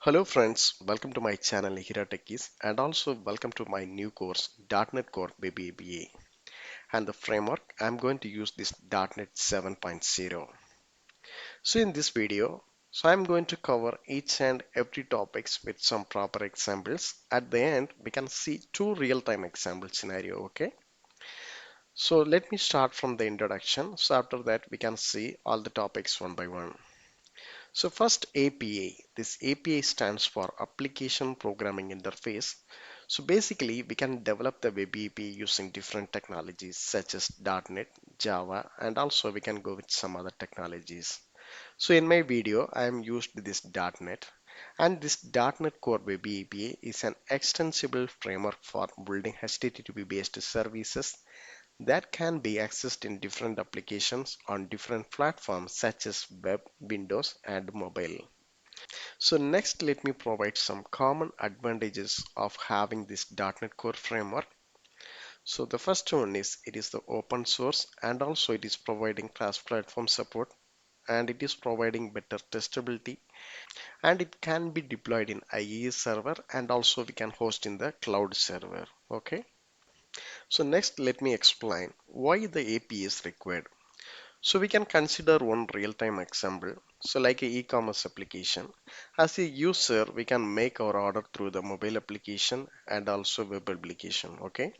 Hello friends, welcome to my channel Nihira Techiees and also welcome to my new course .NET Core Baby ABA. And the framework I'm going to use this .NET 7.0. So in this video, I'm going to cover each and every topics with some proper examples. At the end, we can see two real-time example scenario, okay? So let me start from the introduction. So after that, we can see all the topics one by one. So first APA, this APA stands for Application Programming Interface. So basically we can develop the web API using different technologies such as .NET, Java, and also we can go with some other technologies. So in my video I am used this .NET, and this .NET Core Web API is an extensible framework for building HTTP based services that can be accessed in different applications on different platforms such as web, Windows, and mobile. So next, let me provide some common advantages of having this .NET Core framework. So the first one is it is the open source, and also it is providing cross-platform support, and it is providing better testability, and it can be deployed in IIS server, and also we can host in the cloud server. Okay. So next, let me explain why the API is required. So we can consider one real-time example. So like a e-commerce application, as a user, we can make our order through the mobile application and also web application. Okay.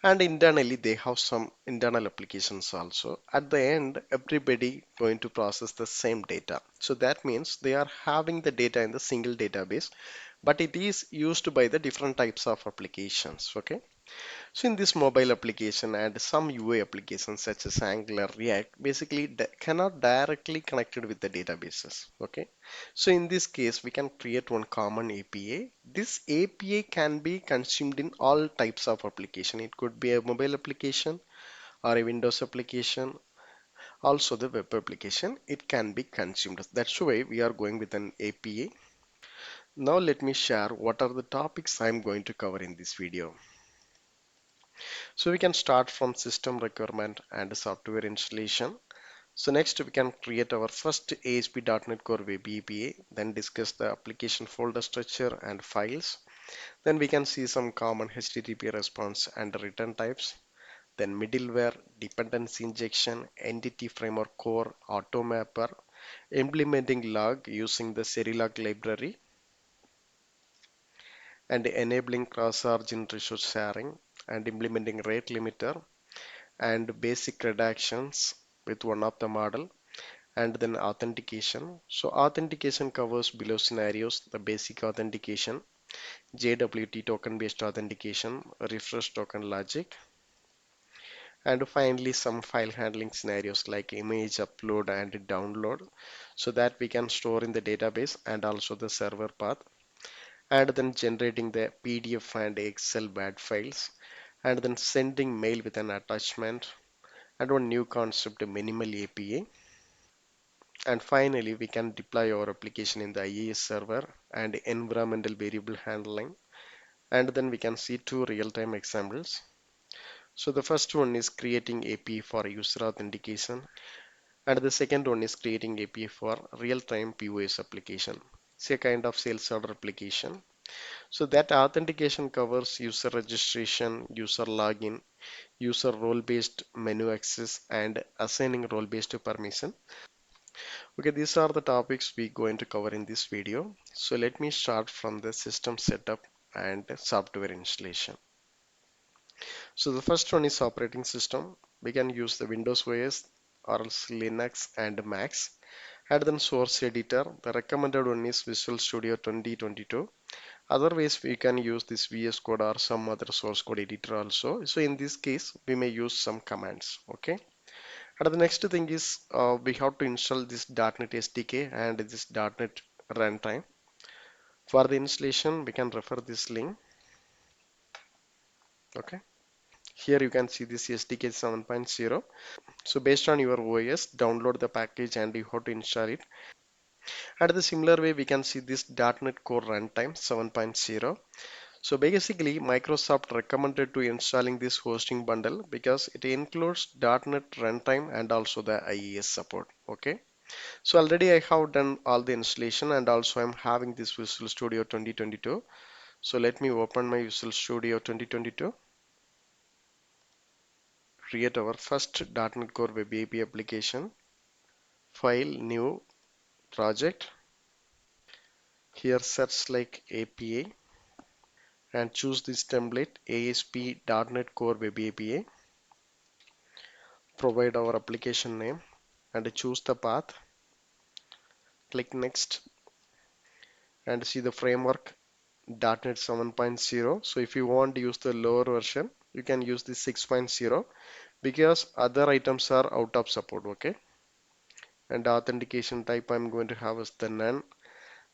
And internally, they have some internal applications also. At the end, everybody going to process the same data. So that means they are having the data in the single database, but it is used by the different types of applications. Okay. So in this mobile application and some UI applications such as Angular, React, basically cannot directly connected with the databases. Okay. So in this case, we can create one common API. This API can be consumed in all types of application. It could be a mobile application or a Windows application. Also the web application, it can be consumed. That's why we are going with an API. Now let me share what are the topics I'm going to cover in this video. So we can start from system requirement and software installation. So next we can create our first ASP.NET Core Web API, then discuss the application folder structure and files. Then we can see some common HTTP response and return types. Then middleware, dependency injection, entity framework core, automapper, implementing log using the serilog library, and enabling cross-origin resource sharing, and implementing rate limiter, and basic redactions with one of the model, and then authentication. So authentication covers below scenarios: the basic authentication, JWT token based authentication, refresh token logic, and finally some file handling scenarios like image upload and download, so that we can store in the database and also the server path, and then generating the PDF and Excel bad files, and then sending mail with an attachment, and one new concept, minimal API. And finally, we can deploy our application in the IIS server and environmental variable handling. And then we can see two real-time examples. So the first one is creating API for user authentication, and the second one is creating API for real-time POS application. It's a kind of sales order application. So that authentication covers user registration, user login, user role-based menu access, and assigning role-based permission. Okay, these are the topics we're going to cover in this video. So let me start from the system setup and software installation. So the first one is operating system. We can use the Windows OS or else Linux and Macs. And then source editor. The recommended one is Visual Studio 2022. Otherwise, we can use this VS Code or some other source code editor also. So in this case, we may use some commands. Okay. And the next thing is we have to install this .NET SDK and this .NET runtime. For the installation, we can refer this link. Okay. Here you can see this SDK 7.0. So based on your OS, download the package and you have to install it. And the similar way, we can see this .NET Core runtime 7.0. So basically, Microsoft recommended to installing this hosting bundle because it includes .NET runtime and also the IIS support. Okay. So already I have done all the installation, and also I'm having this Visual Studio 2022. So let me open my Visual Studio 2022. Create our first .NET Core Web API application. File, new project. Here search like API and choose this template ASP.NET Core Web API. Provide our application name and choose the path. Click next and see the framework .NET 7.0. So if you want to use the lower version, you can use the 6.0 because other items are out of support. Okay. And authentication type I'm going to have is the none.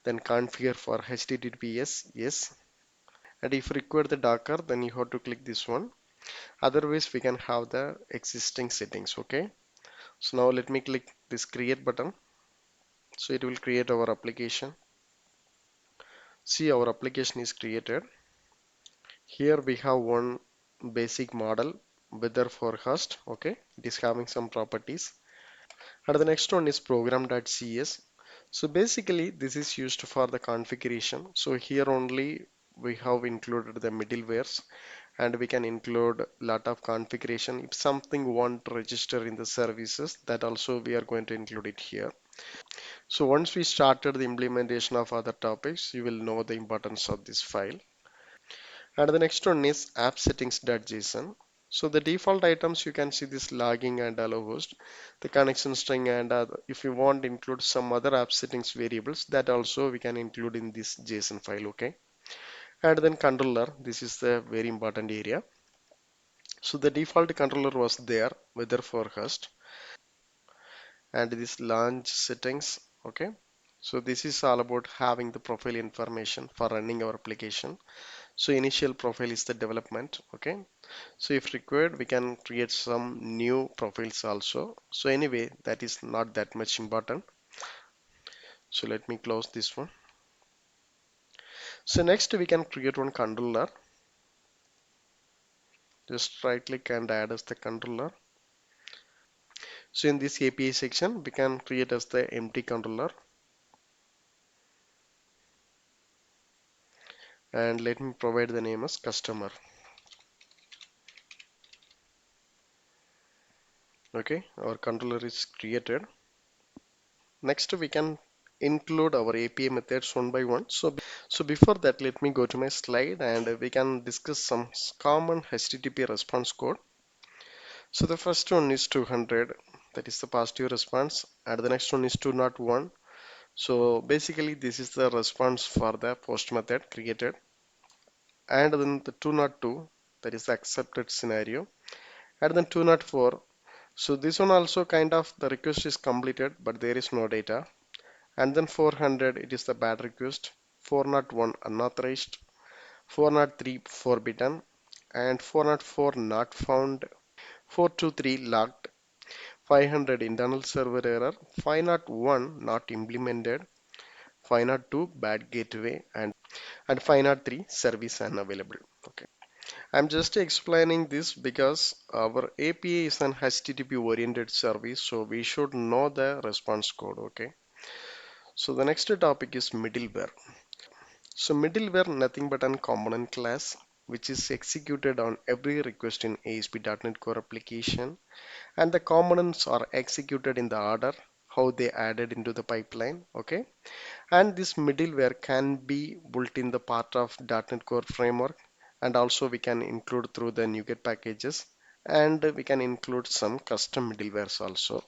Then configure for HTTPS, yes. And if require the Docker, then you have to click this one. Otherwise, we can have the existing settings. Okay. So now let me click this create button. So it will create our application. See, our application is created. Here we have one basic model weather forecast. Okay, it is having some properties. And the next one is program.cs. So basically this is used for the configuration. So here only we have included the middlewares, and we can include lot of configuration. If something want to register in the services, that also we are going to include it here. So once we started the implementation of other topics, you will know the importance of this file. And the next one is app settings.json. So the default items, you can see this logging and allow host, the connection string, and if you want to include some other app settings variables, that also we can include in this JSON file. Okay. And then controller, this is the very important area. So the default controller was there, weather forecast, and this launch settings. Okay. So this is all about having the profile information for running our application. So initial profile is the development. Okay. So if required, we can create some new profiles also. So anyway, that is not that much important. So let me close this one. So next we can create one controller. Just right click and add as the controller. So in this API section, we can create as the empty controller. And let me provide the name as customer. Okay, our controller is created. Next we can include our API methods one by one. So before that, let me go to my slide and we can discuss some common HTTP response code. So the first one is 200, that is the positive response, and the next one is 201. So basically this is the response for the post method created, and then the 202, that is the accepted scenario, and then 204. So this one also kind of the request is completed but there is no data, and then 400, it is the bad request, 401 unauthorized, 403 forbidden, and 404 not found, 423 locked, 500 internal server error, 501 not implemented, 502 bad gateway, and 503 service unavailable. Okay. I'm just explaining this because our API is an HTTP oriented service, so we should know the response code. Okay. So the next topic is middleware. So middleware nothing but an component class which is executed on every request in ASP.NET Core application, and the components are executed in the order how they added into the pipeline. Okay. And this middleware can be built in the part of .NET Core framework, and also we can include through the NuGet packages, and we can include some custom middlewares also.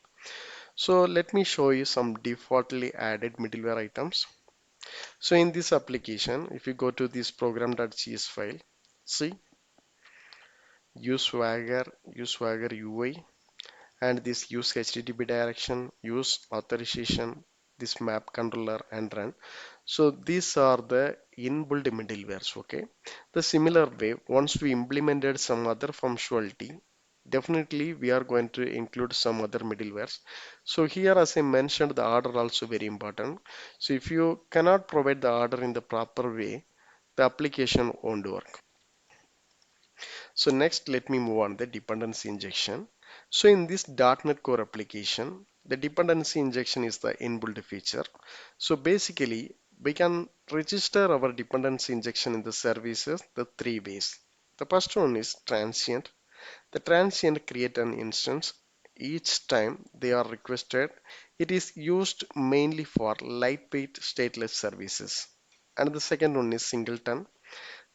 So let me show you some defaultly added middleware items. So in this application, if you go to this program.cs file, see use Swagger UI, and this use HTTP direction, use authorization, this map controller, and run. So these are the inbuilt middlewares. Okay. The similar way, once we implemented some other functionality, definitely we are going to include some other middlewares. So here, as I mentioned, the order also very important. So if you cannot provide the order in the proper way, the application won't work. So next, let me move on the dependency injection. So in this .NET Core application, The dependency injection is the inbuilt feature. So basically, we can register our dependency injection in the services the three ways. The first one is transient. The transient create an instance each time they are requested. It is used mainly for lightweight stateless services. And the second one is singleton.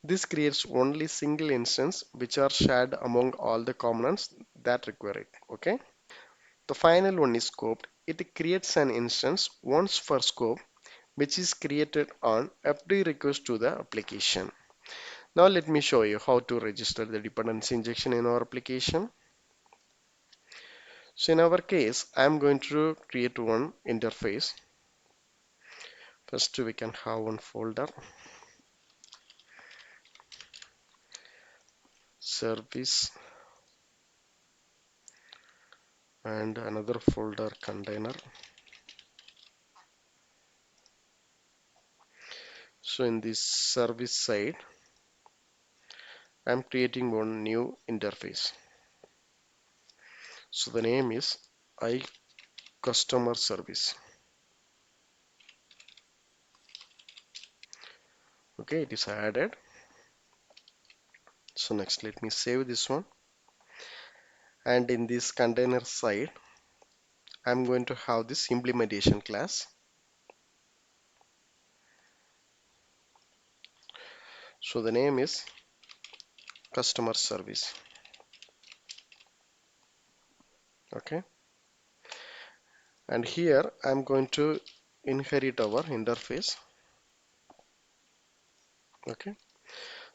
This creates only single instance which are shared among all the components that require it. Okay. The final one is scoped. It creates an instance once per scope which is created on every request to the application. Now let me show you how to register the dependency injection in our application. So in our case, I'm going to create one interface. First we can have one folder, service, and another folder, container. So in this service side, I'm creating one new interface. So the name is I customer service. Okay, it is added. So next let me save this one. And in this container side, I'm going to have this implementation class. So the name is customer service. Okay. And here I'm going to inherit our interface. Okay.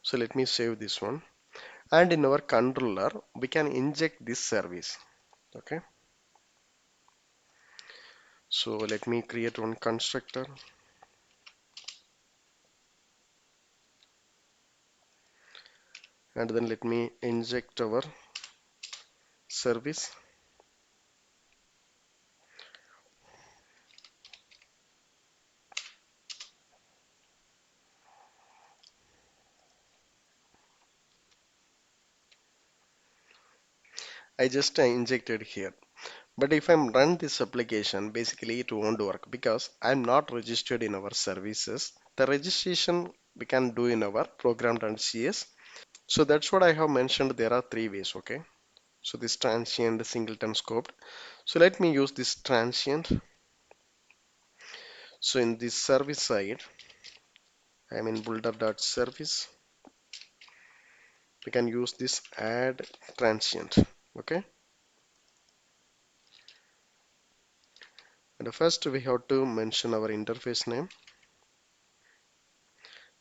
So let me save this one. And in our controller, we can inject this service. Okay. So let me create one constructor. And then let me inject our service. I just injected here. But if I'm run this application, basically it won't work because I'm not registered in our services. The registration we can do in our program.cs. So that's what I have mentioned. There are three ways. Okay. So this transient, singleton, scoped. So let me use this transient. So in this service side, I'm in builder.service. We can use this add transient. Okay. And first we have to mention our interface name,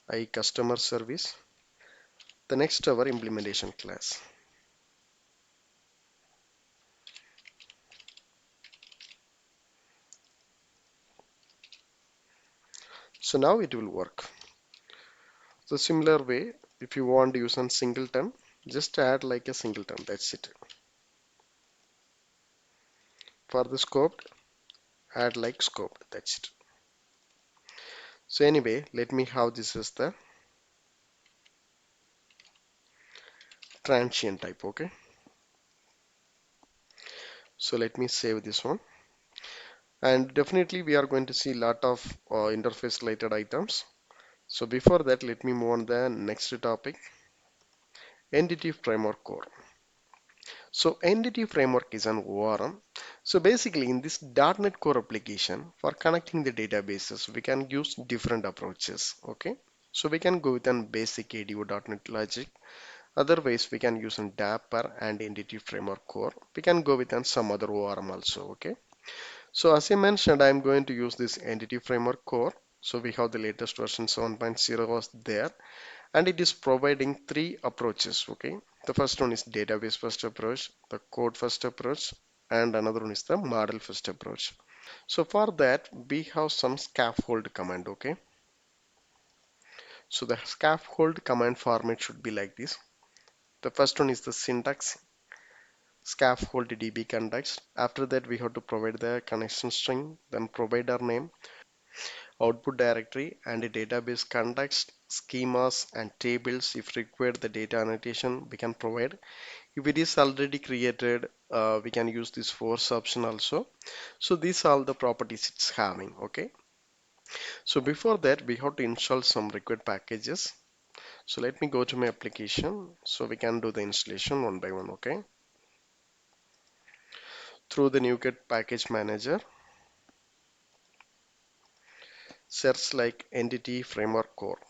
I customer service. The next our implementation class. So now it will work. So similar way, if you want to use a singleton, just add like a singleton. That's it. For the scope, add like scope. That's it. So anyway, let me have this as the transient type. Okay. So let me save this one. And definitely we are going to see a lot of interface related items. So before that, let me move on the next topic, entity framework core. So entity framework is an ORM. So basically in this .NET Core application for connecting the databases, we can use different approaches. Okay. So we can go with an basic ADO.NET logic. Otherwise, we can use an Dapper and entity framework core. We can go with an some other ORM also. Okay. So as I mentioned, I'm going to use this entity framework core. So we have the latest version 7.0 was there, and it is providing three approaches. Okay, the first one is database first approach, the code first approach, and another one is the model first approach. So for that, we have some scaffold command. Okay, so the scaffold command format should be like this. The first one is the syntax scaffold db context. After that, we have to provide the connection string, then provider name, output directory, and a database context, schemas and tables. If required, the data annotation we can provide. If it is already created, we can use this force option also. So these are all the properties it's having. Okay, so before that we have to install some required packages. So let me go to my application so we can do the installation one by one. Okay, through the NuGet package manager, search like entity framework core.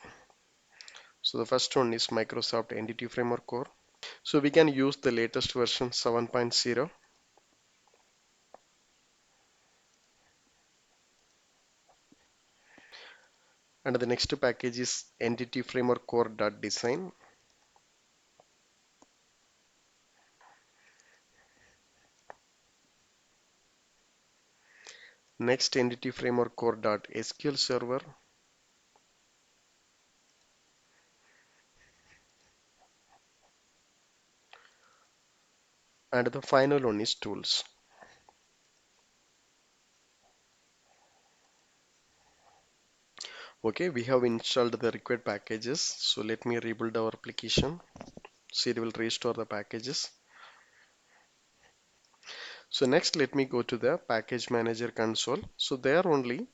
So the first one is Microsoft Entity Framework Core. So we can use the latest version 7.0. And the next package is Entity Framework Core.design. Next, Entity Framework Core.SQL Server. And the final one is Tools. Okay, we have installed the required packages. So let me rebuild our application. See, it will restore the packages. So next, let me go to the package manager console. So there only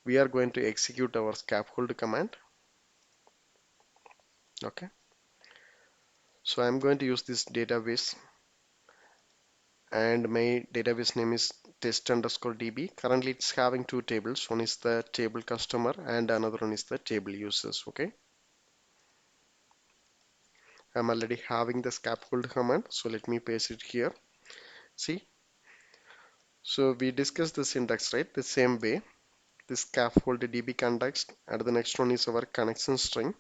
we are going to execute our scaffold command. Okay. So I'm going to use this database, and my database name is test underscore db. Currently it's having two tables. One is the table customer and another one is the table users. Okay. I'm already having the scaffold command. So let me paste it here. See, so we discussed the syntax, right? The same way, the scaffold db context, and the next one is our connection string,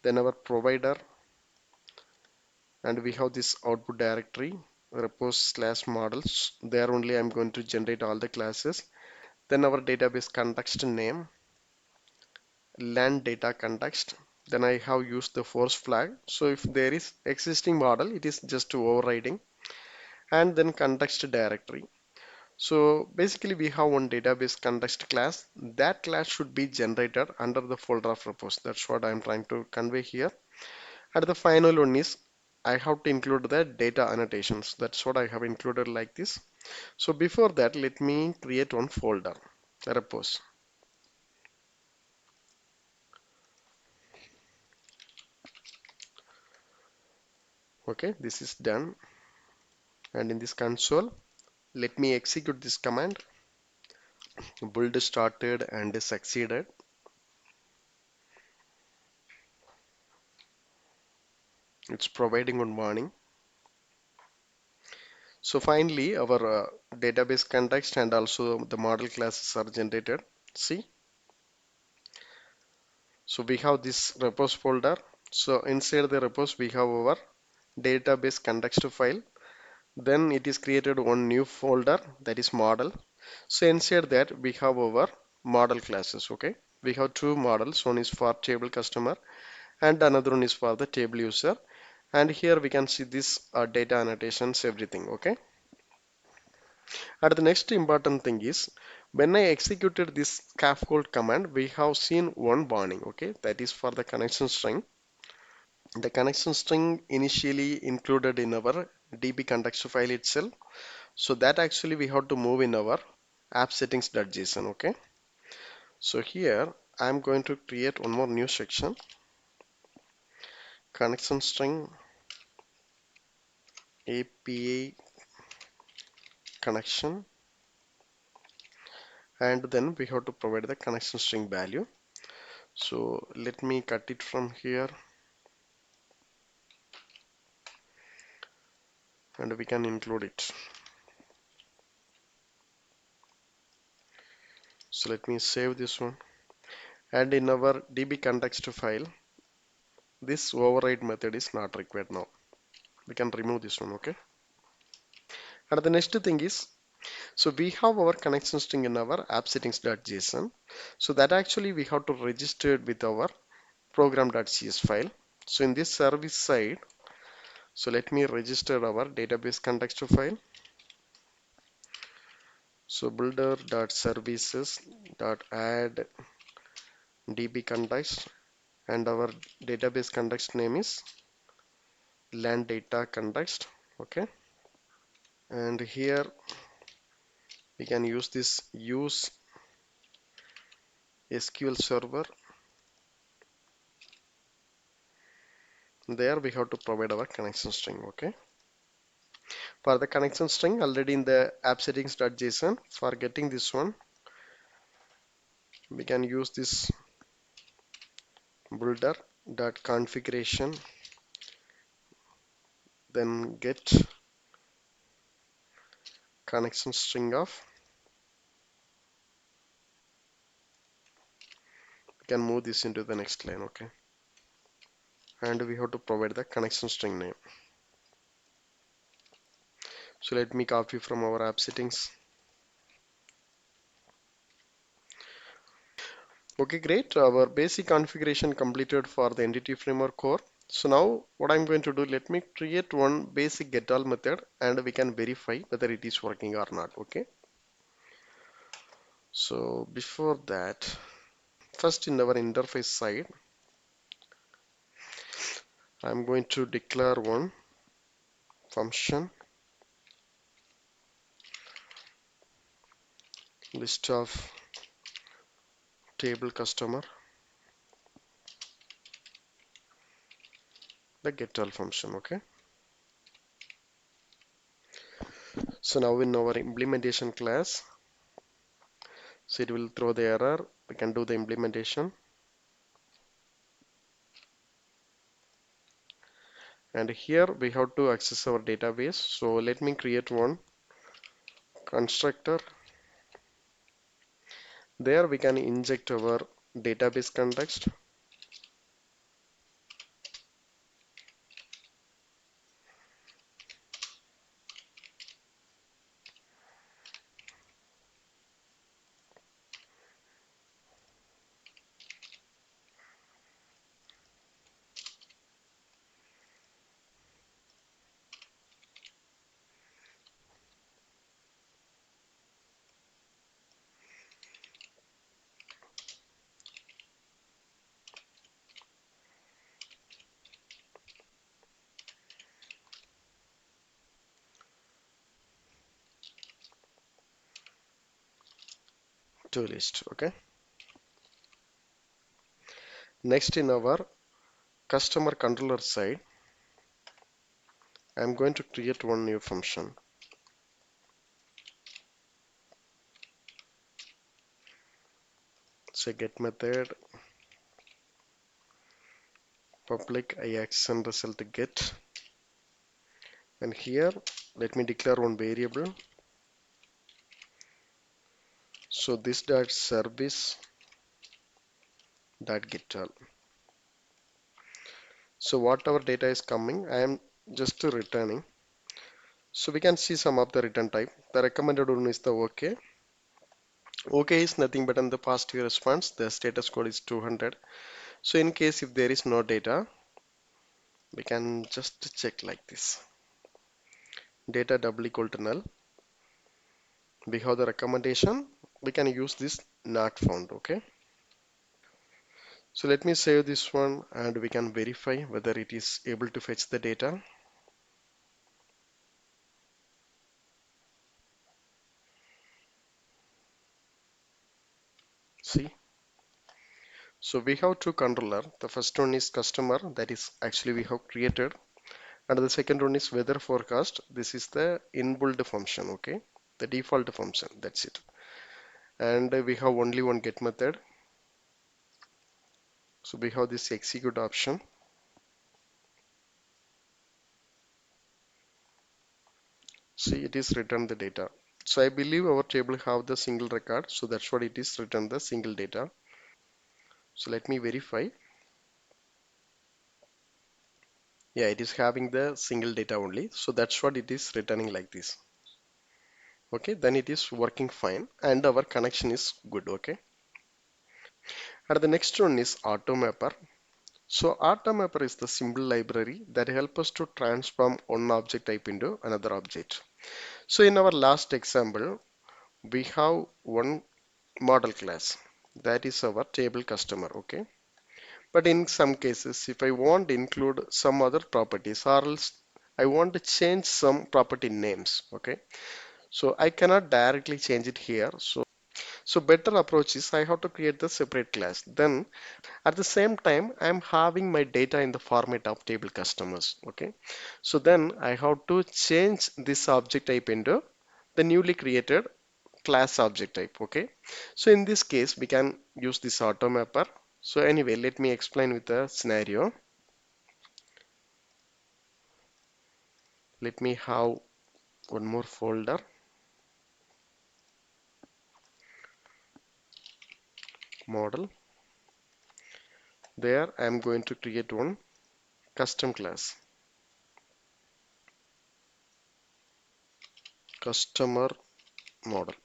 then our provider, and we have this output directory, repos slash models. There only I'm going to generate all the classes. Then our database context name, land data context. Then I have used the force flag. So if there is existing model, it is just overriding, and then context directory. So basically we have one database context class. That class should be generated under the folder of repos. That's what I'm trying to convey here. And the final one is I have to include the data annotations. That's what I have included like this. So before that, let me create one folder, repos. Okay, this is done. And in this console, let me execute this command. Build started and succeeded. It's providing one warning. So finally, our database context and also the model classes are generated. See, so we have this repos folder. So inside the repos, we have our database context file. Then it is created one new folder, that is model. So inside that we have our model classes. Okay, we have two models. One is for table customer and another one is for the table user. And here we can see this data annotations, everything. Okay. And the next important thing is when I executed this scaffold command, we have seen one warning. Okay, that is for the connection string. The connection string initially included in our db context file itself. So that actually we have to move in our app settings.json. Okay. So here I'm going to create one more new section, connection string API connection, and then we have to provide the connection string value. So let me cut it from here and we can include it. So let me save this one, and in our db context file this override method is not required now. We can remove this one. Okay. And the next thing is, so we have our connection string in our app settings.json. So that actually we have to register it with our program.cs file. So in this service side, so let me register our database context file. So builder.services.add db context, and our database context name is land data context. Okay, and here we can use this use SQL Server. There we have to provide our connection string. Okay, for the connection string already in the app settings.json, for getting this one we can use this builder.configuration, then get connection string of. We can move this into the next line. Okay, and we have to provide the connection string name. So let me copy from our app settings. Okay, great. Our basic configuration completed for the entity framework core. So now what I'm going to do, let me create one basic get all method and we can verify whether it is working or not. Okay. So before that, first in our interface side, I'm going to declare one function list of table customer, the get all function. Okay. So now in our implementation class, so it will throw the error. We can do the implementation. And here we have to access our database. So let me create one constructor. There we can inject our database context. To list. Okay. Next in our customer controller side, I'm going to create one new function. So get method public IAction result get, and here let me declare one variable. So this dot service dot get all. So whatever data is coming, I am just returning. So we can see some of the return type. The recommended one is the OK. OK is nothing but in the positive response. The status code is 200. So in case if there is no data, we can just check like this. Data double equal to null. We have the recommendation. We can use this not found. Okay. So let me save this one and we can verify whether it is able to fetch the data. See. So we have two controller. The first one is customer, that is actually we have created, and the second one is weather forecast. This is the inbuilt function. Okay, the default function. That's it. And we have only one get method. So we have this execute option. See, it is return the data. So I believe our table have the single record. So that's what it is, return the single data. So let me verify. Yeah, it is having the single data only. So that's what it is returning like this. Okay, then it is working fine and our connection is good. Okay. And the next one is automapper. So automapper is the symbol library that helps us to transform one object type into another object. So in our last example, we have one model class that is our table customer. Okay. But in some cases, if I want to include some other properties or else I want to change some property names. Okay, so I cannot directly change it here. So better approach is I have to create the separate class. Then at the same time, I'm having my data in the format of table customers. Okay, so then I have to change this object type into the newly created class object type. Okay, so in this case, we can use this auto mapper. So anyway, let me explain with a scenario. Let me have one more folder, model. There I'm going to create one custom class, customer model.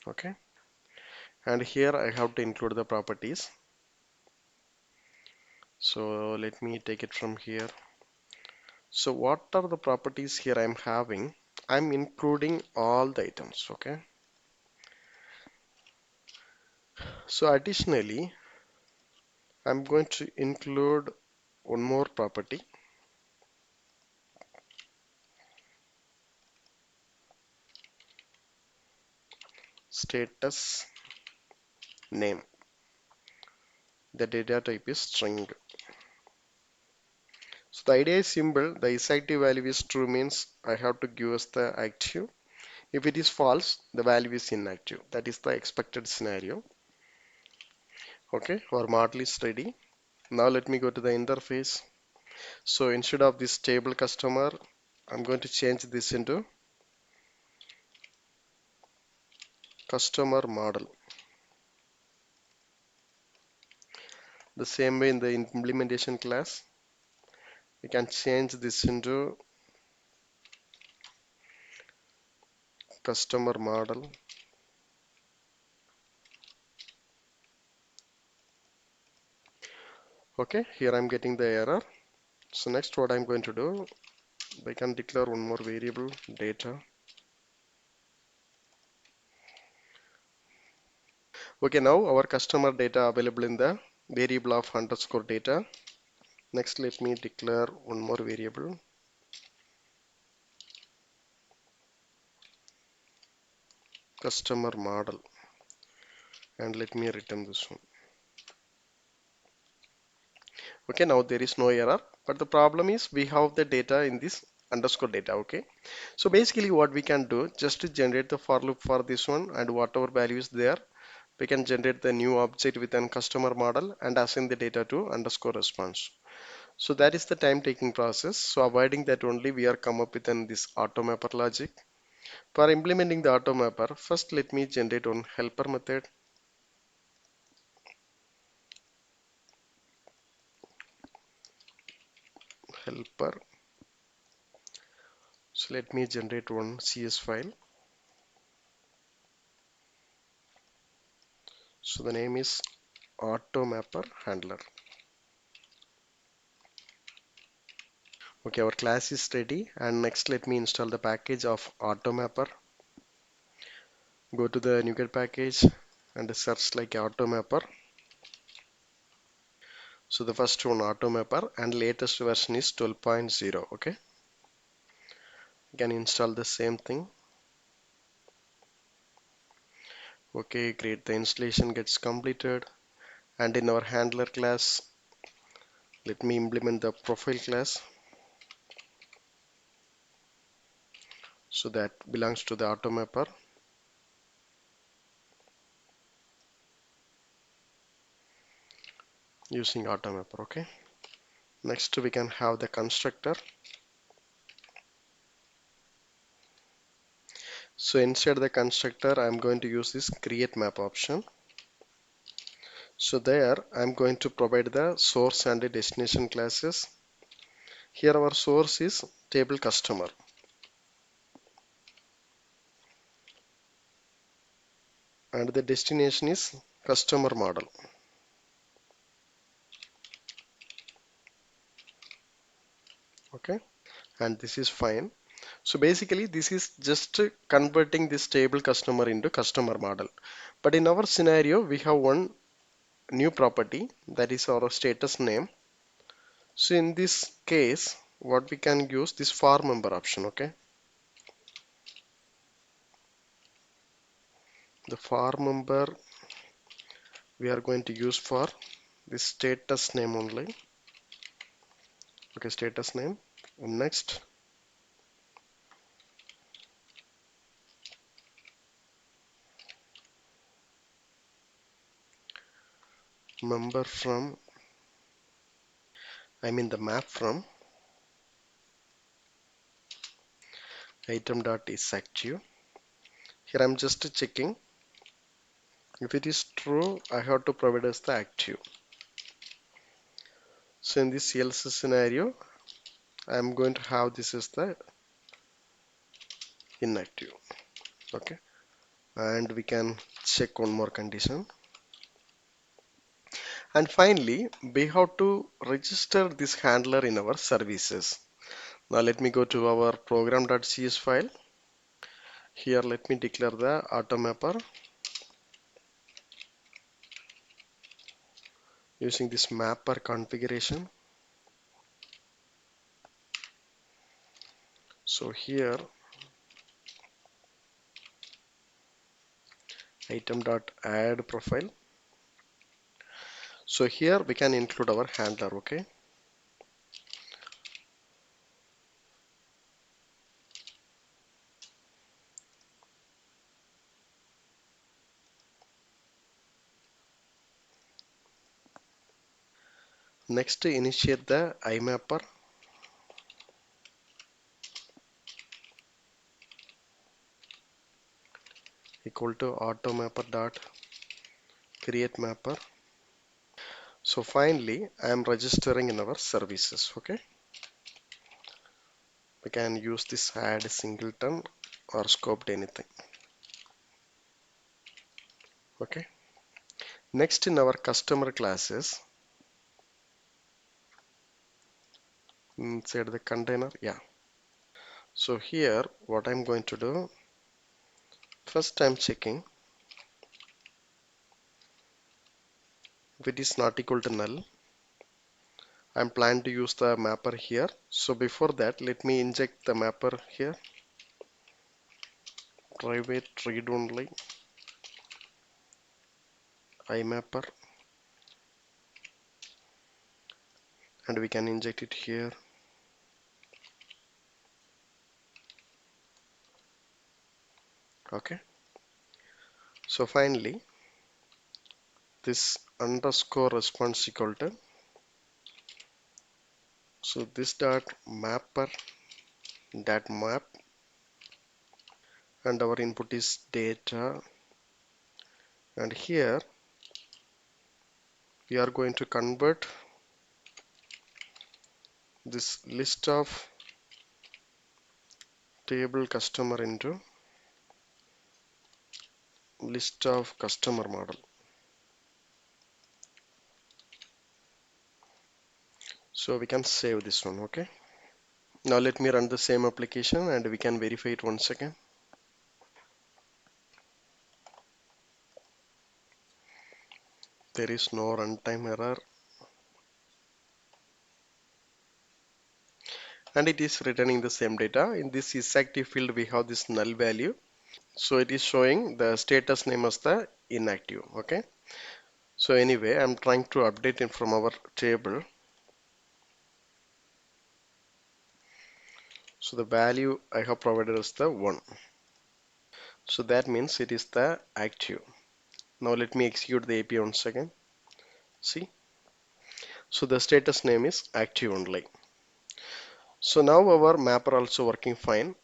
Okay, and here I have to include the properties. So let me take it from here. So what are the properties here I'm having? I'm including all the items. Okay, so additionally I'm going to include one more property, status name. The data type is string. So the idea is simple. The isActive value is true means I have to give us the active. If it is false, the value is inactive. That is the expected scenario. Okay, our model is ready. Now let me go to the interface. So instead of this table customer, I'm going to change this into customer model. The same way in the implementation class, we can change this into customer model. Okay, here I'm getting the error. So next what I'm going to do, I can declare one more variable, data. Okay, now our customer data available in the variable of underscore data. Next, let me declare one more variable, customer model, and let me return this one. Okay, now there is no error, but the problem is we have the data in this underscore data. Okay, so basically what we can do, just to generate the for loop for this one, and whatever value is there, we can generate the new object within customer model and assign the data to underscore response. So that is the time taking process. So avoiding that only, we are come up with this auto mapper logic. For implementing the auto mapper, first let me generate one helper method. Helper. So let me generate one CS file. So the name is auto mapper handler. Okay, our class is ready, and next let me install the package of auto mapper. Go to the NuGet package and search like auto mapper. So the first one auto mapper, and latest version is 12.0. Okay, you can install the same thing. Okay, great, the installation gets completed, and in our handler class, let me implement the profile class. So that belongs to the auto mapper. Using auto mapper. Okay, next we can have the constructor. So inside the constructor, I'm going to use this create map option. So there I'm going to provide the source and the destination classes. Here our source is table customer, and the destination is customer model. Okay, and this is fine. So basically this is just converting this table customer into customer model. But in our scenario, we have one new property, that is our status name. So in this case, what we can use this for member option, okay? The for member we are going to use for this status name only. Okay, status name. Next, member from, I mean the map from item dot is active. Here I'm just checking. If it is true, I have to provide us the active. So in this else scenario, I'm going to have this as the inactive. Okay, and we can check one more condition. And finally, we have to register this handler in our services. Now let me go to our program.cs file. Here let me declare the automapper using this mapper configuration. So here item.add profile. So here we can include our handler, okay? Next, initiate the imapper equal to automapper dot create mapper. So finally, I am registering in our services, okay? We can use this add singleton or scoped anything, okay? Next in our customer classes, inside the container, yeah. So here, what I'm going to do, first I'm checking if it is not equal to null. I'm planning to use the mapper here. So before that, let me inject the mapper here. Private read only imapper, and we can inject it here. Okay. So finally, this underscore response equal to, so this dot mapper dot map, and our input is data, and here we are going to convert this list of table customer into list of customer model. So we can save this one, okay? Now let me run the same application and we can verify it once again. There is no runtime error, and it is returning the same data. In this isActive field, we have this null value. So it is showing the status name as the inactive, okay? So anyway, I'm trying to update it from our table. So the value I have provided is the 1. So that means it is the active. Now let me execute the API once again. See? So the status name is active only. So now our mapper also working fine.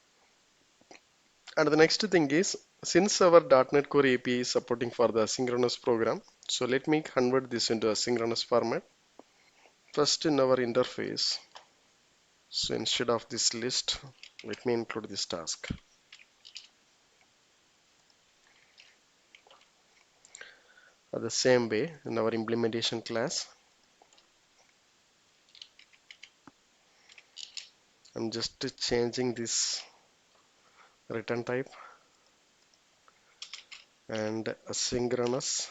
And the next thing is, since our .NET Core API is supporting for the asynchronous program, so let me convert this into a synchronous format. First in our interface, so instead of this list, let me include this task. The same way in our implementation class, I'm just changing this return type and asynchronous.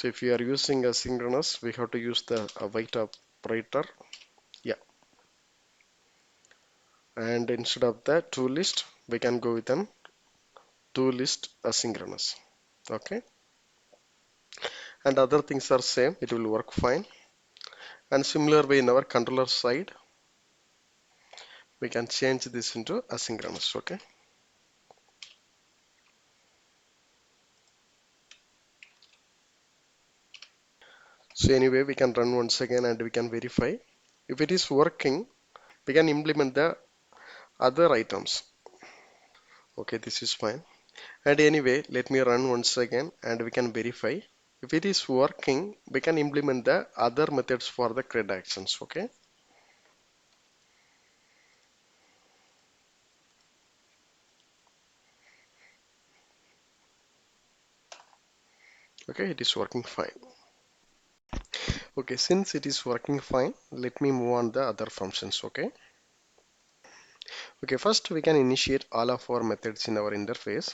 So if you are using asynchronous, we have to use the await operator. Yeah. And instead of the to list, we can go with an to list asynchronous. Okay. And other things are same. It will work fine. And similar way in our controller side, we can change this into asynchronous. Okay. So anyway, we can run once again and we can verify. If it is working, we can implement the other items. Okay, this is fine. And anyway, let me run once again and we can verify. If it is working, we can implement the other methods for the CRUD actions. Okay. Okay, it is working fine. Okay, since it is working fine, let me move on the other functions. Okay. Okay, first we can initiate all of our methods in our interface.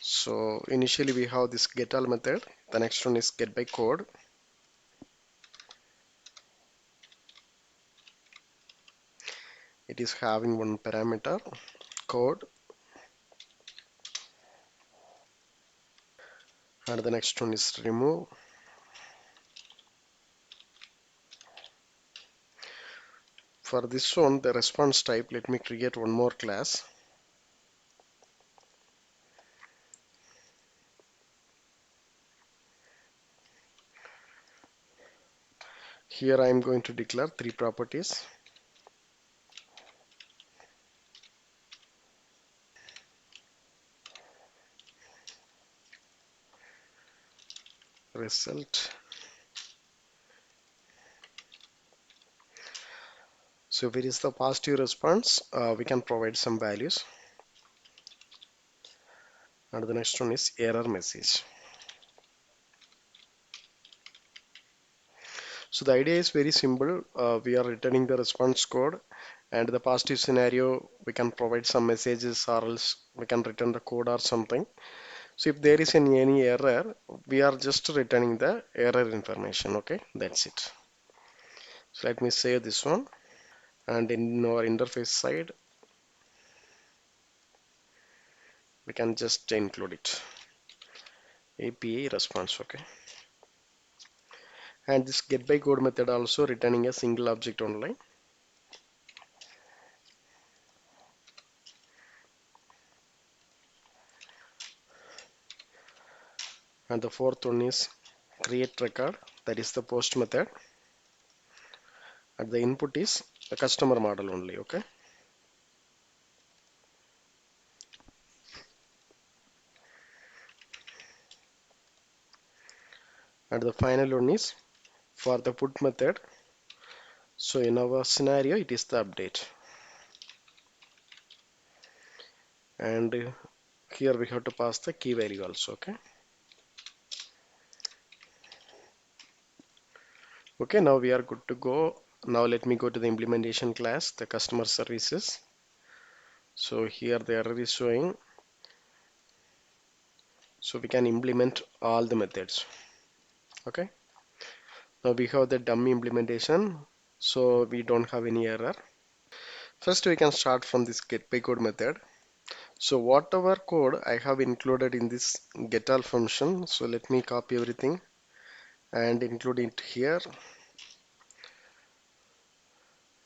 So initially we have this get all method. The next one is get by code. It is having one parameter code, and the next one is remove. For this one, the response type, let me create one more class. Here I am going to declare three properties. Result. So if it is the positive response, we can provide some values. And the next one is error message. So the idea is very simple. We are returning the response code, and the positive scenario, we can provide some messages, or else we can return the code or something. So if there is any error, we are just returning the error information. Okay, that's it. So let me save this one, and in our interface side, we can just include it. API response. Okay. And this get by code method also returning a single object only. And the fourth one is create record, that is the post method, and the input is the customer model only. Okay. And the final one is for the put method. So in our scenario, it is the update. And here we have to pass the key value also. Okay. Okay, now we are good to go. Now let me go to the implementation class, the customer services. So here the error is showing. So we can implement all the methods. Okay. Now we have the dummy implementation, so we don't have any error. First we can start from this get by code method. So whatever code I have included in this get all function, so let me copy everything and include it here.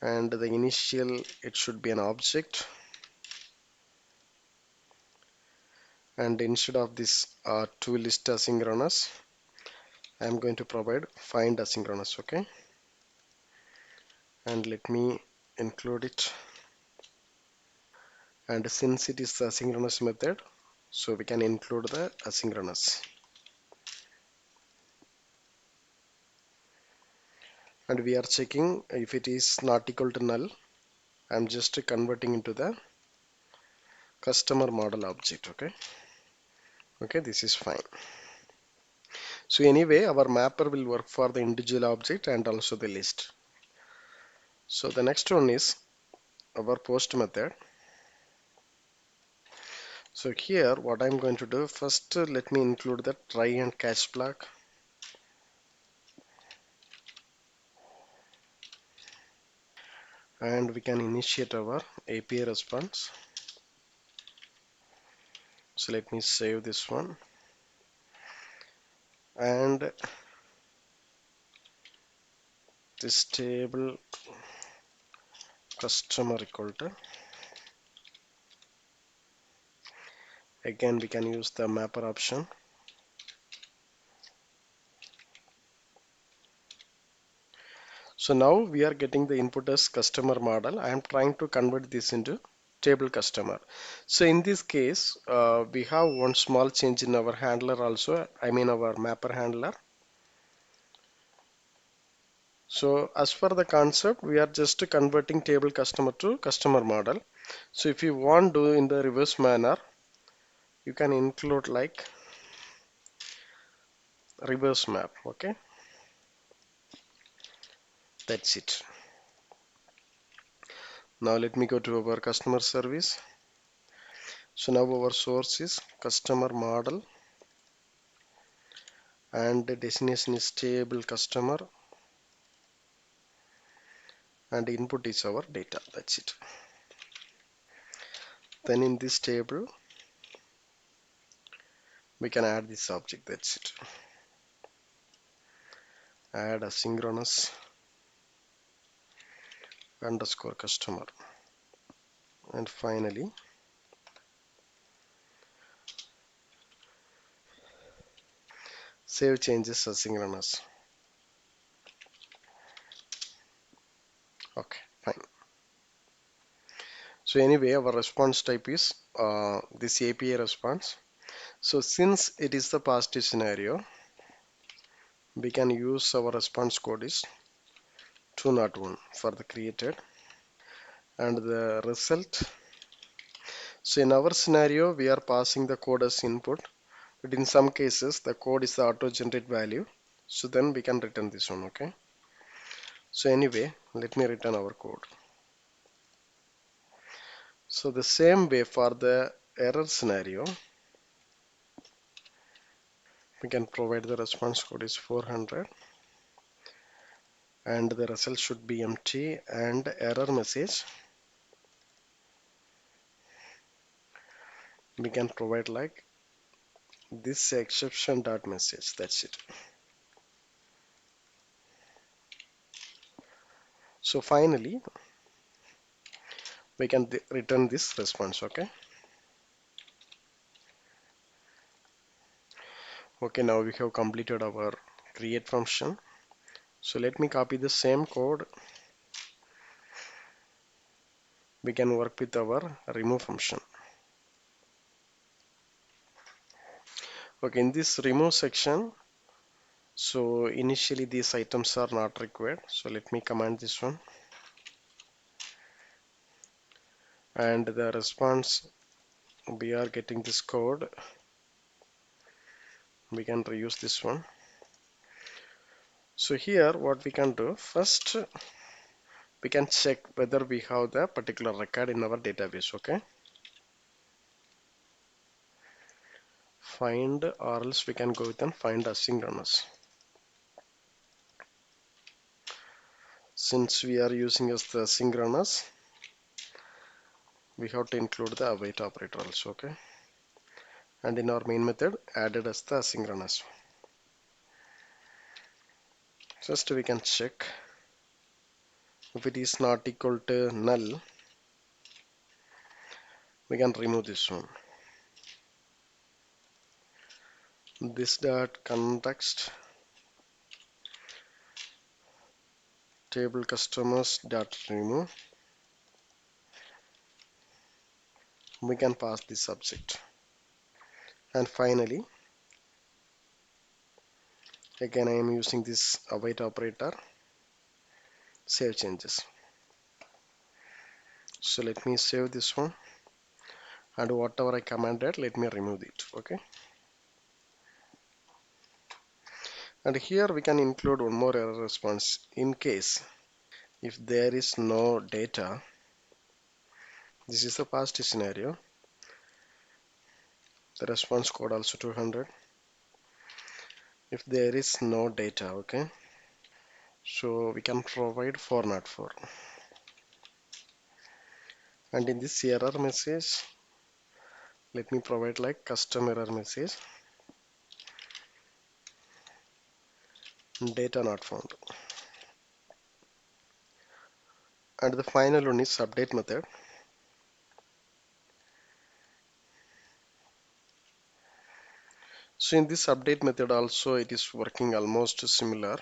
And the initial, it should be an object. And instead of this to list asynchronous, I am going to provide find asynchronous. Okay. And let me include it. And since it is the asynchronous method, so we can include the asynchronous. And we are checking if it is not equal to null. I'm just converting into the customer model object. Okay. Okay, this is fine. So anyway, our mapper will work for the individual object and also the list. So the next one is our post method. So here what I'm going to do first, let me include the try and catch flag, and we can initiate our API response. So let me save this one, and this table customer equal to, again we can use the mapper option. So now we are getting the input as customer model. I am trying to convert this into table customer. So in this case, we have one small change in our handler also, I mean our mapper handler. So as per the concept, we are just converting table customer to customer model. So if you want to do in the reverse manner, you can include like reverse map. Okay, that's it. Now let me go to our customer service. So now our source is customer model, and the destination is table customer, and input is our data. That's it. Then in this table we can add this object. That's it. Add asynchronous underscore customer, and finally save changes asynchronous. Okay, fine. So anyway, our response type is this API response. So since it is the positive scenario, we can use our response code is 201 for the created, and the result. So in our scenario, we are passing the code as input, but in some cases the code is the auto generate value. So then we can return this one. Okay. So anyway, let me return our code. So the same way for the error scenario, we can provide the response code is 400, and the result should be empty, and error message we can provide like this exception dot message. That's it. So finally we can return this response. Okay. Okay, now we have completed our create function. So let me copy the same code. We can work with our remove function. Okay, in this remove section, so initially these items are not required. So let me command this one, and the response we are getting this code. We can reuse this one. So here what we can do first, we can check whether we have the particular record in our database. Okay, find, or else we can go with and find asynchronous. Since we are using as the synchronous, we have to include the await operator also. Okay, and in our main method added as the asynchronous. Just we can check. If it is not equal to null, we can remove this one. This dot context table customers dot remove. We can pass this subject, and finally again I am using this await operator, save changes. So let me save this one, and whatever I commanded, let me remove it. Okay, and here we can include one more error response in case if there is no data. This is the past scenario. the response code also 200 if there is no data. Okay, so we can provide 404, and in this error message let me provide like custom error message, data not found. And the final one is update method. So in this update method also it is working almost similar.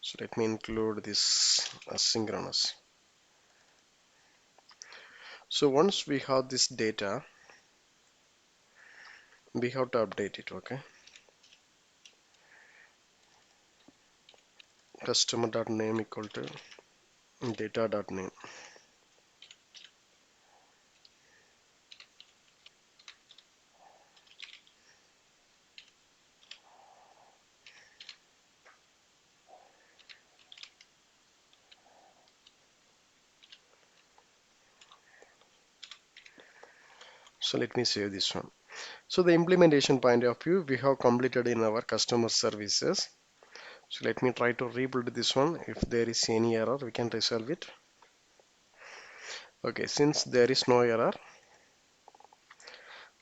So let me include this asynchronous. So once we have this data, we have to update it. Okay, customer.name equal to data.name. So let me save this one. So the implementation point of view we have completed in our customer services. So let me try to rebuild this one. If there is any error we can resolve it. Okay, since there is no error,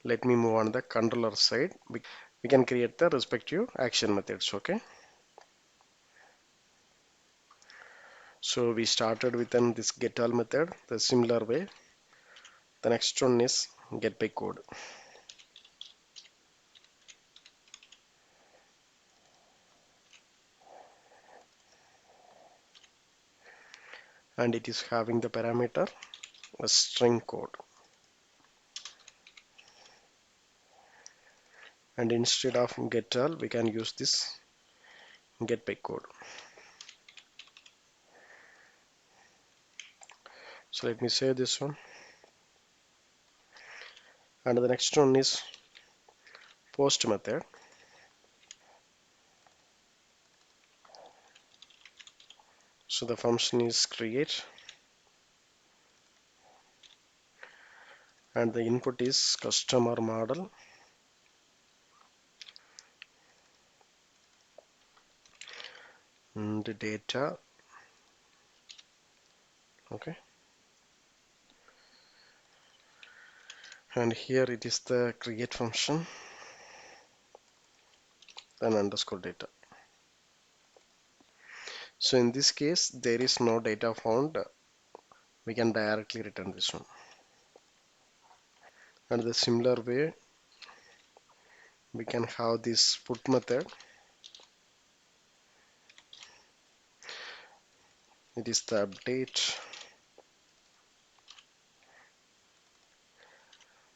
let me move on the controller side. We can create the respective action methods. Okay, so we started with this get all method the similar way. The next one is get by code, and it is having the parameter a string code, and instead of get all we can use this get by code. So let me save this one, and the next one is post method. So the function is create, and the input is customer model, and the data. Okay, and here it is the create function, then underscore data. So in this case there is no data found, we can directly return this one. And the similar way we can have this put method. It is the update.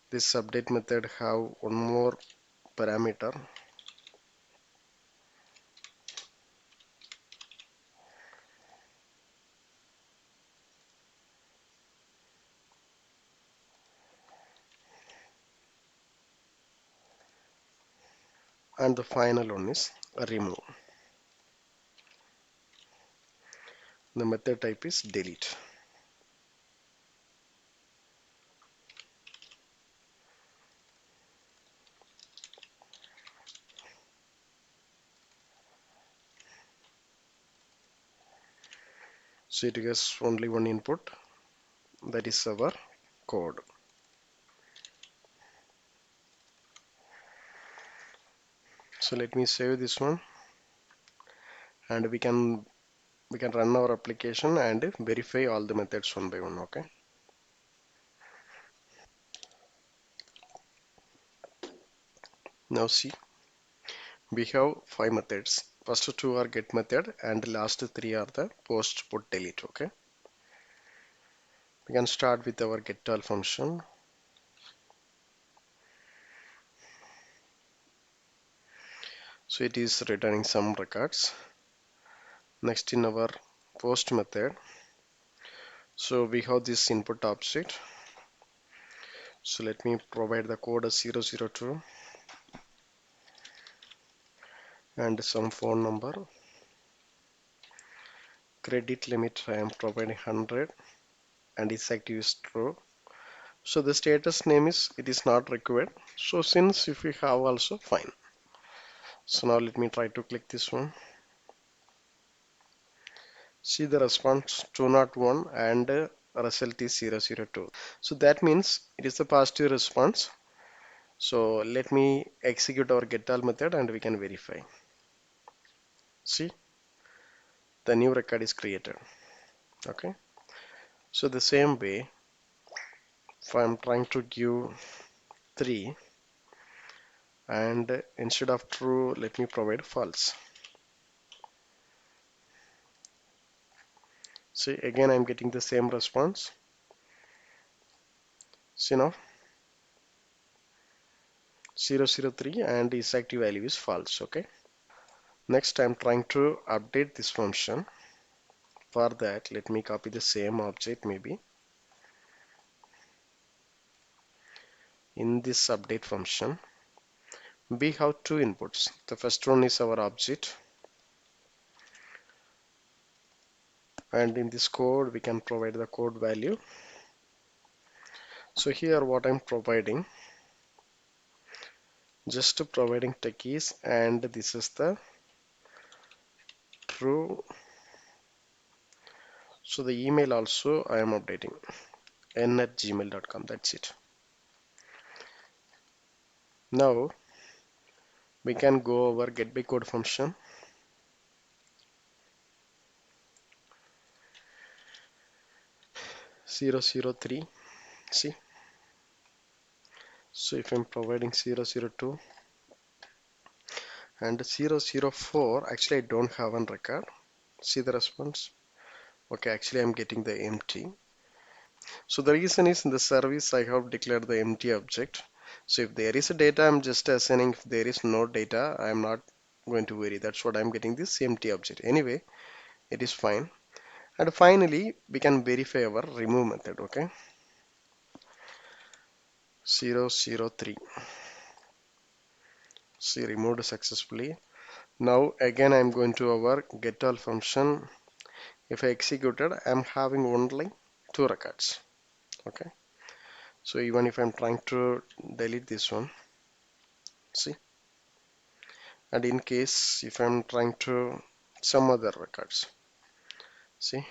This update method have one more parameter, and the final one is remove. The method type is delete. So it gets only one input, that is our code. So let me save this one, and we can run our application and verify all the methods one by one. Okay, now see, we have 5 methods. First two are get method and last three are the post, put, delete. Okay, we can start with our get all function. So it is returning some records. Next in our post method, so we have this input offset. So let me provide the code as 002 and some phone number. Credit limit I am providing 100 and is active is true. So the status name is it is not required. So since if we have also fine. So now let me try to click this one. See the response 201 and result is 002. So that means it is the positive response. So let me execute our getAll method and we can verify. See, the new record is created. Okay. So the same way, if I'm trying to give 3 and instead of true, let me provide false. See, again I'm getting the same response. See now 003 and its active value is false. Okay. Next I'm trying to update this function. For that, let me copy the same object maybe. In this update function, we have two inputs. The first one is our object, and in this code we can provide the code value. So here what I'm providing, just providing Techiees, and this is the true. So the email also I am updating n@gmail.com. That's it. Now we can go over get by code function. Zero zero three. See. So if I'm providing 002 and 004, actually I don't have one record. See the response. Okay, actually I'm getting the empty. So the reason is in the service I have declared the empty object. So if there is a data, I'm just assigning. If there is no data, I'm not going to worry. That's what I'm getting, this empty object. Anyway, it is fine. And finally we can verify our remove method. Okay, 003. See, removed successfully. Now again I'm going to our getAll function. If I executed, I'm having only 2 records. Okay, so even if I'm trying to delete this one, see, and in case if I'm trying to some other records, see,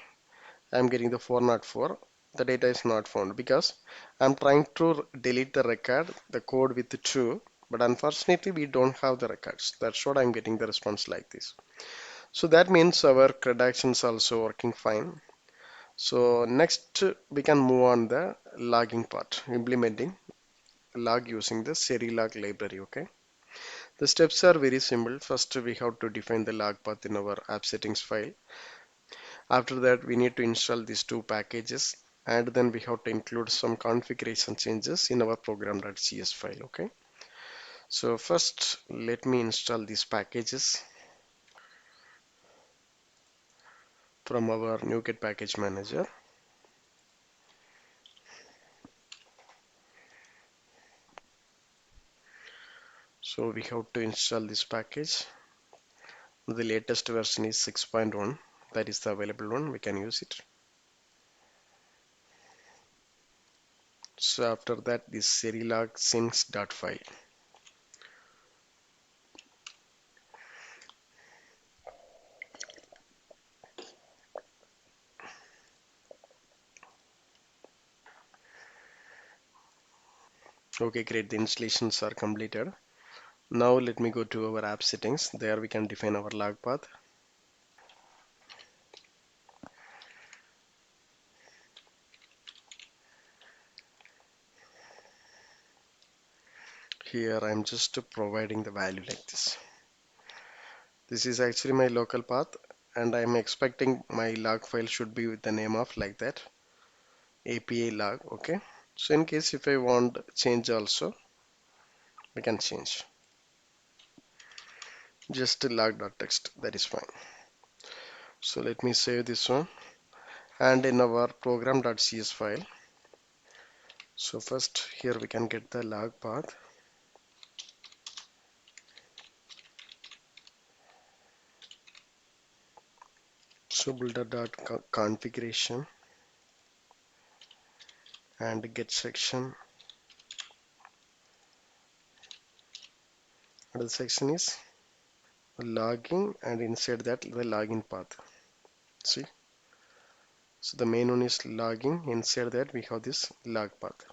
I'm getting the 404. The data is not found because I'm trying to delete the record, the code with the true, but unfortunately we don't have the records. That's what I'm getting the response like this. So that means our CRUD actions also working fine. So next we can move on the logging part, implementing log using the serilog library. Okay, the steps are very simple. First we have to define the log path in our app settings file. After that we need to install these 2 packages, and then we have to include some configuration changes in our program.cs file. Okay, so first let me install these packages from our NuGet package manager. So we have to install this package. The latest version is 6.1. That is the available one. We can use it. So after that, this serilog syncs.file. Okay, great. The installations are completed. Now let me go to our app settings. There we can define our log path. Here I'm just providing the value like this. This is actually my local path, and I'm expecting my log file should be with the name of like that, API log. Okay. So in case if I want change also, we can change. Just log.txt, that is fine. So let me save this one, and in our program.cs file, so first here we can get the log path. So builder.configuration, and get section, and the section is logging, and inside that the login path. See, so the main one is logging, inside that we have this log path.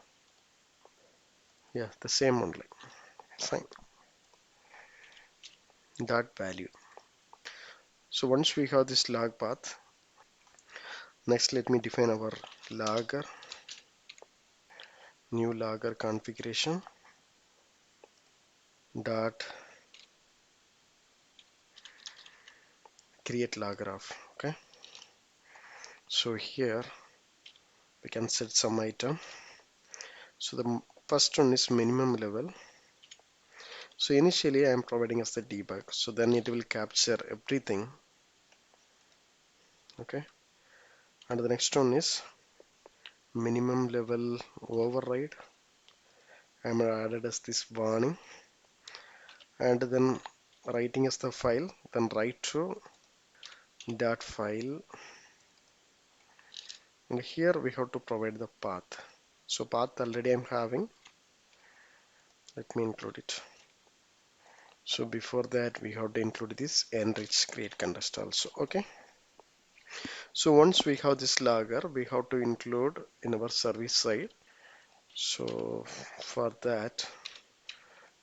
Yeah, the same only. Fine. Dot value. So once we have this log path, next let me define our logger, new logger configuration dot create log graph. Okay, so here we can set some item. So the first one is minimum level. So initially I am providing as the debug, so then it will capture everything. Okay, and the next one is minimum level override. I am added as this warning, and then writing as the file, then write to dot file, and here we have to provide the path. So path already I'm having, let me include it. So before that we have to include this enrich create context also. Okay, so once we have this logger, we have to include in our service side. So for that,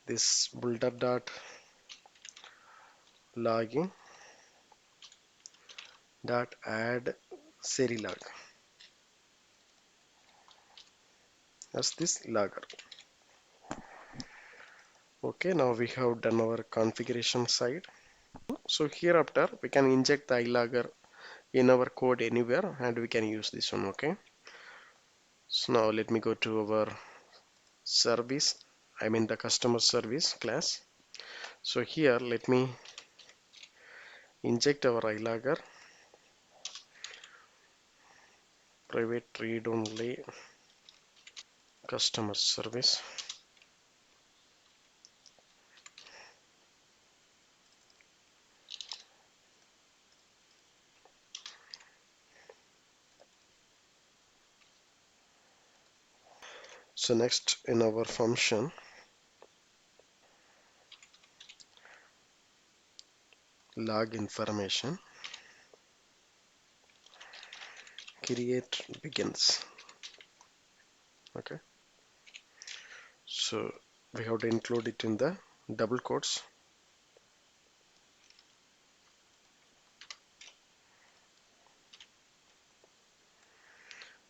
this builder dot logging dot add serilog as this logger. Okay, now we have done our configuration side. So hereafter we can inject the iLogger in our code anywhere and we can use this one. Okay, so now let me go to our service, I mean the customer service class. So here let me inject our iLogger private read only customer service. So next in our function log information create begins. Okay, so we have to include it in the double quotes,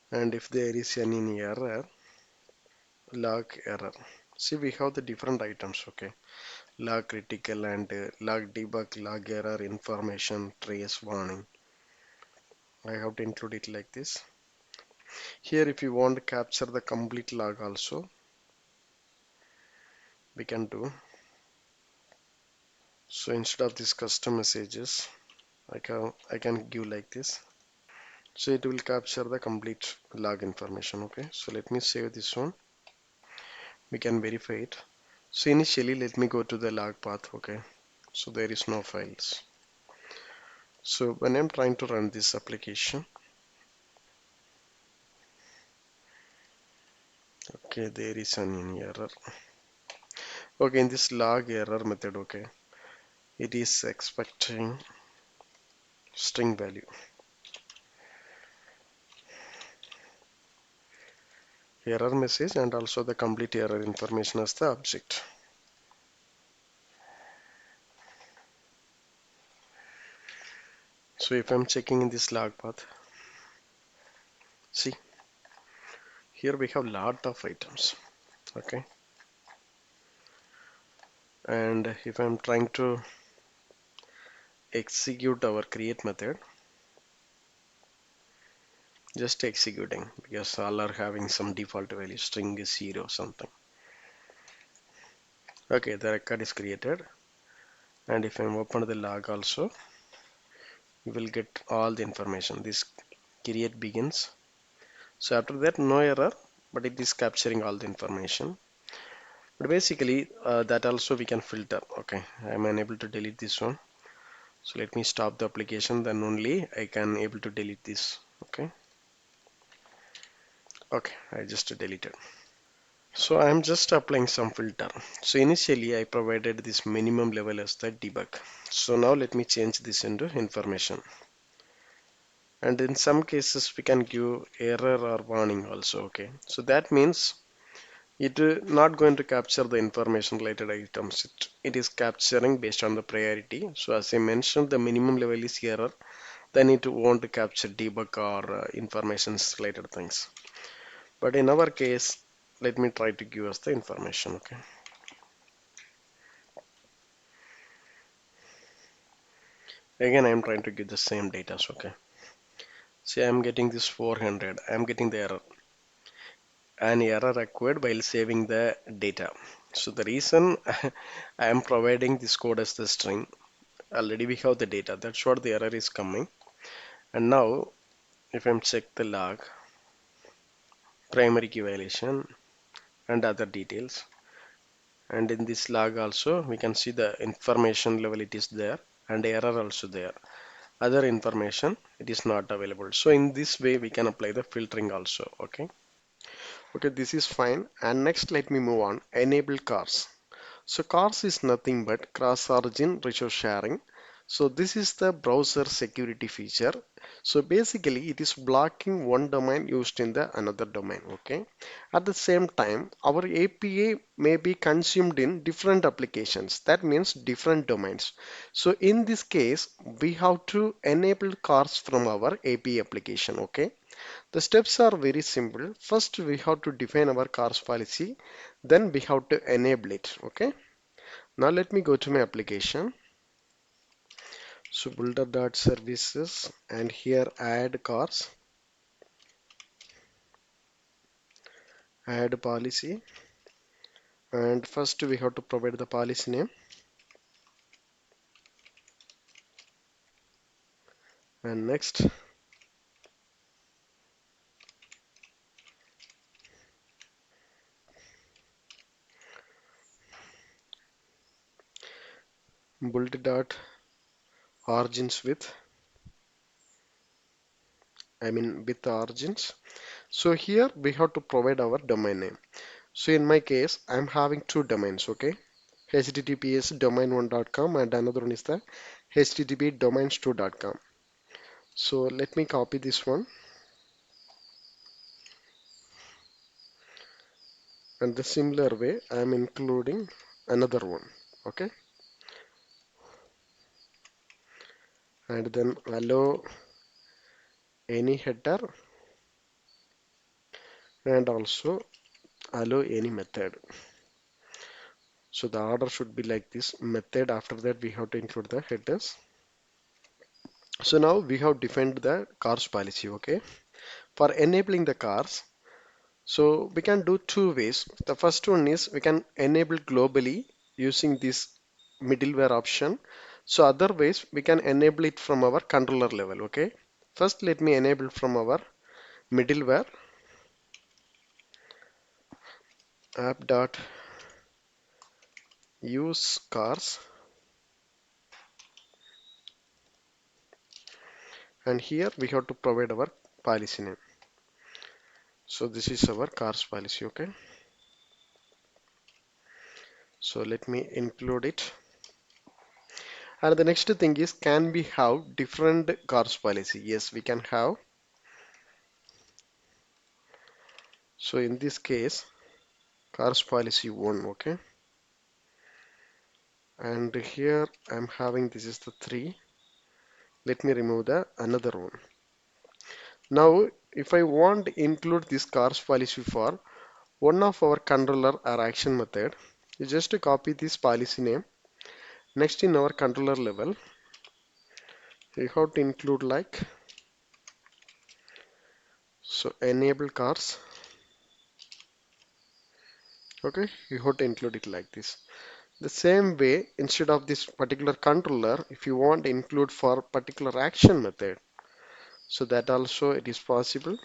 and if there is any error, log error. See, we have the different items. Okay, log critical and log debug, log error, information, trace, warning. I have to include it like this. Here if you want to capture the complete log also, we can do. So instead of these custom messages, I can give like this. So it will capture the complete log information. Okay, so let me save this one. We can verify it. So initially let me go to the log path. Okay, so there is no files. So when I'm trying to run this application, okay, there is an error. Okay, in this log error method, okay, it is expecting string value, error message, and also the complete error information as the object. So if I'm checking in this log path, see, here we have lot of items. Okay, and if I'm trying to execute our create method, just executing because all are having some default value, string is 0 something. Okay, the record is created, and if I'm open the log also, you will get all the information. This create begins. So after that, no error, but it is capturing all the information. But basically, that also we can filter. Okay, I'm unable to delete this one. So let me stop the application, then only I can able to delete this. Okay. Okay, I just deleted. So I'm just applying some filter. So initially I provided this minimum level as the debug. So now let me change this into information. And in some cases we can give error or warning also. Okay, so that means it not going to capture the information related items. It is capturing based on the priority. So as I mentioned, the minimum level is error, then it won't capture debug or informations related things. But in our case, let me try to give us the information. Okay, again I am trying to give the same data. So, okay, see, I am getting this 400. I am getting the error, an error occurred while saving the data. So the reason I am providing this code as the string, already we have the data, that's what the error is coming. And now if I'm check the log, primary key violation and other details, and in this log also we can see the information level, it is there, and error also there. Other information, it is not available. So in this way we can apply the filtering also. Okay, okay, this is fine. And next let me move on. Enable cars. So cars is nothing but cross-origin resource sharing. So this is the browser security feature. So basically it is blocking one domain used in the another domain. Okay. At the same time, our API may be consumed in different applications. That means different domains. So in this case, we have to enable cars from our API application. Okay. The steps are very simple. First, we have to define our cars policy. Then we have to enable it. Okay. Now let me go to my application. So builder.services and here add cars, add policy, and first we have to provide the policy name, and next build.origins with, with origins. So here we have to provide our domain name. So in my case, I'm having two domains. Okay, https domain1.com and another one is the http domains2.com. So let me copy this one, and the similar way I'm including another one. Okay, and then allow any header and also allow any method. So the order should be like this: method, after that we have to include the headers. So now we have defined the cars policy. Okay, for enabling the cars, so we can do two ways. The first one is we can enable globally using this middleware option. So otherwise we can enable it from our controller level. Okay, first let me enable from our middleware app dot use cars, and here we have to provide our policy name. So this is our cars policy. Okay, so let me include it. And the next thing is, can we have different cars policy? Yes, we can have. So in this case, cars policy 1. Okay, and here I'm having, this is the 3. Let me remove the another one. Now if I want to include this cars policy for one of our controller or action method, you just copy this policy name. Next, in our controller level, you have to include like, so enable cars. Okay, you have to include it like this. The same way, instead of this particular controller, if you want to include for particular action method, so that also it is possible.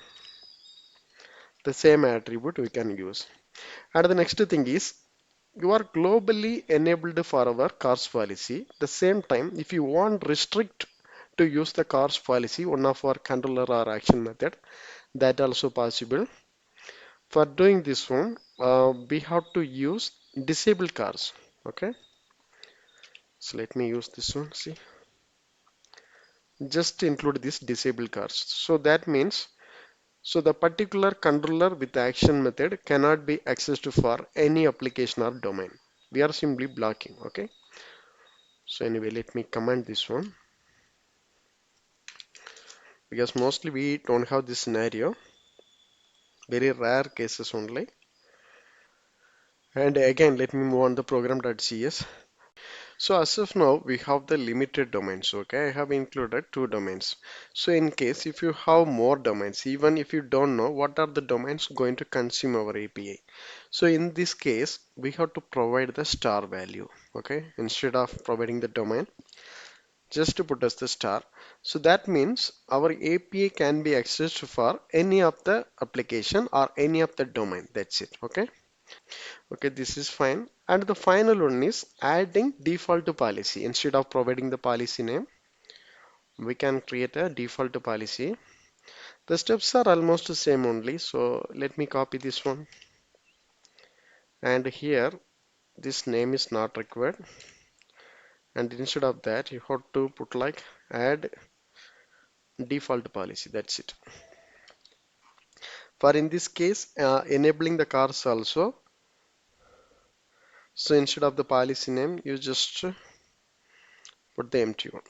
The same attribute we can use. And the next thing is, you are globally enabled for our cars policy. The same time, if you want restrict to use the cars policy, one of our controller or action method, that also possible. For doing this one, we have to use disable cars. Okay, so let me use this one. See, just include this disable cars. So that means, so the particular controller with the action method cannot be accessed for any application or domain. We are simply blocking. Okay. So anyway, let me comment this one because mostly we don't have this scenario. Very rare cases only. And again, let me move on the program.cs. So as of now, we have the limited domains. Okay, I have included two domains. So in case if you have more domains, even if you don't know what are the domains going to consume our API. So in this case, we have to provide the star value. Okay, instead of providing the domain, just to put as the star. So that means our API can be accessed for any of the application or any of the domain. That's it. Okay. Okay, this is fine. And the final one is adding default policy. Instead of providing the policy name, we can create a default policy. The steps are almost the same only. So let me copy this one. And here, this name is not required. And instead of that, you have to put like add default policy. That's it. For in this case, enabling the cars also. So instead of the policy name, you just put the empty one.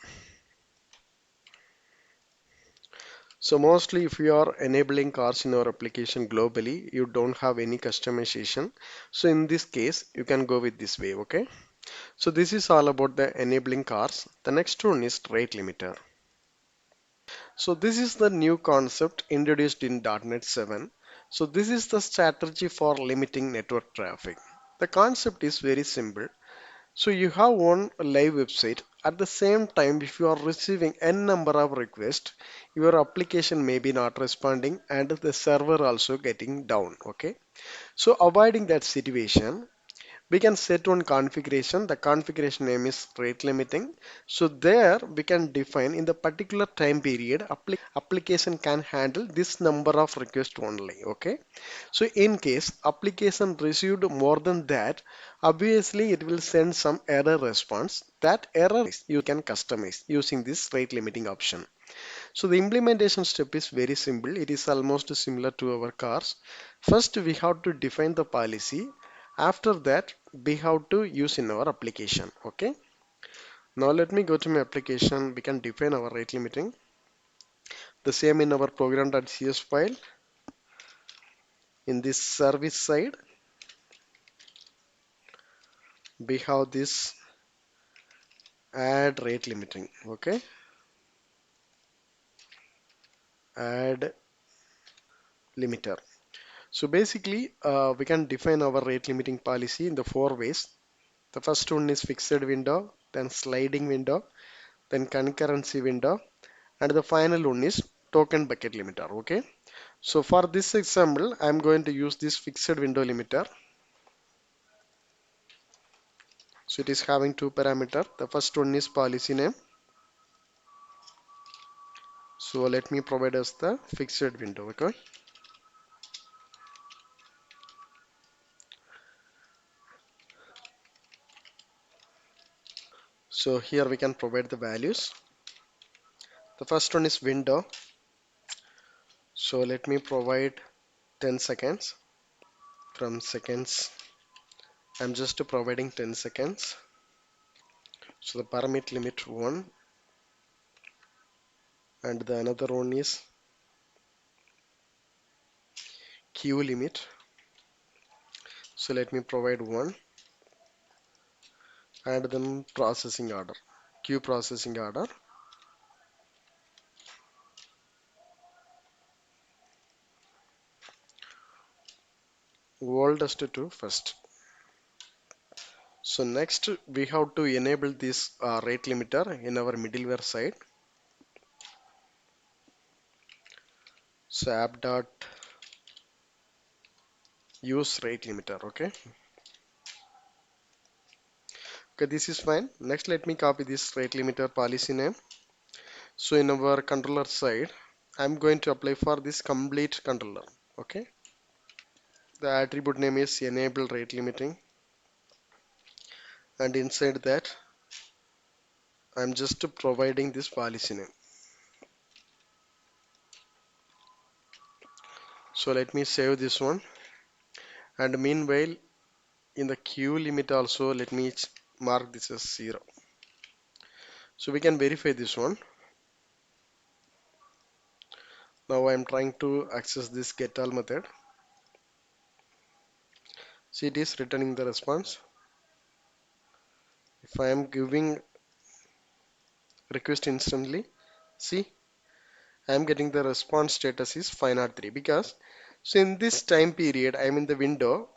So mostly if you are enabling cars in our application globally, you don't have any customization. So in this case, you can go with this way, okay? So this is all about the enabling cars. The next one is rate limiter. So this is the new concept introduced in .NET 7. So this is the strategy for limiting network traffic. The concept is very simple. So you have one live website. At the same time, if you are receiving n number of requests, your application may be not responding and the server also getting down. Okay. So avoiding that situation, we can set one configuration. The configuration name is rate limiting. So there we can define in the particular time period, application can handle this number of requests only. Okay. So in case application received more than that, obviously it will send some error response. That error you can customize using this rate limiting option. So the implementation step is very simple. It is almost similar to our cars. First we have to define the policy. After that we have to use in our application. Okay. Now let me go to my application. We can define our rate limiting. The same in our program.cs file. In this service side, we have this add rate limiting. Okay, add limiter. So basically we can define our rate limiting policy in the four ways. The first one is fixed window, then sliding window, then concurrency window, and the final one is token bucket limiter. Okay, so for this example I'm going to use this fixed window limiter. So it is having two parameters. The first one is policy name. So let me provide us the fixed window. Okay, so here we can provide the values. The first one is window. So let me provide 10 seconds. From seconds, I'm just providing 10 seconds. So the parameter limit 1 and the another one is queue limit. So let me provide 1 and then processing order. Queue processing order. Oldest to first. So next we have to enable this rate limiter in our middleware side. So app dot use rate limiter. Okay. Okay, this is fine. Next, let me copy this rate limiter policy name. So in our controller side, I'm going to apply for this complete controller. Okay. The attribute name is enable rate limiting, and inside that I'm just providing this policy name. So let me save this one, and meanwhile in the queue limit also let me mark this as 0. So we can verify this one. Now I'm trying to access this getAll method. See, it is returning the response. If I am giving request instantly, see, I am getting the response status is 503 because so in this time period I am in the window.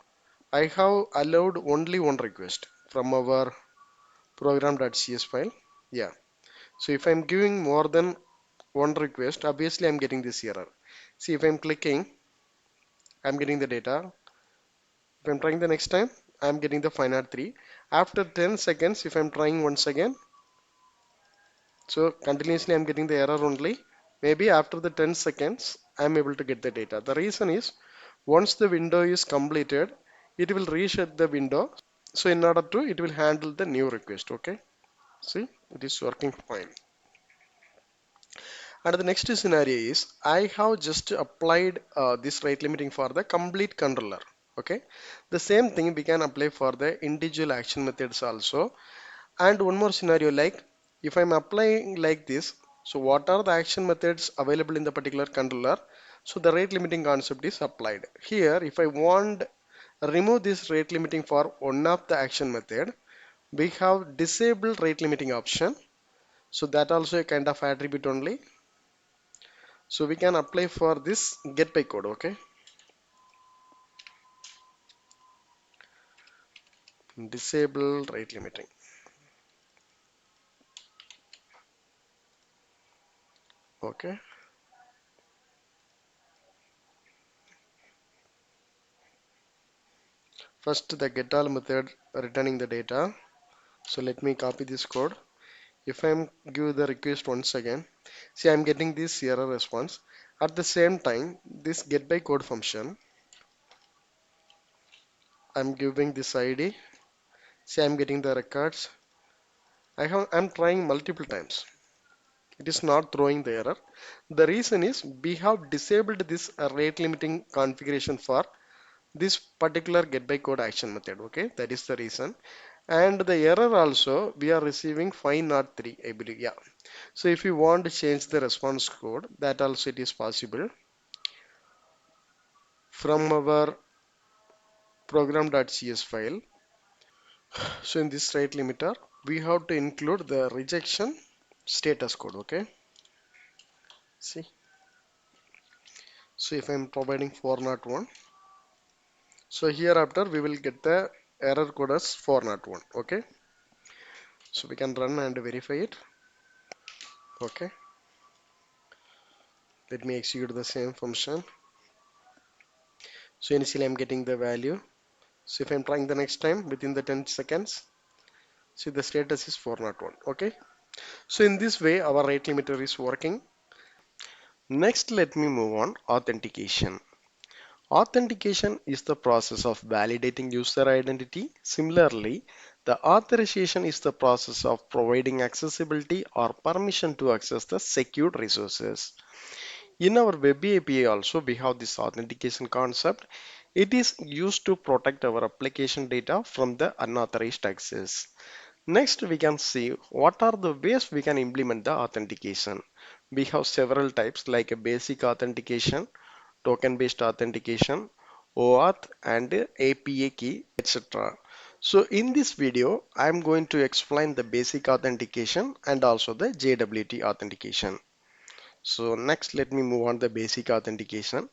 I have allowed only one request from our program.cs file. Yeah. So if I'm giving more than one request, obviously I'm getting this error. See, if I'm clicking, I'm getting the data. If I'm trying the next time, I'm getting the 503. After 10 seconds, if I'm trying once again, so continuously I'm getting the error only. Maybe after the 10 seconds, I'm able to get the data. The reason is once the window is completed, it will reset the window. So in order to, it will handle the new request. Okay. See, it is working fine. And the next scenario is I have just applied this rate limiting for the complete controller. Okay. The same thing we can apply for the individual action methods also. And one more scenario, like if I'm applying like this, so what are the action methods available in the particular controller? So the rate limiting concept is applied. Here, if I want remove this rate limiting for one of the action method, we have disabled rate limiting option. So that also a kind of attribute only. So we can apply for this get by code. Okay. Disable rate limiting. Okay. First the getAll method returning the data. So let me copy this code. If I'm give the request once again, see I'm getting this error response. At the same time, this get by code function, I'm giving this ID. See I'm getting the records. I'm trying multiple times. It is not throwing the error. The reason is we have disabled this rate limiting configuration for this particular get by code action method. Okay, that is the reason. And the error also we are receiving 503, I believe. Yeah. So if you want to change the response code, that also it is possible. From our program.cs file. So in this rate limiter, we have to include the rejection status code. Okay. See. So if I'm providing 401, so hereafter we will get the error code as 401. Okay. So we can run and verify it. Okay. Let me execute the same function. So initially I'm getting the value. So if I'm trying the next time within the 10 seconds, see the status is 401. Okay. So in this way our rate limiter is working. Next, let me move on authentication. Authentication is the process of validating user identity. Similarly, the authorization is the process of providing accessibility or permission to access the secured resources. In our web API also we have this authentication concept. It is used to protect our application data from the unauthorized access. Next, we can see what are the ways we can implement the authentication. We have several types like a basic authentication, token-based authentication, OAuth, and APA key, etc. So in this video, I am going to explain the basic authentication and also the JWT authentication. So next, let me move on the basic authentication.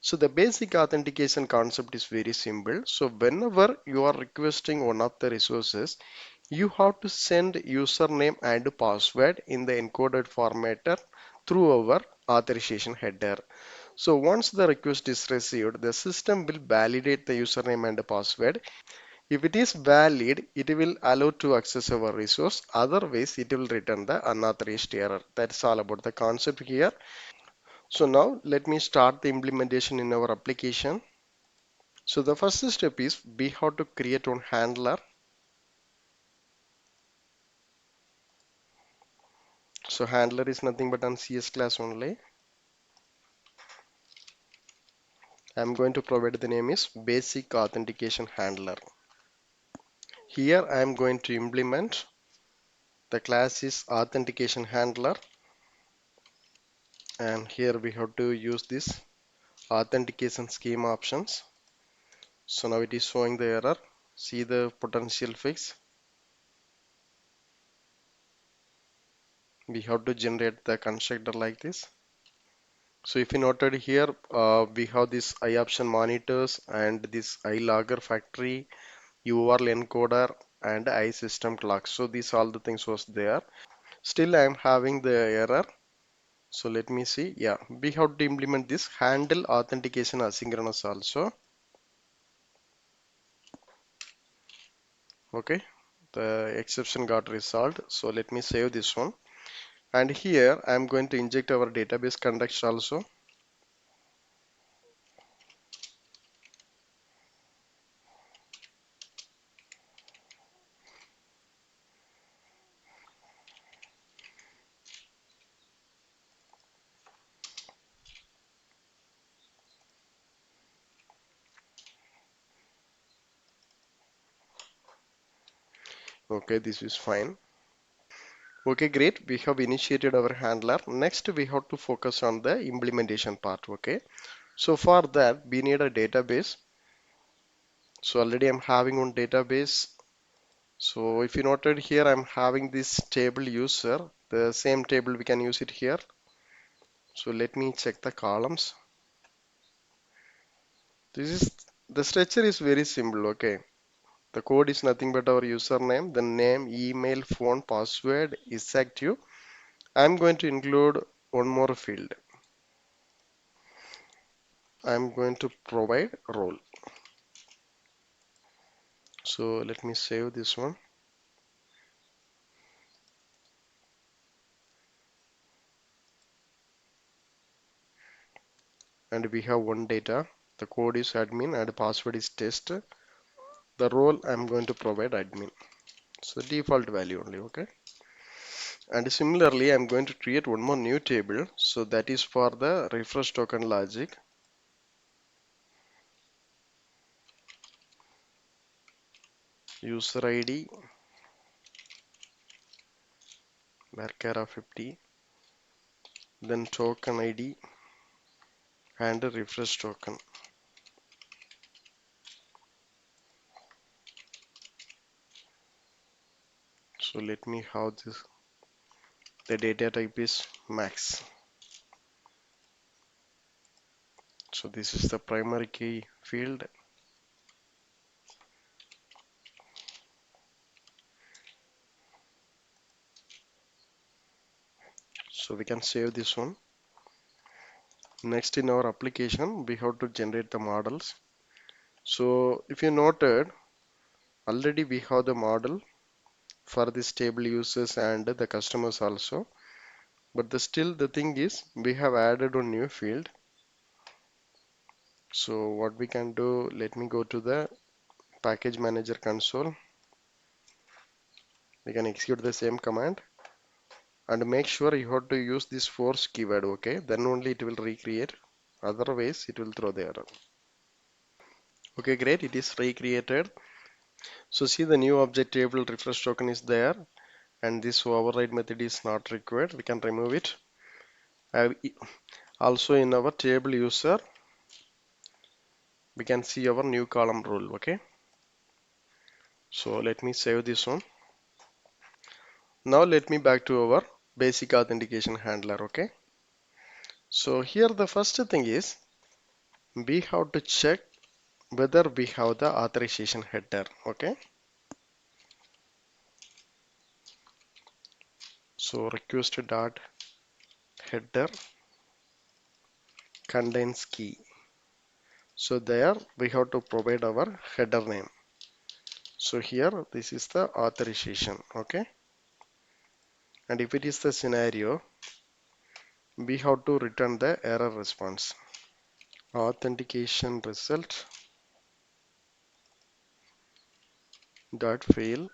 So the basic authentication concept is very simple. So whenever you are requesting one of the resources, you have to send username and password in the encoded formatter through our authorization header. So once the request is received, the system will validate the username and password. If it is valid, it will allow to access our resource. Otherwise, it will return the unauthorized error. That's all about the concept here. So now let me start the implementation in our application. So the first step is we have to create one handler. So handler is nothing but on CS class only. I'm going to provide the name is basic authentication handler. Here I'm going to implement the class is authentication handler, and here we have to use this authentication scheme options. So now it is showing the error. See the potential fix. We have to generate the constructor like this. So if you noted here, we have this I option monitors and this I logger factory, URL encoder and I system clock. So these all the things was there. Still I am having the error. So let me see. Yeah, we have to implement this handle authentication asynchronous also. Okay, the exception got resolved. So let me save this one. And here I am going to inject our database context also. Okay, this is fine. Okay, great. We have initiated our handler. Next, we have to focus on the implementation part. Okay, so for that, we need a database. So already I'm having one database. So if you noted here, I'm having this table user. The same table we can use it here. So let me check the columns. This is the structure is very simple. Okay, the code is nothing but our username, the name, email, phone, password is active. I'm going to include one more field. I'm going to provide role. So let me save this one. And we have one data. The code is admin and password is test. The role I'm going to provide admin. So default value only, okay? And similarly, I'm going to create one more new table. So that is for the refresh token logic. User ID, varchar of 50, then token ID and a refresh token. So let me have this. The data type is max. So this is the primary key field. So we can save this one. Next in our application, we have to generate the models. So if you noted, already we have the model for this table users and the customers also. But still the thing is, we have added a new field. So what we can do, let me go to the package manager console. We can execute the same command and make sure you have to use this force keyword, okay? Then only it will recreate. Otherwise, it will throw the error. Okay, great. It is recreated. So see the new object table refresh token is there, and this override method is not required. We can remove it. Also in our table user, we can see our new column rule. Okay. So let me save this one. Now let me back to our basic authentication handler. Okay. So here the first thing is we have to check whether we have the authorization header. Okay. So request dot header contains key. So there we have to provide our header name. So here this is the authorization. Okay. And if it is the scenario, we have to return the error response. Authentication result dot fail,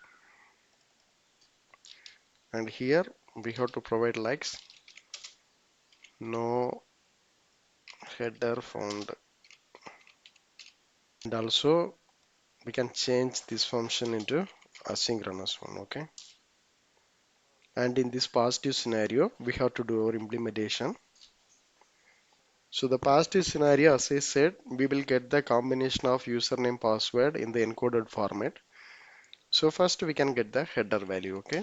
and here we have to provide likes no header found, and also we can change this function into asynchronous one. Okay, and in this positive scenario we have to do our implementation. So the positive scenario, as I said, we will get the combination of username password in the encoded format. So first we can get the header value. Okay,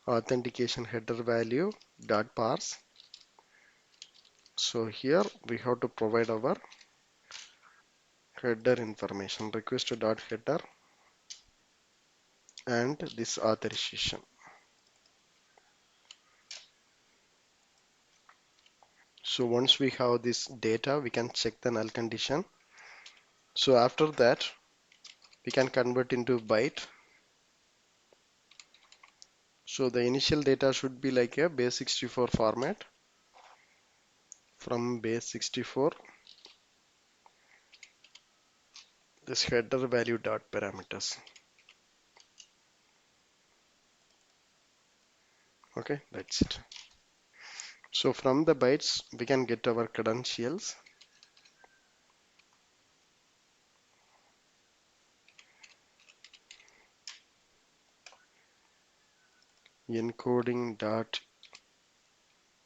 authentication header value dot parse. So here we have to provide our header information, request dot header, and this authorization. So once we have this data, we can check the null condition. So after that, we can convert into byte. So the initial data should be like a base64 format. From base64, this header value dot parameters. Okay, that's it. So from the bytes, we can get our credentials. Encoding dot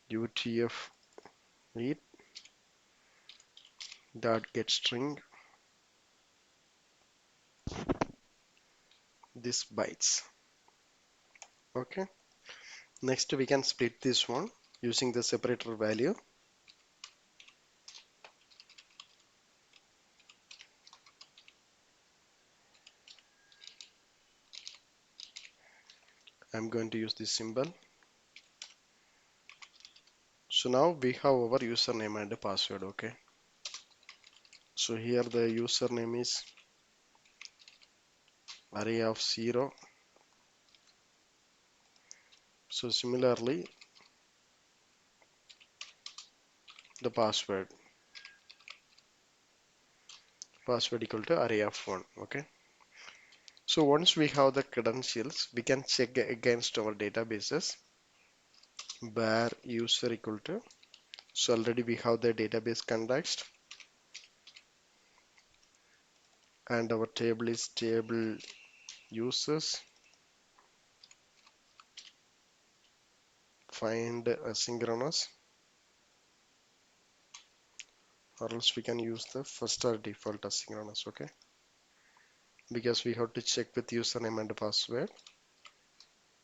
UTF 8 dot get string, this bytes. Okay, next we can split this one using the separator value. I'm going to use this symbol. So now we have our username and password. Okay, so here the username is array of 0. So similarly, the password equal to array of 1. Okay, so once we have the credentials, we can check against our databases. Where user equal to, so already we have the database context, and our table is table users, find asynchronous, or else we can use the first or default asynchronous. Okay, because we have to check with username and password.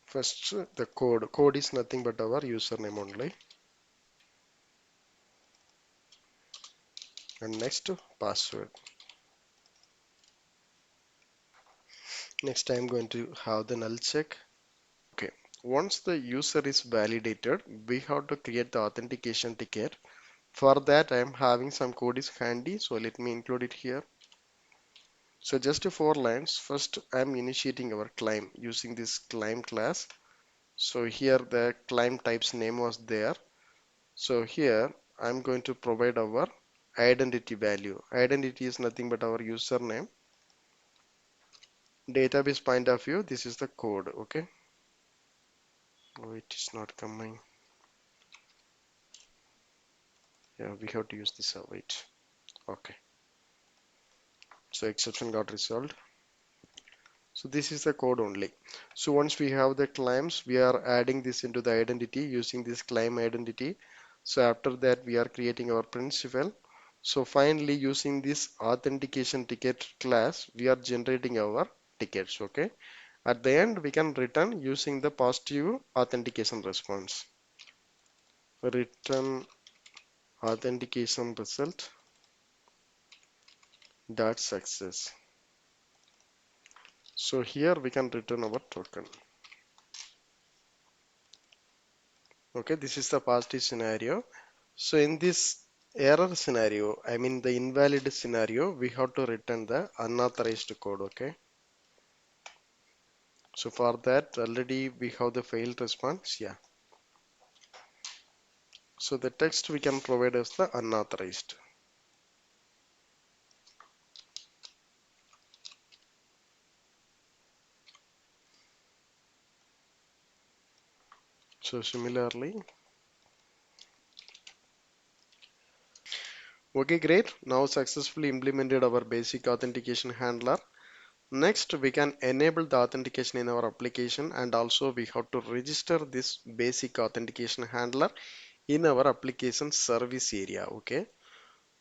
First, the code is nothing but our username only, and next password. Next I'm going to have the null check. Okay, once the user is validated, we have to create the authentication ticket. For that I am having some code is handy, so let me include it here. So just 4 lines. First I am initiating our climb using this climb class. So here the climb type's name was there. So here I'm going to provide our identity value. Identity is nothing but our username. Database point of view, this is the code. Okay, oh, it is not coming. Yeah, we have to use this. Wait. Okay, so exception got resolved. So this is the code only. So once we have the claims, we are adding this into the identity using this claim identity. So after that we are creating our principal. So finally using this authentication ticket class, we are generating our tickets. Okay, at the end we can return using the positive authentication response. Return authentication result dot success. So here we can return our token. Okay, this is the positive scenario. So in this error scenario, I mean the invalid scenario, we have to return the unauthorized code. Okay, so for that already we have the failed response. Yeah, So the text we can provide as the unauthorized. So similarly, okay, great. Now successfully implemented our basic authentication handler. Next, we can enable the authentication in our application, and also we have to register this basic authentication handler in our application service area. Okay.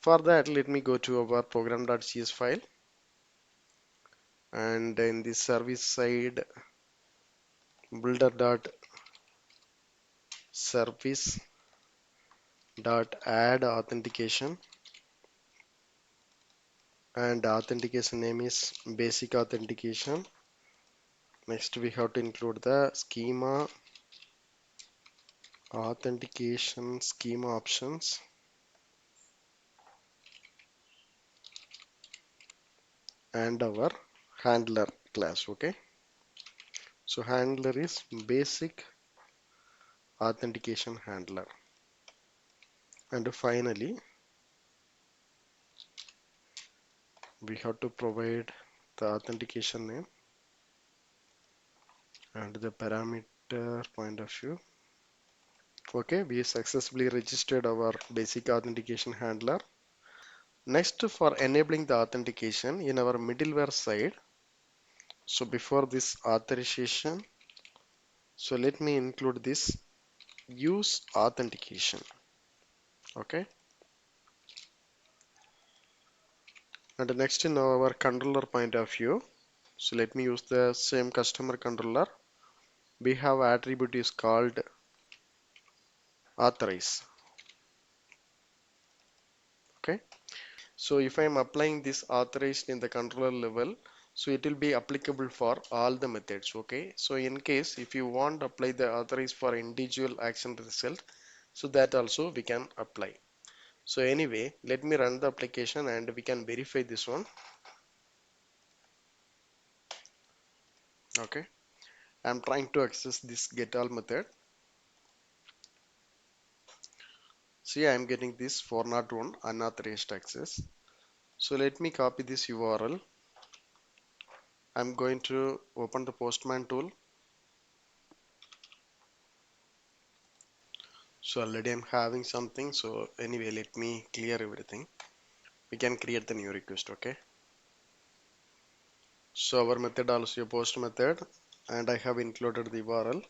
For that, let me go to our program.cs file, and in the service side, builder.service.add authentication, and authentication name is basic authentication. Next, we have to include the schema, authentication schema options, and our handler class. Okay, so handler is basic authentication handler. And finally, we have to provide the authentication name and the parameter point of view. Okay, we successfully registered our basic authentication handler. Next, for enabling the authentication in our middleware side, so before this authorization, so let me include this use authentication. Okay, and next in our controller point of view, so let me use the same customer controller. We have attribute is called authorize. Okay, so if I am applying this authorized in the controller level, so it will be applicable for all the methods. Okay, so in case if you want to apply the authorized for individual action result, so that also we can apply. So anyway, let me run the application and we can verify this one. Okay, I'm trying to access this get all method. See, I'm getting this 401 unauthorized access. So let me copy this URL. I'm going to open the Postman tool. So already I'm having something. So anyway, let me clear everything. We can create the new request. Okay. So our method also a post method, and I have included the URL.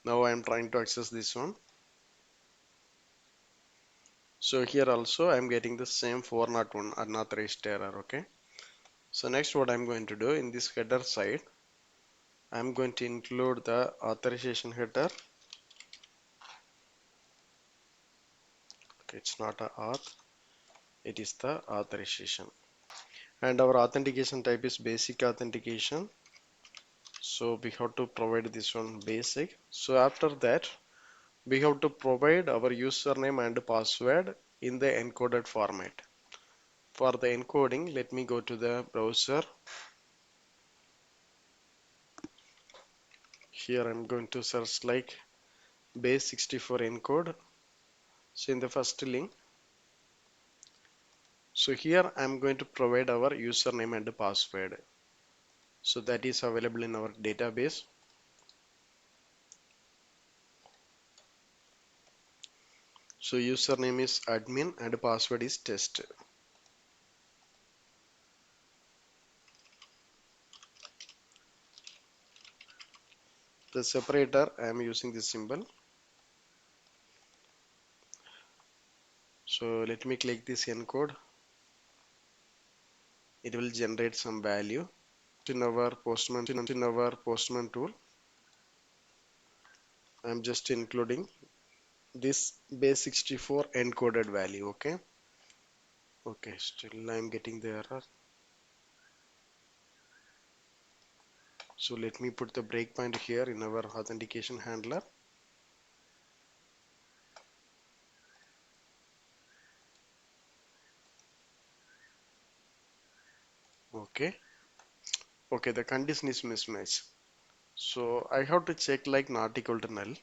Now I am trying to access this one. So here also I am getting the same 401 unauthorized error. Okay. So next what I'm going to do in this header side, I'm going to include the authorization header. Okay, it's not a auth, it is the authorization. And our authentication type is basic authentication. So we have to provide this one basic. So after that, we have to provide our username and password in the encoded format. For the encoding, let me go to the browser. Here I'm going to search like base64 encode. So in the first link, so here I'm going to provide our username and password. So that is available in our database. So username is admin and password is test. The separator I am using this symbol. So let me click this encode. It will generate some value. In our postman tool, I'm just including this base64 encoded value. Okay. Okay, still I'm getting the error. So let me put the breakpoint here in our authentication handler. Okay. Okay, the condition is mismatched. So I have to check like not equal to null.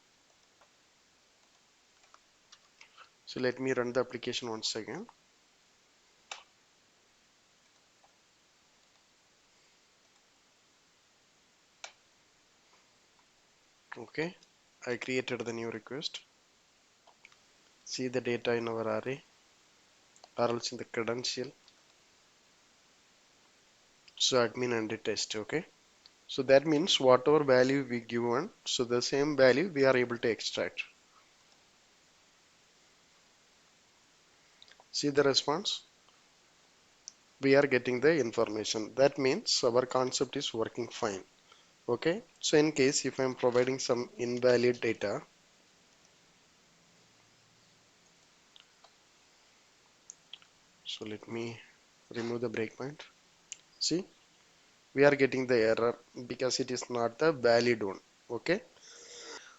So let me run the application once again. Okay, I created the new request. See the data in our array or else in the credential. So admin and the test. Okay, so that means whatever value we given, so the same value we are able to extract. See the response, we are getting the information. That means our concept is working fine. Okay, so in case if I am providing some invalid data, so let me remove the breakpoint. See, we are getting the error because it is not the valid one. Okay,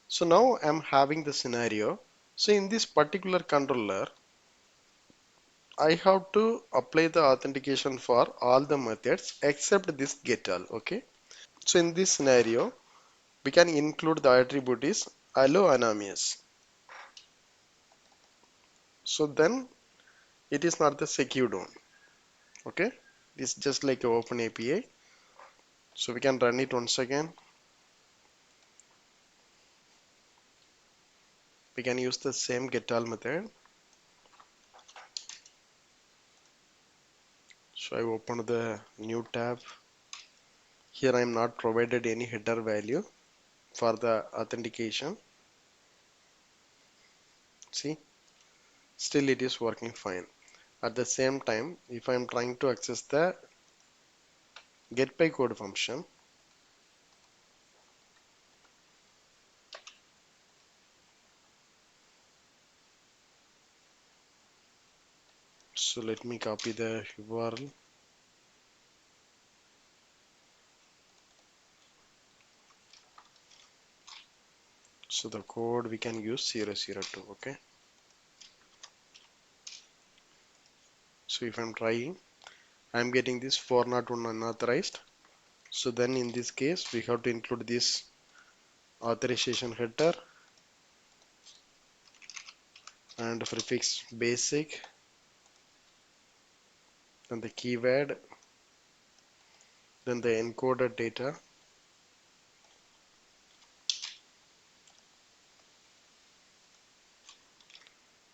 so now I'm having the scenario. So in this particular controller, I have to apply the authentication for all the methods except this getAll. Okay, so in this scenario, we can include the attribute is allow anonymous. So then it is not the secured one. Okay, it's just like an open API. So we can run it once again. We can use the same getAll method. So I opened the new tab. Here I am not provided any header value for the authentication. See, still it is working fine. At the same time, if I am trying to access the get by code function, so let me copy the URL. So the code we can use 002. Okay, so if I'm trying, I'm getting this 401 unauthorized. So then in this case, we have to include this authorization header and prefix basic, then the keyword, then the encoded data.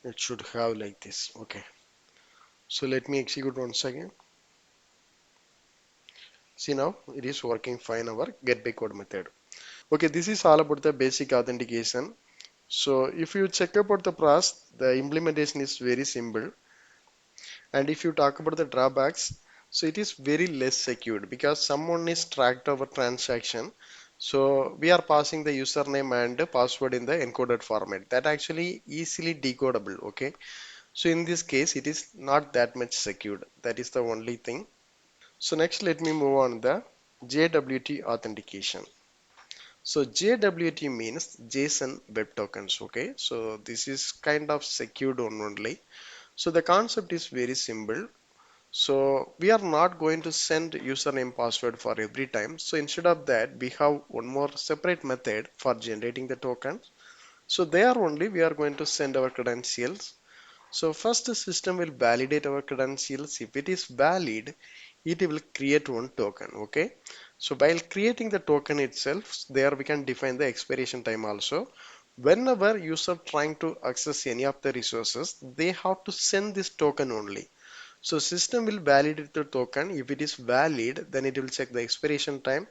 It should have like this. Okay, so let me execute once again. See, now it is working fine, our get by code method. Okay, this is all about the basic authentication. So if you check about the process, the implementation is very simple. And if you talk about the drawbacks, so it is very less secured because someone is tracked our transaction. So we are passing the username and password in the encoded format that actually easily decodable. Okay, so in this case it is not that much secured. That is the only thing. So next let me move on the JWT authentication. So JWT means JSON Web Tokens. Okay, so this is kind of secured one only. So the concept is very simple. So we are not going to send username password for every time. So instead of that, we have one more separate method for generating the token. So there only we are going to send our credentials. So first the system will validate our credentials. If it is valid, it will create one token. Okay. So while creating the token itself, there we can define the expiration time also. Whenever user trying to access any of the resources, they have to send this token only. So system will validate the token. If it is valid, then it will check the expiration time.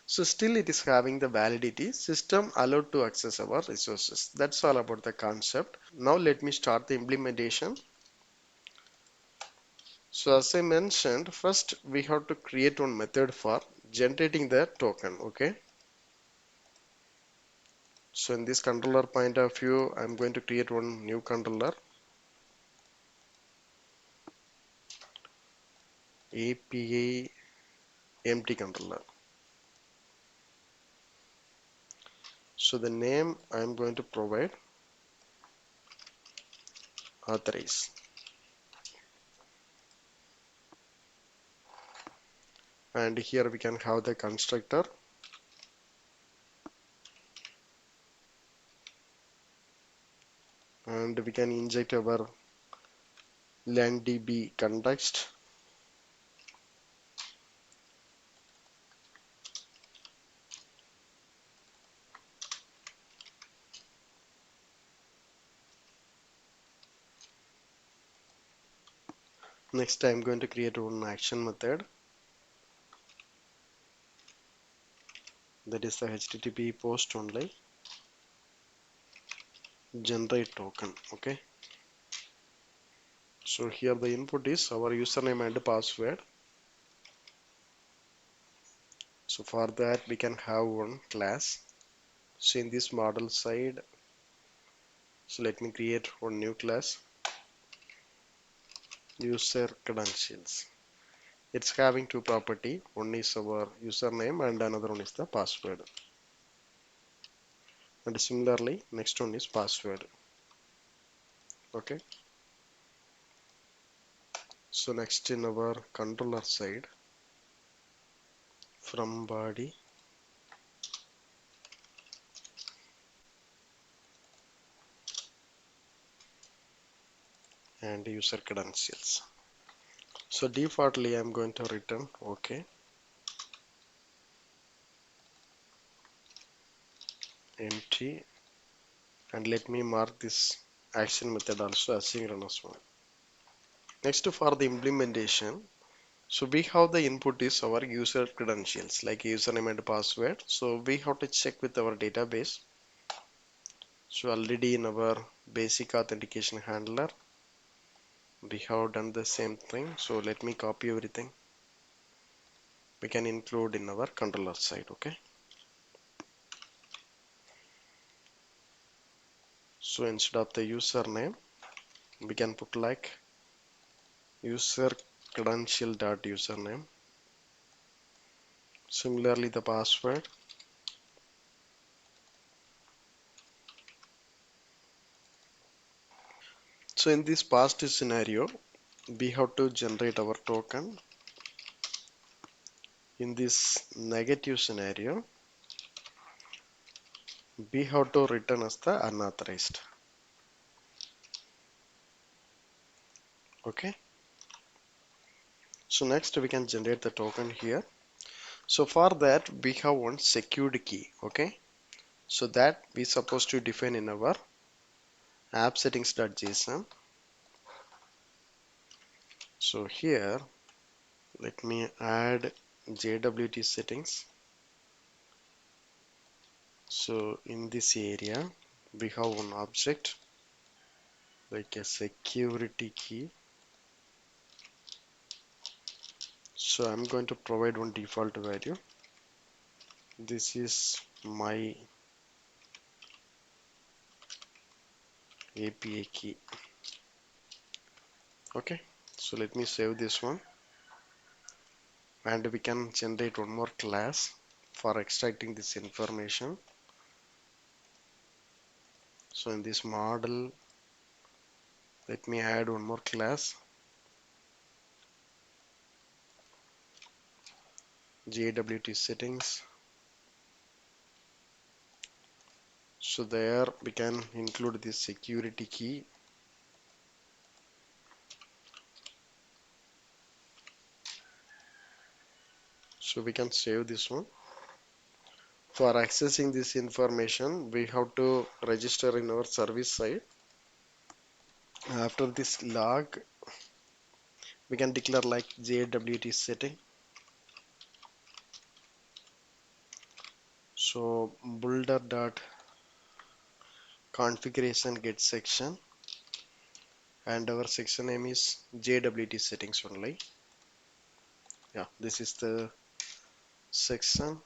So still it is having the validity. System allowed to access our resources. That's all about the concept. Now let me start the implementation. So as I mentioned, first we have to create one method for generating the token. Okay. So in this controller point of view, I'm going to create one new controller, API empty controller. So the name I'm going to provide authorize. And here we can have the constructor. and we can inject our LandDB context. Next, I'm going to create one action method, that is the HTTP post only generate token. Okay, so here the input is our username and password. So for that we can have one class. So in this model side, so let me create one new class, user credentials. It's having two property. One is our username and another one is the password. And similarly, next one is password. Okay. So next in our controller side, from body, and user credentials. So defaultly I'm going to return okay, empty, and let me mark this action method also asynchronous one. Next, for the implementation, so we have the input is our user credentials like username and password. So we have to check with our database. So already in our basic authentication handler, we have done the same thing. So let me copy everything. We can include in our controller side. Okay. So instead of the username, we can put like user credential dot username. Similarly, the password. So in this past scenario, we have to generate our token. In this negative scenario, we have to return as the unauthorized. Okay. So next we can generate the token here. So for that we have one secured key. Okay. So that we supposed to define in our app settings.json. So here let me add JWT settings. So in this area we have one object like a security key. So I'm going to provide one default value. This is my API key. Okay, so let me save this one, and we can generate one more class for extracting this information. So in this model, let me add one more class, JWT settings. So there we can include this security key. So we can save this one. For accessing this information, we have to register in our service side. After this log, we can declare like JWT setting. So builder dot configuration get section, and our section name is JWT settings only. Yeah, this is the section.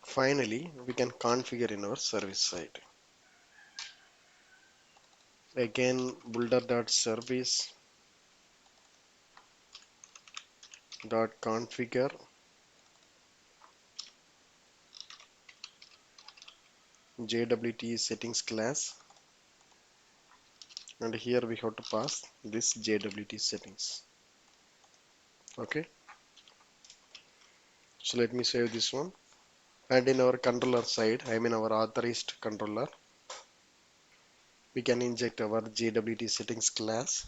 Finally, we can configure in our service side. Again, builder dot service dot configure JWT settings class, and here we have to pass this JWT settings. Okay, so let me save this one. And in our controller side, I mean our authorized controller, We can inject our JWT settings class.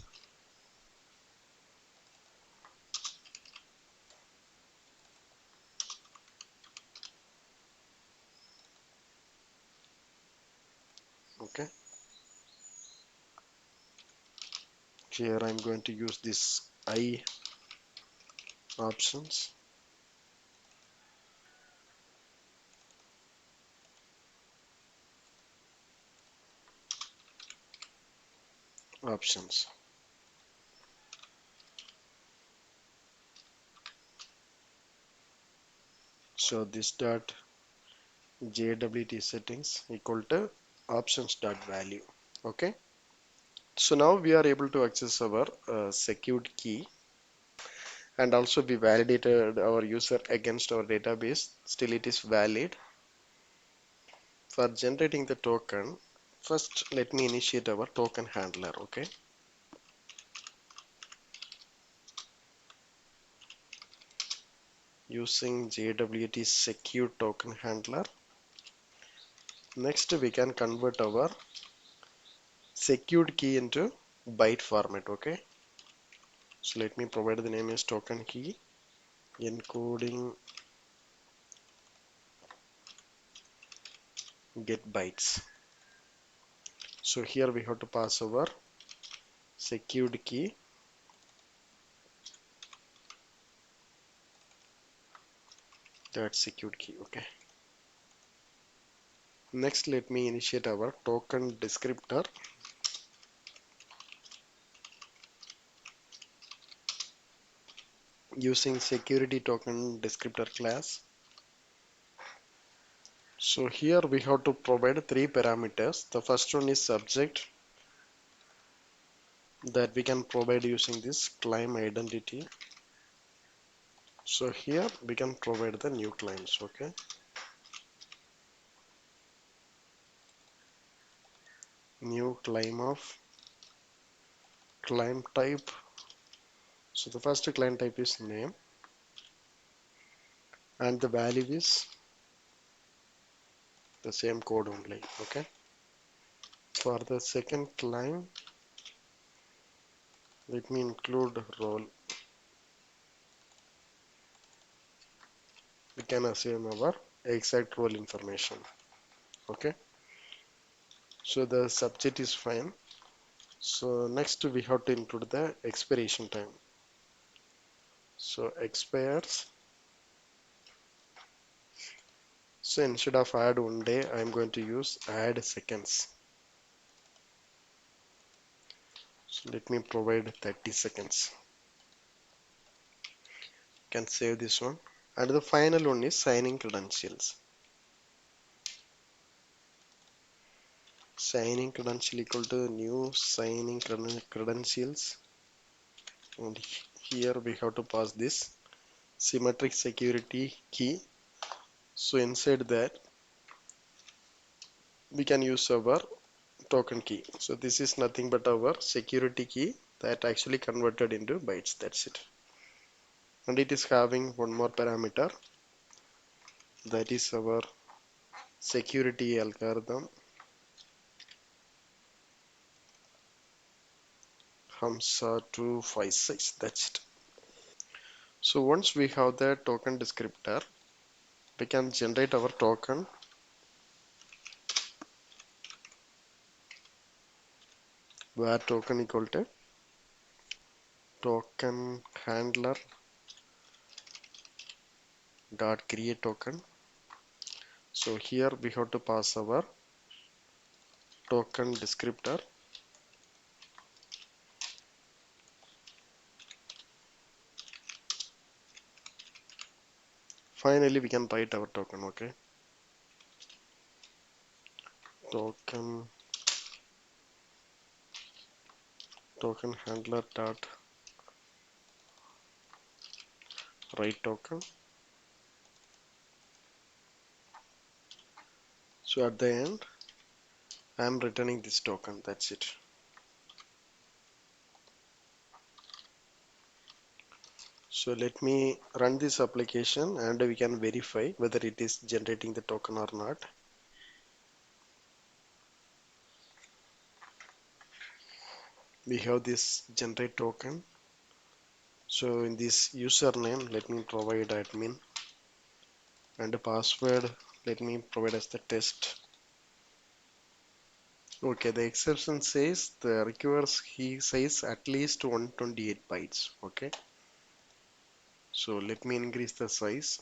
Okay. Here I'm going to use this I options. Options. So this dot JWT settings equal to options dot value. Okay. So now we are able to access our secured key, and also we validated our user against our database. Still it is valid. For generating the token, first let me initiate our token handler. Okay. Using JWT secure token handler. Next we can convert our secured key into byte format. Okay. So let me provide the name as token key encoding get bytes. So here we have to pass our secured key. That's secured key. Okay. Next, let me initiate our token descriptor. Using security token descriptor class. So here we have to provide three parameters. The first one is subject, that we can provide using this claim identity. So here we can provide the new claims. Okay. New claim of claim type. So the first claim type is name, and the value is the same code only. Okay. For the second claim, let me include role. We can assume our exact role information. Okay. So the subject is fine. So next we have to include the expiration time. So expires. So instead of add one day, I am going to use add seconds. So let me provide 30 seconds. Can save this one. And the final one is signing credentials. Signing credential equal to new signing credentials. And here we have to pass this symmetric security key. So inside that we can use our token key. So this is nothing but our security key that actually converted into bytes. That's it. And it is having one more parameter, that is our security algorithm Hamsa 256. That's it. So once we have the token descriptor, we can generate our token. Where token equal to token handler dot create token. So here we have to pass our token descriptor. Finally we can write our token. Okay. Token handler dot write token. So at the end I am returning this token. That's it. So let me run this application and we can verify whether it is generating the token or not. we have this generate token. So in this username, let me provide admin, and the password, let me provide as the test. Okay, the exception says the requires, he says at least 128 bytes. Okay, so let me increase the size.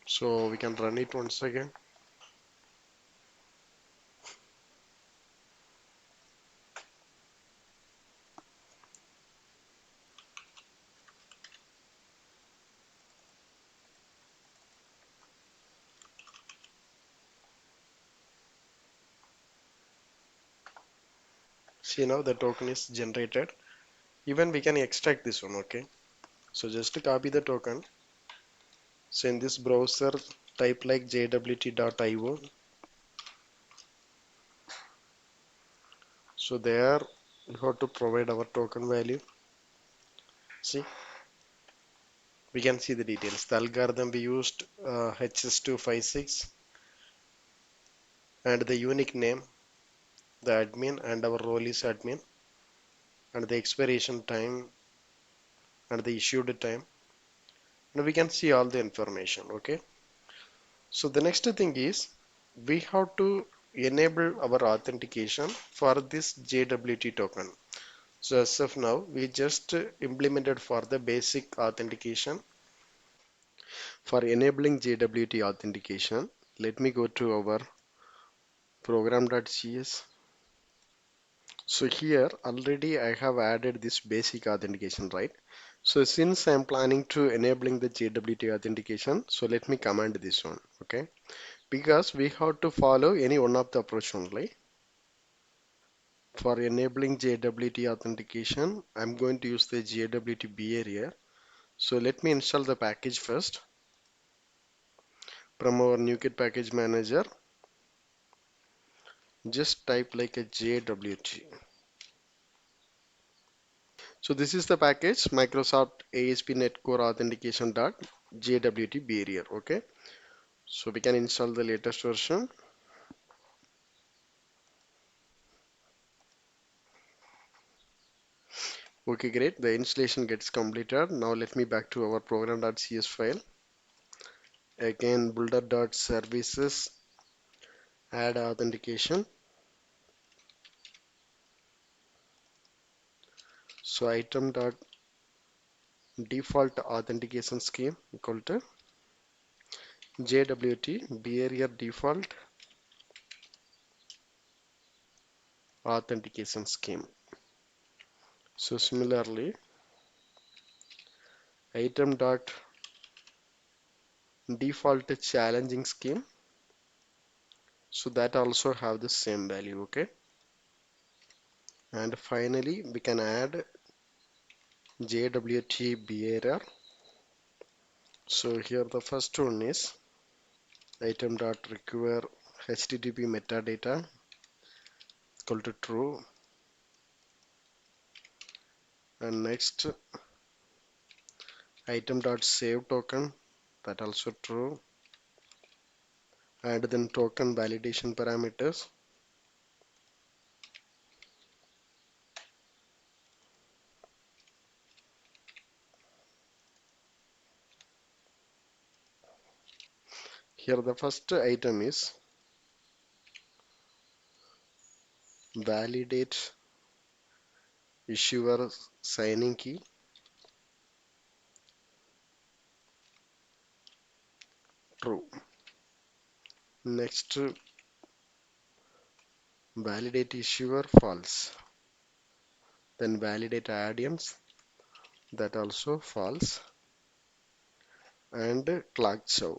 So we can run it once again. See, now the token is generated. Even we can extract this one. Okay, so just to copy the token. So in this browser, type like jwt.io. So there we have to provide our token value. See, we can see the details. The algorithm we used HS256, and the unique name, the admin, and our role is admin, and the expiration time and the issued time. And we can see all the information. Okay. So the next thing is we have to enable our authentication for this JWT token. So as of now, we just implemented for the basic authentication. For enabling JWT authentication, let me go to our program.cs. So here already I have added this basic authentication, right? So since I'm planning to enabling the JWT authentication, so let me command this one, okay? Because we have to follow any one of the approach only. For enabling JWT authentication, I'm going to use the JWT behavior. So let me install the package first from our NuGet package manager. Just type like a JWT. So this is the package Microsoft ASP.NET Core Authentication .jwt barrier. Okay, so we can install the latest version. Okay, great. The installation gets completed. Now let me back to our program.cs file. Again, builder.services, add authentication. So item.default authentication scheme equal to JWT barrier default authentication scheme. So similarly, item.default challenging scheme. So that also have the same value. Okay. And finally, we can add JWT behavior. So here the first one is item.require HTTP metadata equal to true. And next item.save token, that also true. And then token validation parameters. Here the first item is validate issuer signing key, true. Next, validate issuer, false. Then validate audience, that also false. And clock chow.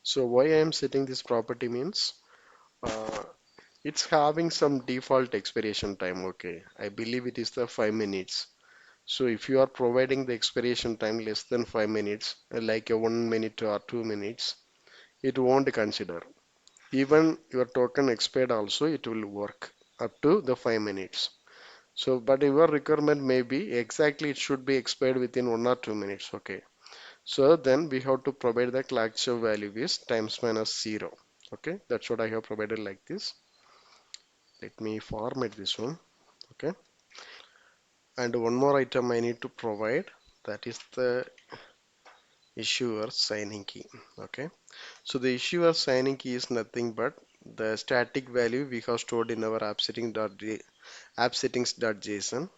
So why I am setting this property means uh, it's having some default expiration time. Okay, I believe it is the 5 minutes. So if you are providing the expiration time less than 5 minutes, like a 1 minute or 2 minutes, it won't consider. Even your token expired also, it will work up to the 5 minutes. So, but your requirement may be exactly it should be expired within 1 or 2 minutes. Okay. So then we have to provide the capture value is times minus 0. Okay. That's what I have provided like this. Let me format this one. Okay. And one more item I need to provide, that is the issuer signing key. Okay. So the issuer signing key is nothing but the static value we have stored in our app settings.json.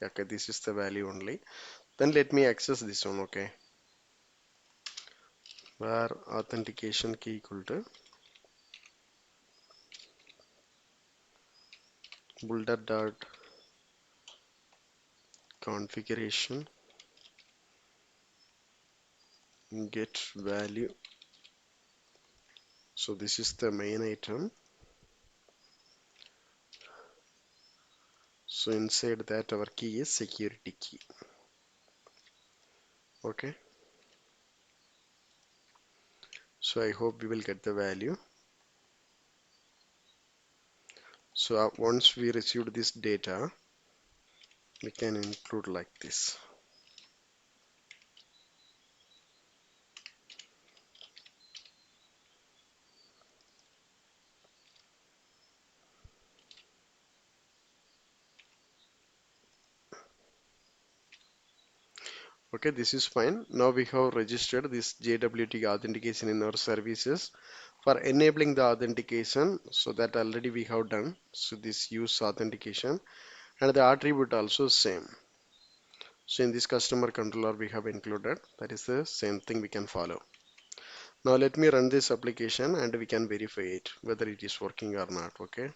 Okay, this is the value only. Then let me access this one. Okay, where authentication key equal to builder dot configuration get value. So this is the main item. So inside that our key is security key. Okay. So I hope we will get the value. So once we receive this data, we can include like this. Okay, this is fine. Now we have registered this JWT authentication in our services for enabling the authentication. So that already we have done. So this use authentication and the attribute also same. So in this customer controller we have included, that is the same thing we can follow. Now let me run this application and we can verify it whether it is working or not. Okay.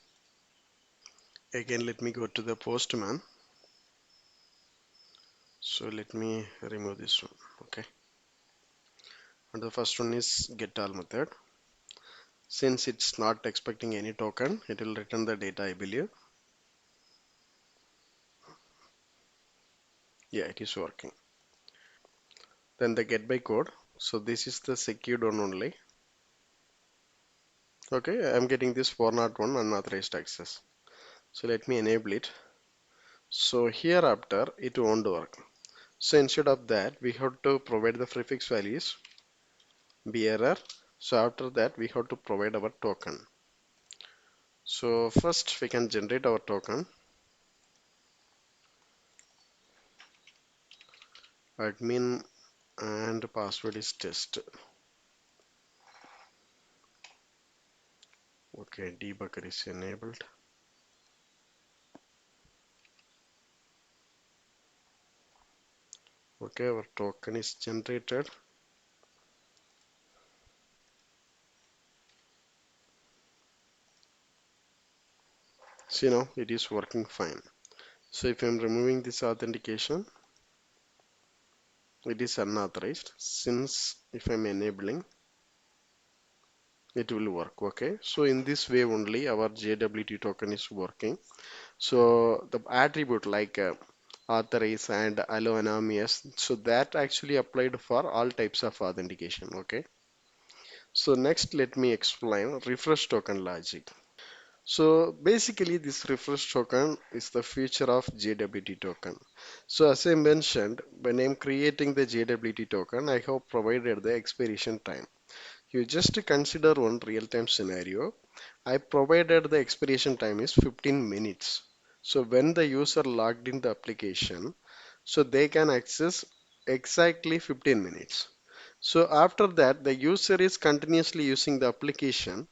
Again, let me go to the postman. So let me remove this one. Okay. And the first one is get all method. Since it's not expecting any token, it will return the data, I believe. Yeah, it is working. Then the get by code. So this is the secured one only. Okay, I'm getting this 401 unauthorized access. So let me enable it. So hereafter it won't work. So instead of that, we have to provide the prefix values bearer. So after that, we have to provide our token. So first we can generate our token. Admin and password is test. Okay, debugger is enabled. Okay, our token is generated. See now it is working fine. So if I'm removing this authentication, it is unauthorized. Since if I'm enabling, it will work. Okay, so in this way only our JWT token is working. So the attribute like authorize and allow anonymous, so that actually applied for all types of authentication. Okay, so next let me explain refresh token logic. So basically this refresh token is the feature of JWT token. So as I mentioned, when I'm creating the JWT token, I have provided the expiration time. You just consider one real-time scenario. I provided the expiration time is 15 minutes. So when the user logged in the application, so they can access exactly 15 minutes. So after that, the user is continuously using the application,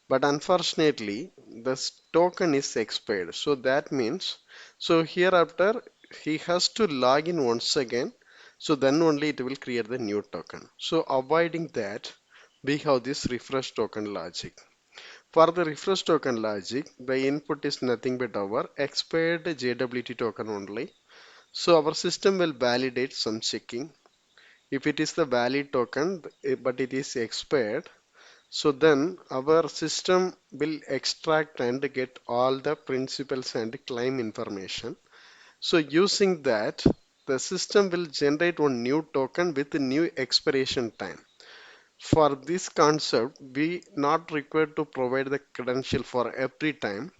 but unfortunately the token is expired. So that means, so hereafter he has to log in once again, so then only it will create the new token. So avoiding that, we have this refresh token logic. For the refresh token logic, the input is nothing but our expired JWT token only. So our system will validate some checking. If it is the valid token but it is expired, so then our system will extract and get all the principals and claim information. So using that, the system will generate one new token with a new expiration time. For this concept, we not required to provide the credential for every time.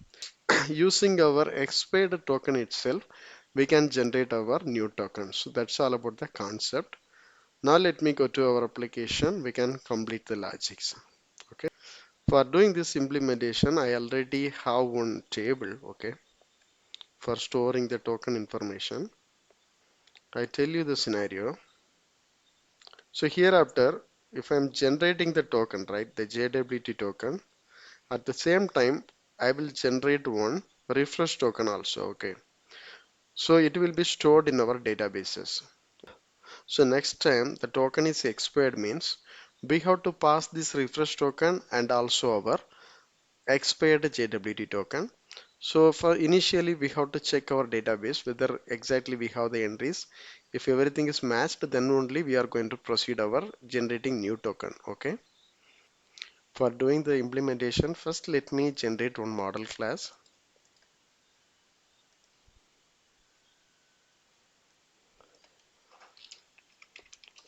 Using our expired token itself, we can generate our new token. So that's all about the concept. Now let me go to our application. We can complete the logics. Okay. For doing this implementation, I already have one table. Okay. For storing the token information. I tell you the scenario. So hereafter, if I'm generating the token, right, the JWT token, at the same time, I will generate one refresh token also. Okay. So it will be stored in our databases. So next time the token is expired means we have to pass this refresh token and also our expired JWT token. So for initially we have to check our database whether exactly we have the entries. If everything is matched, then only we are going to proceed our generating new token. Okay. For doing the implementation, first let me generate one model class,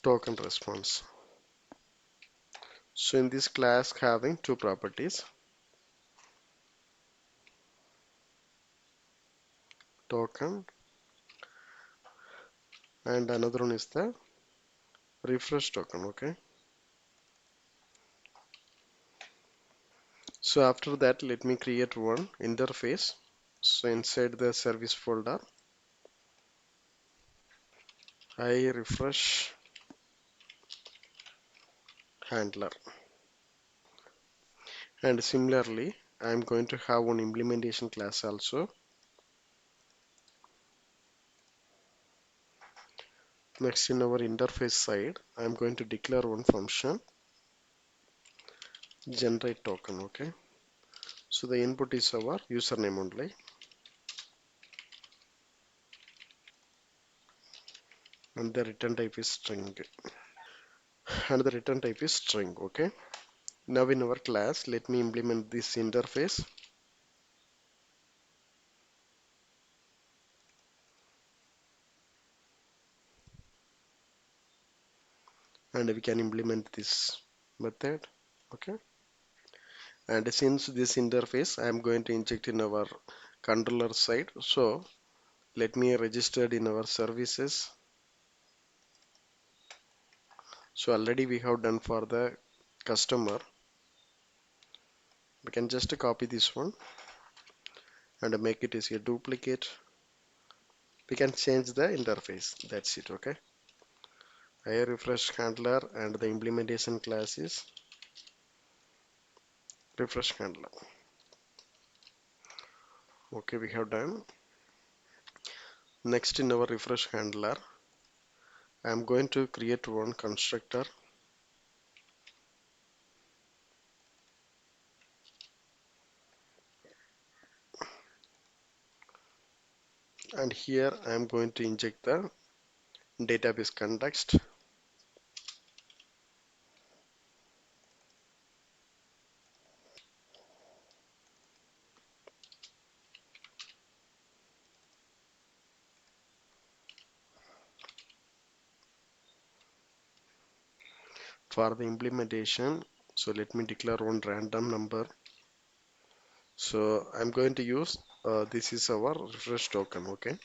token response. So in this class having two properties, token, and another one is the refresh token. Okay. So after that, let me create one interface. So inside the service folder, I refresh handler. And similarly, I'm going to have one implementation class also. Next in our interface side, I'm going to declare one function, generate token. Okay. So the input is our username only. And the return type is string. And the return type is string. Okay. Now in our class, let me implement this interface. And we can implement this method. Okay. And since this interface I am going to inject in our controller side, so let me register in our services. So already we have done for the customer. We can just copy this one and make it as a duplicate. We can change the interface. That's it. Okay. I refresh handler and the implementation class is refresh handler. Okay, we have done. Next in our refresh handler, I am going to create one constructor. And here I am going to inject the database context. For the implementation, so let me declare one random number. So I'm going to use this is our refresh token. Okay.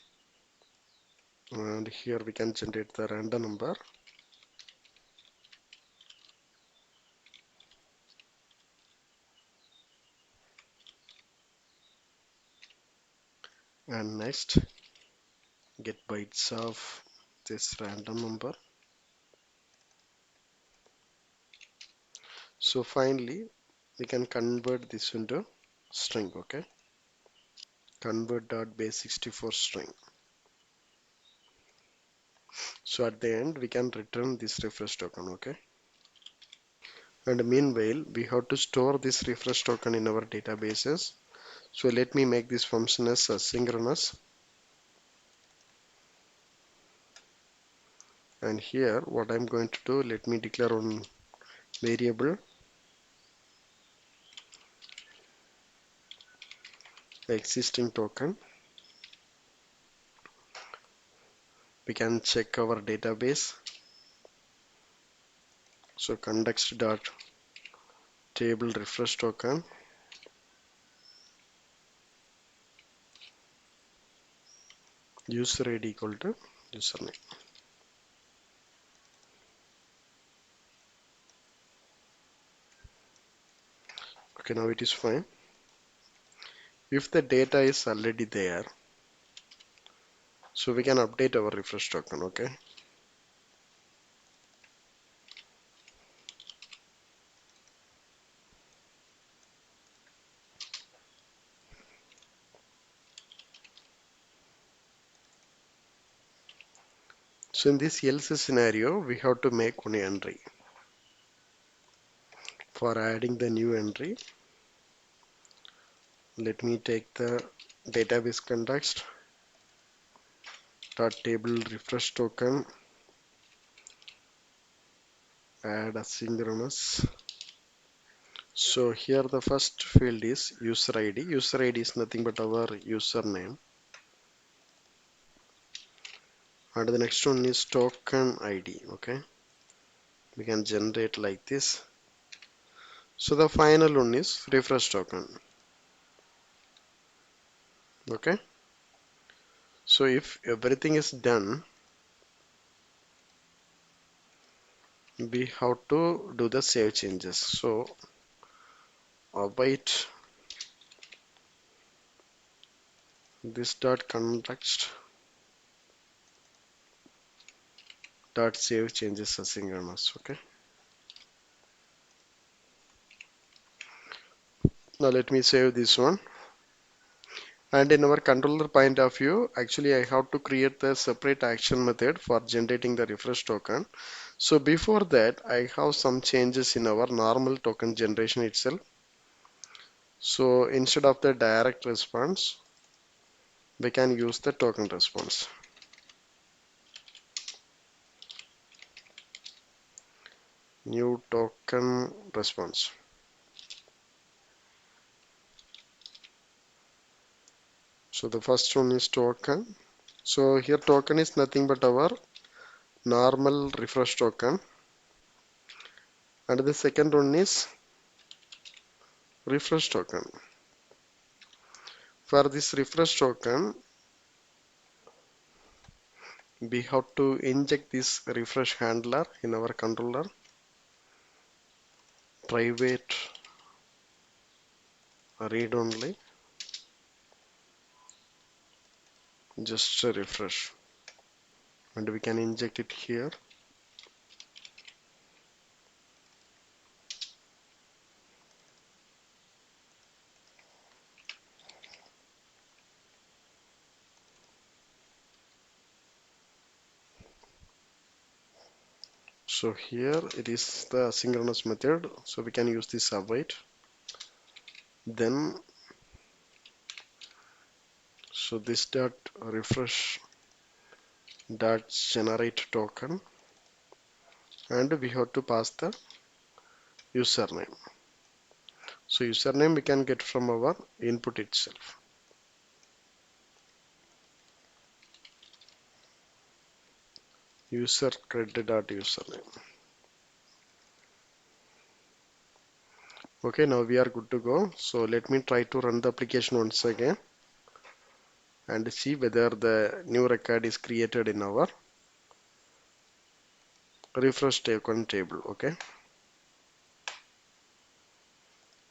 And here we can generate the random number. And next get bytes of this random number. So finally we can convert this into string. Okay. Convert.base64 string. So at the end we can return this refresh token. Okay. And meanwhile we have to store this refresh token in our databases. So let me make this function as asynchronous. And here what I'm going to do, let me declare one variable existing token. We can check our database. So context dot table refresh token, user ID equal to username. Okay, now it is fine. If the data is already there, so we can update our refresh token. Okay. So in this else scenario, we have to make one entry. For adding the new entry, let me take the database context dot table refresh token, add asynchronous. So here the first field is user ID. User ID is nothing but our username. And the next one is token ID. Okay, we can generate like this. So the final one is refresh token. Okay, so if everything is done, we have to do the save changes. So await this dot context dot save changes asynchronous. Okay, now let me save this one. And in our controller point of view, actually I have to create the separate action method for generating the refresh token. So before that, I have some changes in our normal token generation itself. So instead of the direct response, we can use the token response. New token response. So the first one is token. So here token is nothing but our normal refresh token. And the second one is refresh token. For this refresh token, we have to inject this refresh handler in our controller. Private read only, just a refresh, and we can inject it here. So here it is the asynchronous method, so we can use this await. Then so this dot refresh dot generate token, and we have to pass the username. So username we can get from our input itself. User credit dot username. Okay, now we are good to go. So let me try to run the application once again and see whether the new record is created in our refresh token table. Okay,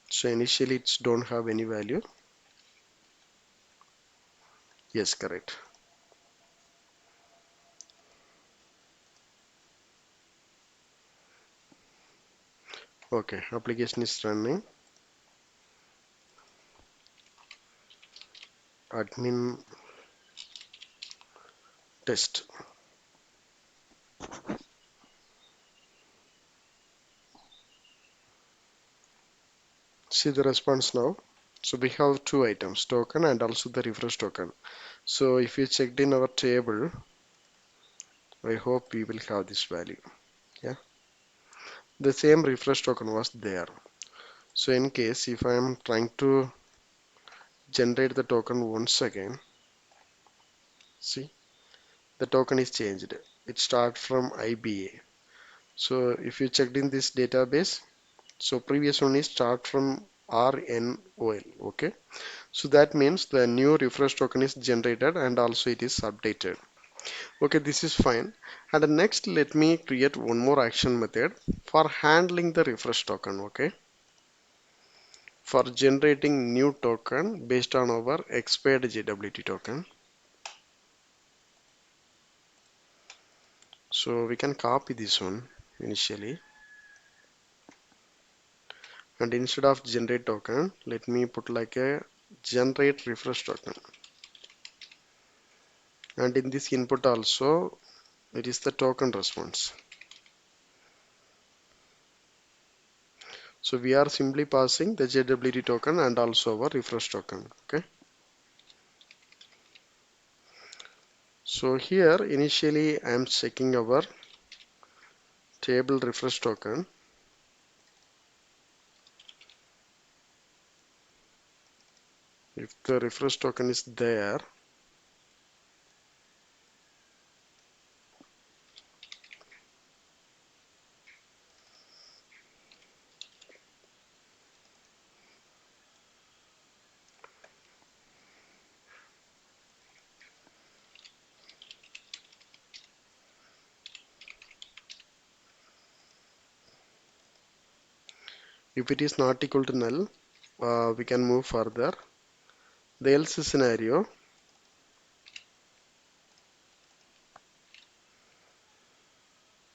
so initially it's don't have any value. Yes, correct. Okay, application is running. Admin test. See the response now. So we have two items, token and also the refresh token. So if you checked in our table, I hope we will have this value. Yeah, the same refresh token was there. So in case if I am trying to generate the token once again, see the token is changed. It starts from IBA. So if you checked in this database, so previous one is start from RNOL. Okay, so that means the new refresh token is generated and also it is updated. Okay, this is fine. And next, let me create one more action method for handling the refresh token. Okay, for generating new token based on our expired JWT token. So we can copy this one initially, and instead of generate token, let me put like a generate refresh token. And in this input also, it is the token response. So we are simply passing the JWT token and also our refresh token. Okay. So here initially I am checking our table refresh token. If the refresh token is there, if it is not equal to null, we can move further. The else scenario,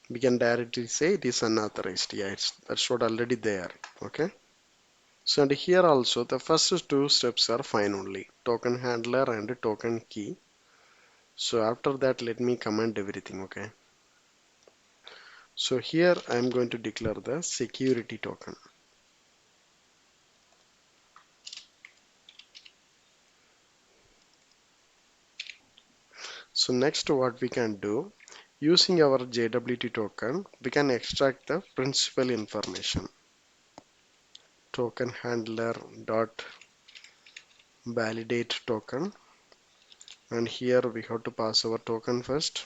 we can directly say it is unauthorized. Yeah, that's what already there. Okay. So and here also the first two steps are fine only. Token handler and token key. So after that, let me comment everything. Okay. So here I am going to declare the security token. So next what we can do, using our JWT token, we can extract the principal information. Token handler dot validate token, and here we have to pass our token first.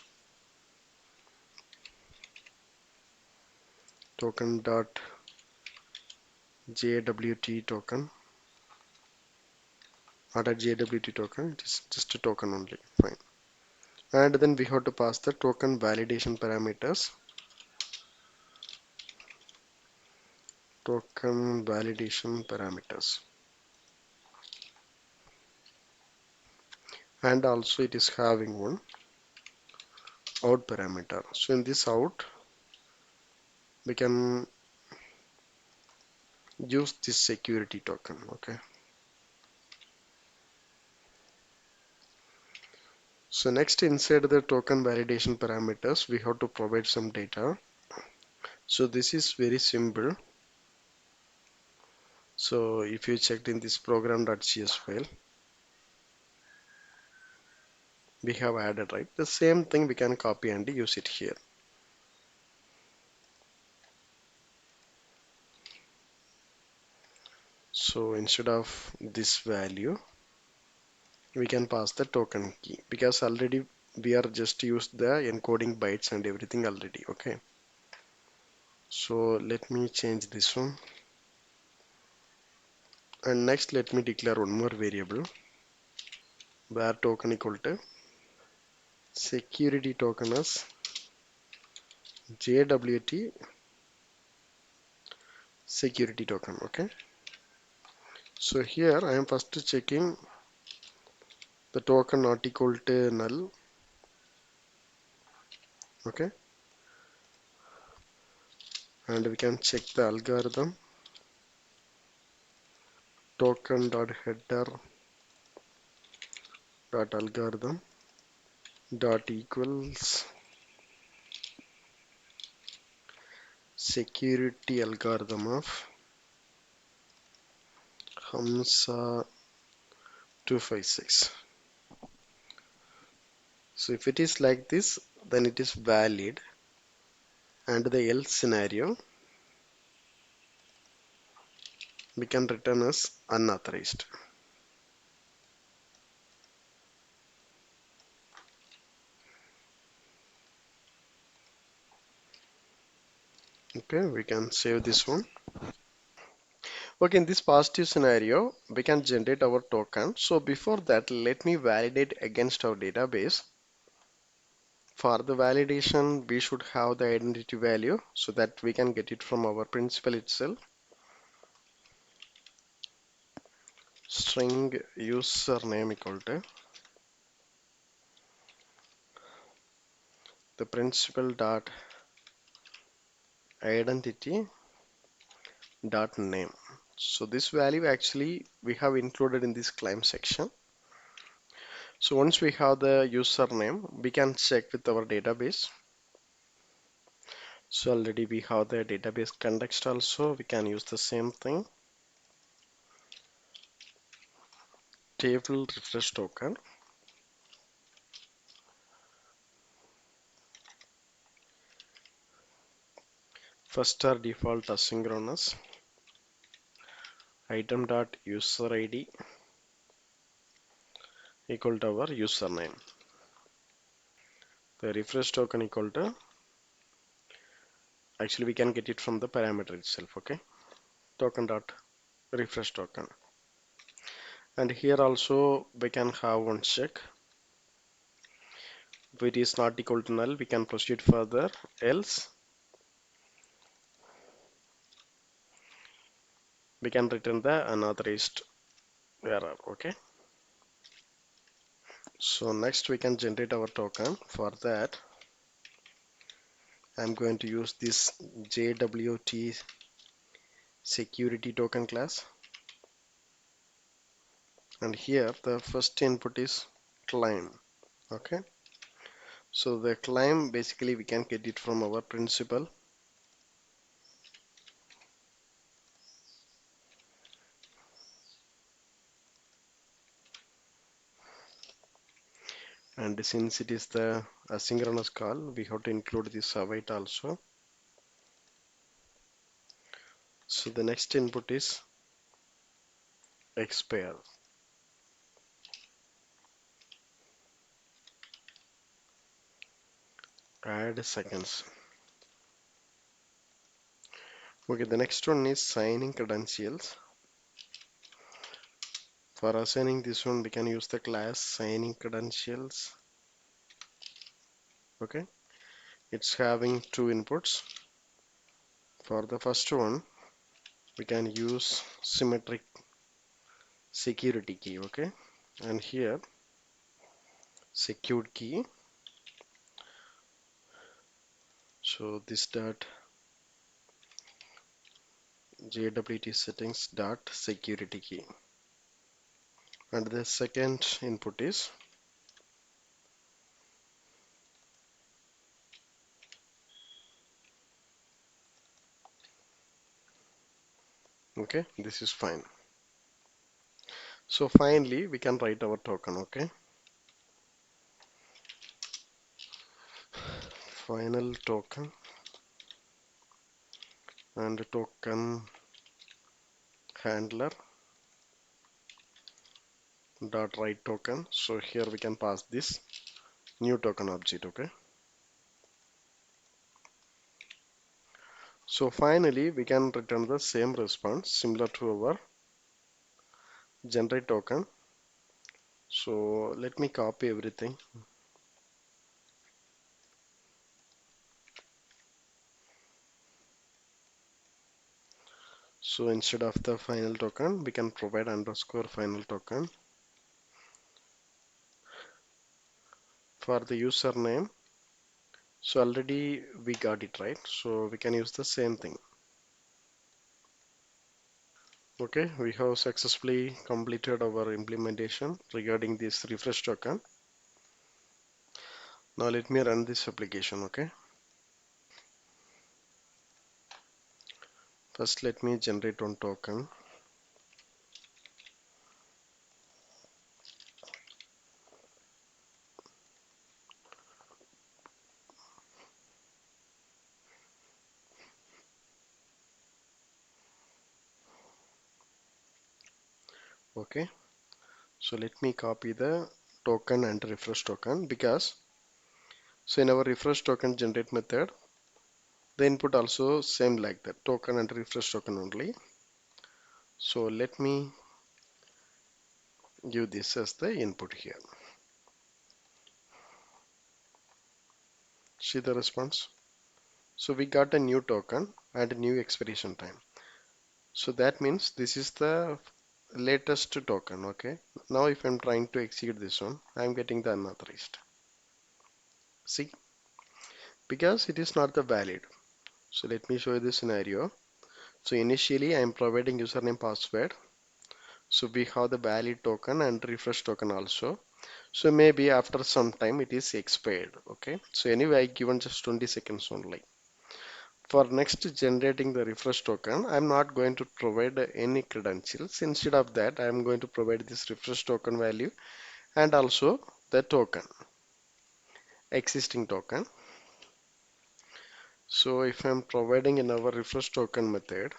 Token dot JWT token, not a JWT token, it is just a token only. Fine. And then we have to pass the token validation parameters. Token validation parameters. And also it is having one out parameter. So in this out, we can use this security token. Okay. So next inside the token validation parameters, we have to provide some data. So this is very simple. So if you checked in this program.cs file, we have added, right? The same thing we can copy and use it here. So instead of this value, we can pass the token key because already we are just used the encoding bytes and everything already. Okay. So let me change this one. And next let me declare one more variable where token equal to security token as JWT security token. Okay. So here I am first checking the token not equal to null. Okay. And we can check the algorithm token dot header dot algorithm dot equals security algorithm of Hamsa 256. So if it is like this, then it is valid, and the else scenario we can return as unauthorized. Okay, we can save this one. Okay, in this positive scenario, we can generate our token. So before that, let me validate against our database. For the validation, we should have the identity value so that we can get it from our principal itself. String username equal to the principal dot identity dot name. So this value actually we have included in this claim section. So once we have the username, we can check with our database. So already we have the database context also. We can use the same thing. Table refresh token. First our default asynchronous item dot user ID equal to our username. The refresh token equal to, actually we can get it from the parameter itself. Okay, token dot refresh token. And here also we can have one check. If it is not equal to null, we can proceed further. Else we can return the unauthorized error. Okay, so next we can generate our token. For that I'm going to use this JWT security token class, and here the first input is claim. Okay, so the claim basically we can get it from our principal. And since it is the asynchronous call, we have to include this await also. So the next input is expire. Add seconds. Okay, the next one is signing credentials. For assigning this one, we can use the class signing credentials. Okay, it's having two inputs. For the first one, we can use symmetric security key. Okay, and here secured key. So this dot JWT settings dot security key. And the second input is, okay, this is fine. So finally we can write our token. Okay, final token and token handler dot write token. So here we can pass this new token object. Okay, so finally we can return the same response similar to our generate token. So let me copy everything. So instead of the final token, we can provide underscore final token. For the username, so already we got it right, so we can use the same thing. Okay, we have successfully completed our implementation regarding this refresh token. Now let me run this application. Okay, first let me generate one token. Okay, so let me copy the token and refresh token, because so in our refresh token generate method The input also same like that, token and refresh token only. So let me give this as the input here. See the response. So we got a new token and a new expiration time. So that means this is the latest token. Okay. Now if I'm trying to execute this one, I'm getting the unauthorized. See, because it is not the valid. So let me show you the scenario. So initially I'm providing username password. So we have the valid token and refresh token also. So maybe after some time it is expired. Okay. So anyway, I given just 20 seconds only. For next generating the refresh token, I'm not going to provide any credentials. Instead of that, I'm going to provide this refresh token value and also the token, existing token. So if I'm providing in our refresh token method,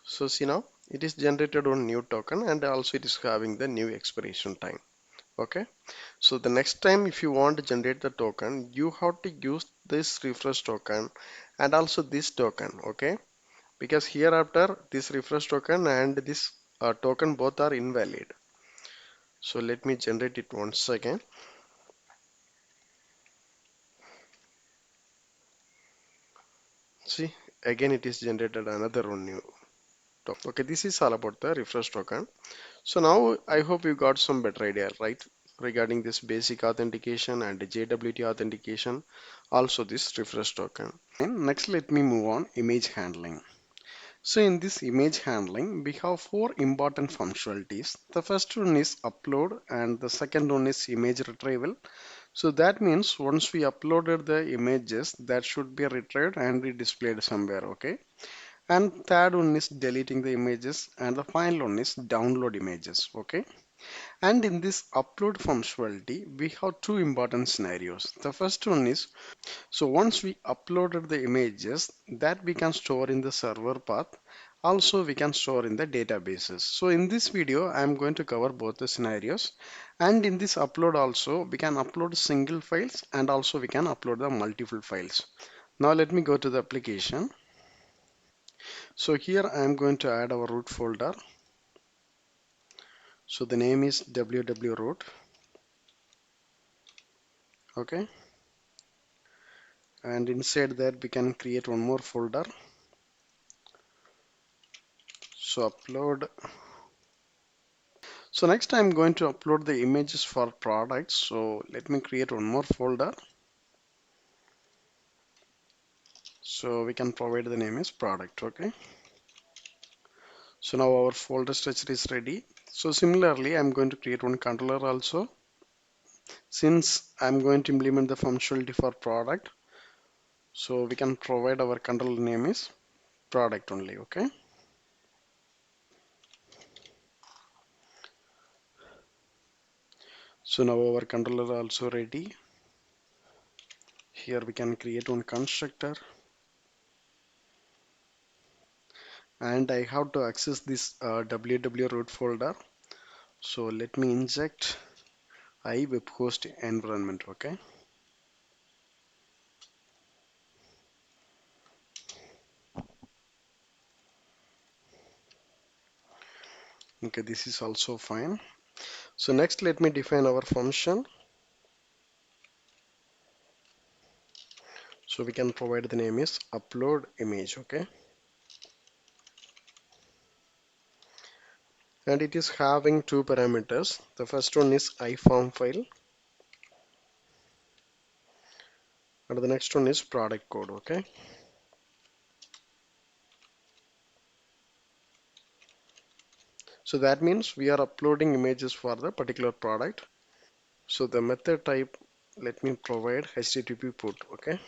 so see now it is generated on new token and also it is having the new expiration time. Okay. So the next time if you want to generate the token, you have to use this refresh token and also this token. Okay. Because hereafter this refresh token and this token both are invalid. So let me generate it once again. See, again it is generated another one new token. Okay, this is all about the refresh token. So now I hope you got some better idea, right, regarding this basic authentication and JWT authentication, also this refresh token. And next let me move on image handling. So in this image handling, we have four important functionalities. The first one is upload and the second one is image retrieval. So that means once we uploaded the images, that should be retrieved and be displayed somewhere, okay? And third one is deleting the images and the final one is download images, okay? And in this upload functionality, we have two important scenarios. The first one is so once we uploaded the images that we can store in the server path, also we can store in the databases. So in this video, I am going to cover both the scenarios, and in this upload also we can upload single files and also we can upload the multiple files. Now let me go to the application. So here I am going to add our root folder. So the name is www.root. Okay. And inside that we can create one more folder. So upload. So next I'm going to upload the images for products. So let me create one more folder. So we can provide the name is product. Okay. So now our folder structure is ready. So similarly, I'm going to create one controller also. Since I'm going to implement the functionality for product, so we can provide our controller name is product only. Okay. So now our controller also ready. Here we can create one constructor. And I have to access this www root folder. So let me inject I web host environment. Okay. Okay, this is also fine. So next let me define our function. So we can provide the name is upload image. Okay. And it is having two parameters. The first one is iform file and the next one is product code. Okay. So that means we are uploading images for the particular product. So the method type, let me provide HTTP put. Okay.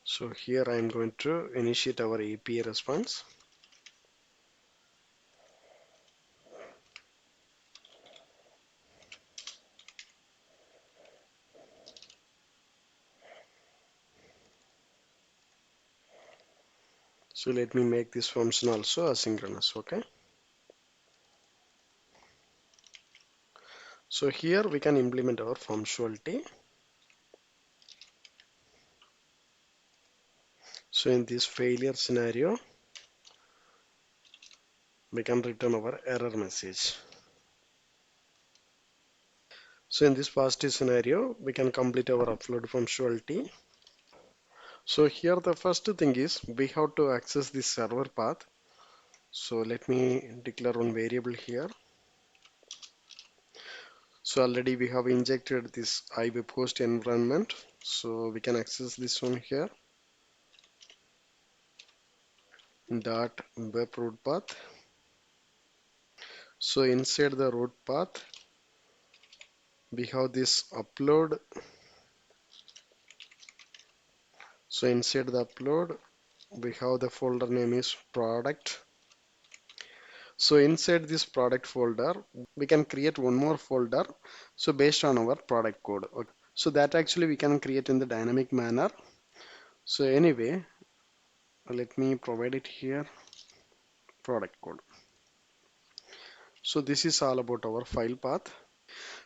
So here I am going to initiate our API response. So let me make this function also asynchronous. Okay. So here we can implement our functionality. So in this failure scenario, we can return our error message. So in this positive scenario, we can complete our upload functionality. So here the first thing is we have to access this server path. So let me declare one variable here. So already we have injected this iweb host environment. So we can access this one here. Dot web root path. So inside the root path, we have this upload. So inside the upload, we have the folder name is product. So inside this product folder, we can create one more folder. So based on our product code. Okay. So that actually we can create in the dynamic manner. So anyway, let me provide it here, product code. So this is all about our file path.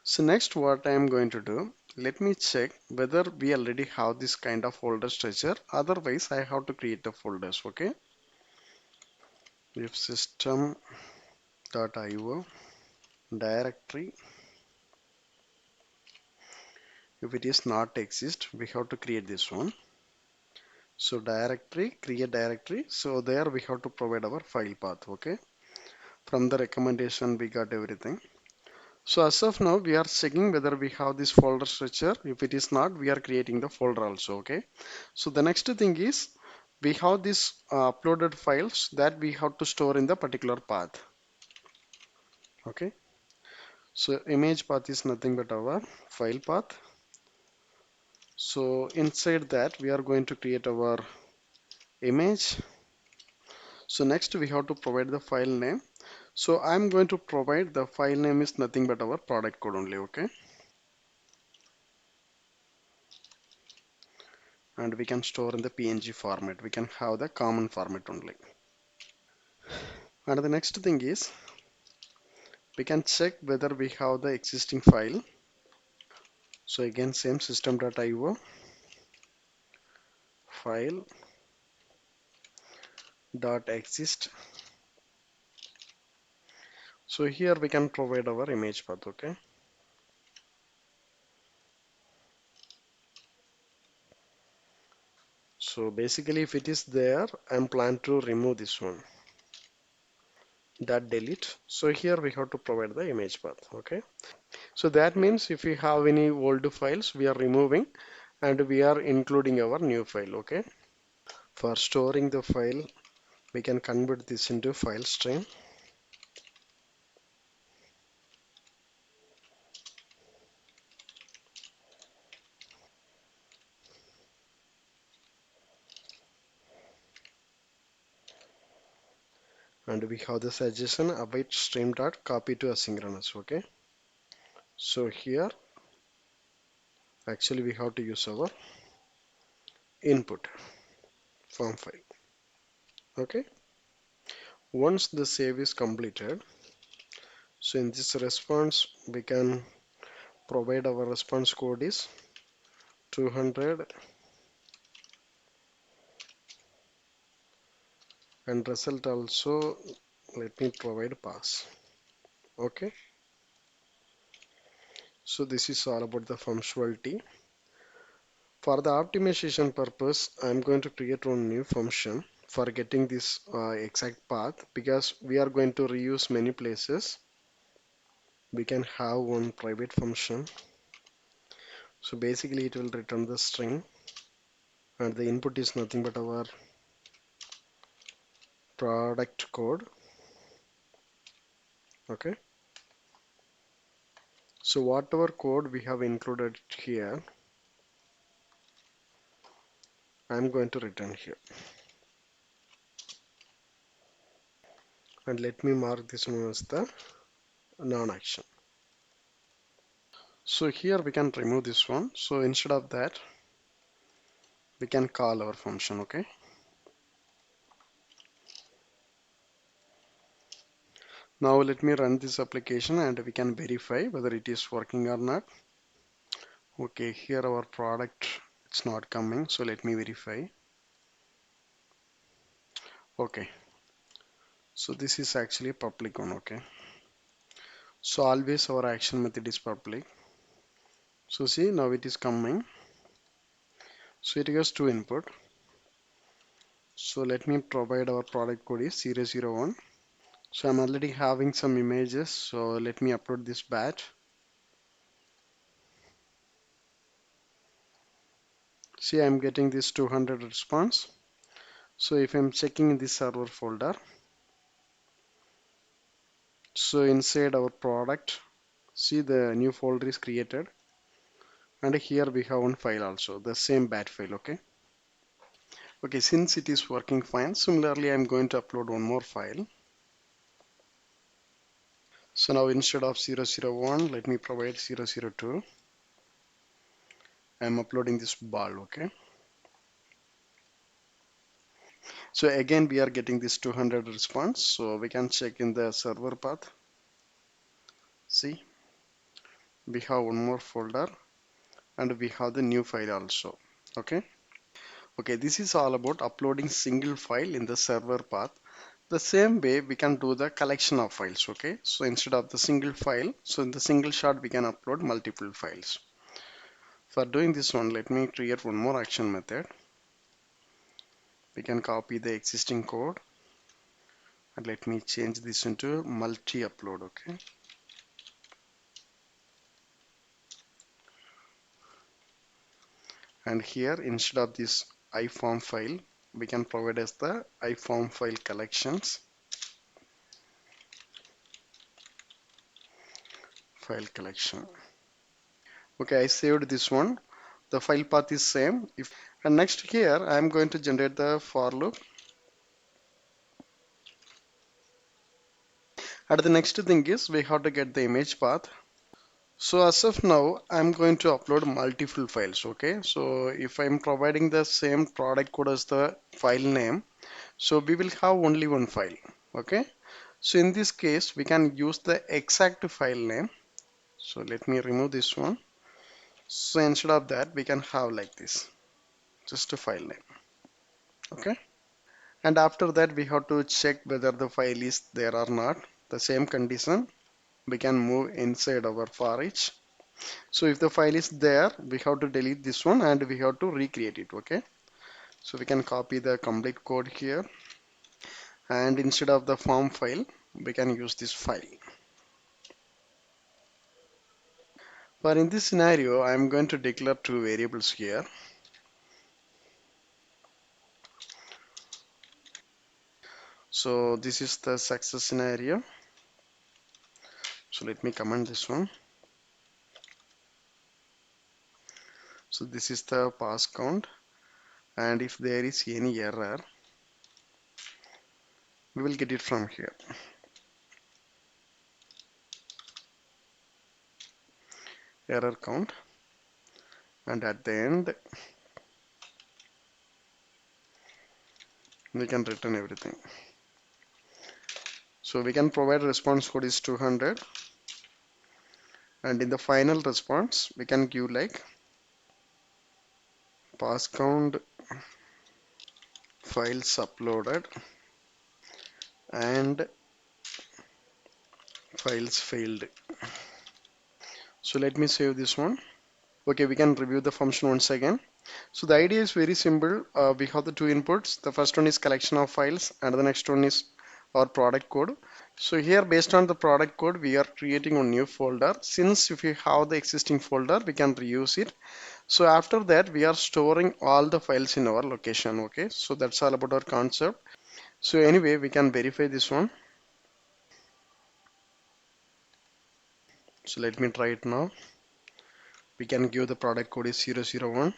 So next what I am going to do, let me check whether we already have this kind of folder structure. Otherwise, I have to create the folders. Okay. If system.io directory, if it is not exist, we have to create this one. So directory, create directory. So there we have to provide our file path. Okay. From the recommendation, we got everything. So as of now, we are checking whether we have this folder structure. If it is not, we are creating the folder also. Okay. So the next thing is we have this uploaded files that we have to store in the particular path. Okay. So image path is nothing but our file path. So inside that we are going to create our image. So next we have to provide the file name. So I'm going to provide the file name is nothing but our product code only. Okay. And we can store in the PNG format. We can have the common format only. And the next thing is we can check whether we have the existing file. So again same system.io file dot exist. So here we can provide our image path. Okay. So basically if it is there, I'm plan to remove this one. That delete. So here we have to provide the image path. Okay. So that means if we have any old files, we are removing and we are including our new file. Okay. For storing the file, we can convert this into file stream. And we have the suggestion await stream dot copy to asynchronous. Okay. So here actually we have to use our input form file. Okay. Once the save is completed, so in this response we can provide our response code is 200 and result also let me provide pass. Okay. So this is all about the functionality. For the optimization purpose, I'm going to create one new function for getting this exact path because we are going to reuse many places. We can have one private function. So basically it will return the string and the input is nothing but our product code. Okay. So whatever code we have included here, I'm going to return here. And let me mark this one as the non-action. So here we can remove this one. So instead of that, we can call our function. Okay. Now let me run this application and we can verify whether it is working or not. Okay, here our product, it's not coming, so let me verify. Okay, so this is actually a public one. Okay, so always our action method is public. So see, now it is coming. So it has two input. So let me provide our product code is 001. So I'm already having some images, so let me upload this batch. See, I'm getting this 200 response. So if I'm checking in the server folder, so inside our product, see the new folder is created, and here we have one file also, the same bat file. Okay, since it is working fine, similarly I'm going to upload one more file. So now instead of 001, let me provide 002. I'm uploading this ball. Okay, so again we are getting this 200 response, so we can check in the server path. See, we have one more folder and we have the new file also. Okay, this is all about uploading single file in the server path. The same way we can do the collection of files. Okay, so instead of the single file, so in the single shot we can upload multiple files. For doing this one, let me create one more action method. We can copy the existing code and let me change this into multi-upload. Okay, and here instead of this iform file, we can provide as the iform file collection. Okay, I saved this one. The file path is same. If and next here I am going to generate the for loop. And the next thing is we have to get the image path. So as of now, I'm going to upload multiple files. Okay, so if I'm providing the same product code as the file name, so we will have only one file. Okay, so in this case, we can use the exact file name. So let me remove this one. So instead of that, we can have like this, just a file name. Okay, and after that, we have to check whether the file is there or not. The same condition, we can move inside our for each. So if the file is there, we have to delete this one and we have to recreate it. Okay, so we can copy the complete code here, and instead of the form file, we can use this file. But in this scenario, I am going to declare two variables here. So this is the success scenario. So let me comment this one. So this is the pass count, and if there is any error, we will get it from here. Error count, and at the end, we can return everything. So we can provide response code is 200, and in the final response, we can give like pass count files uploaded and files failed. So let me save this one. Okay, we can review the function once again. So the idea is very simple. We have the two inputs. The first one is collection of files and the next one is our product code. So here based on the product code, we are creating a new folder. Since if we have the existing folder, we can reuse it. So after that, we are storing all the files in our location. Okay, so that's all about our concept. So anyway, we can verify this one. So let me try it now. We can give the product code is 001.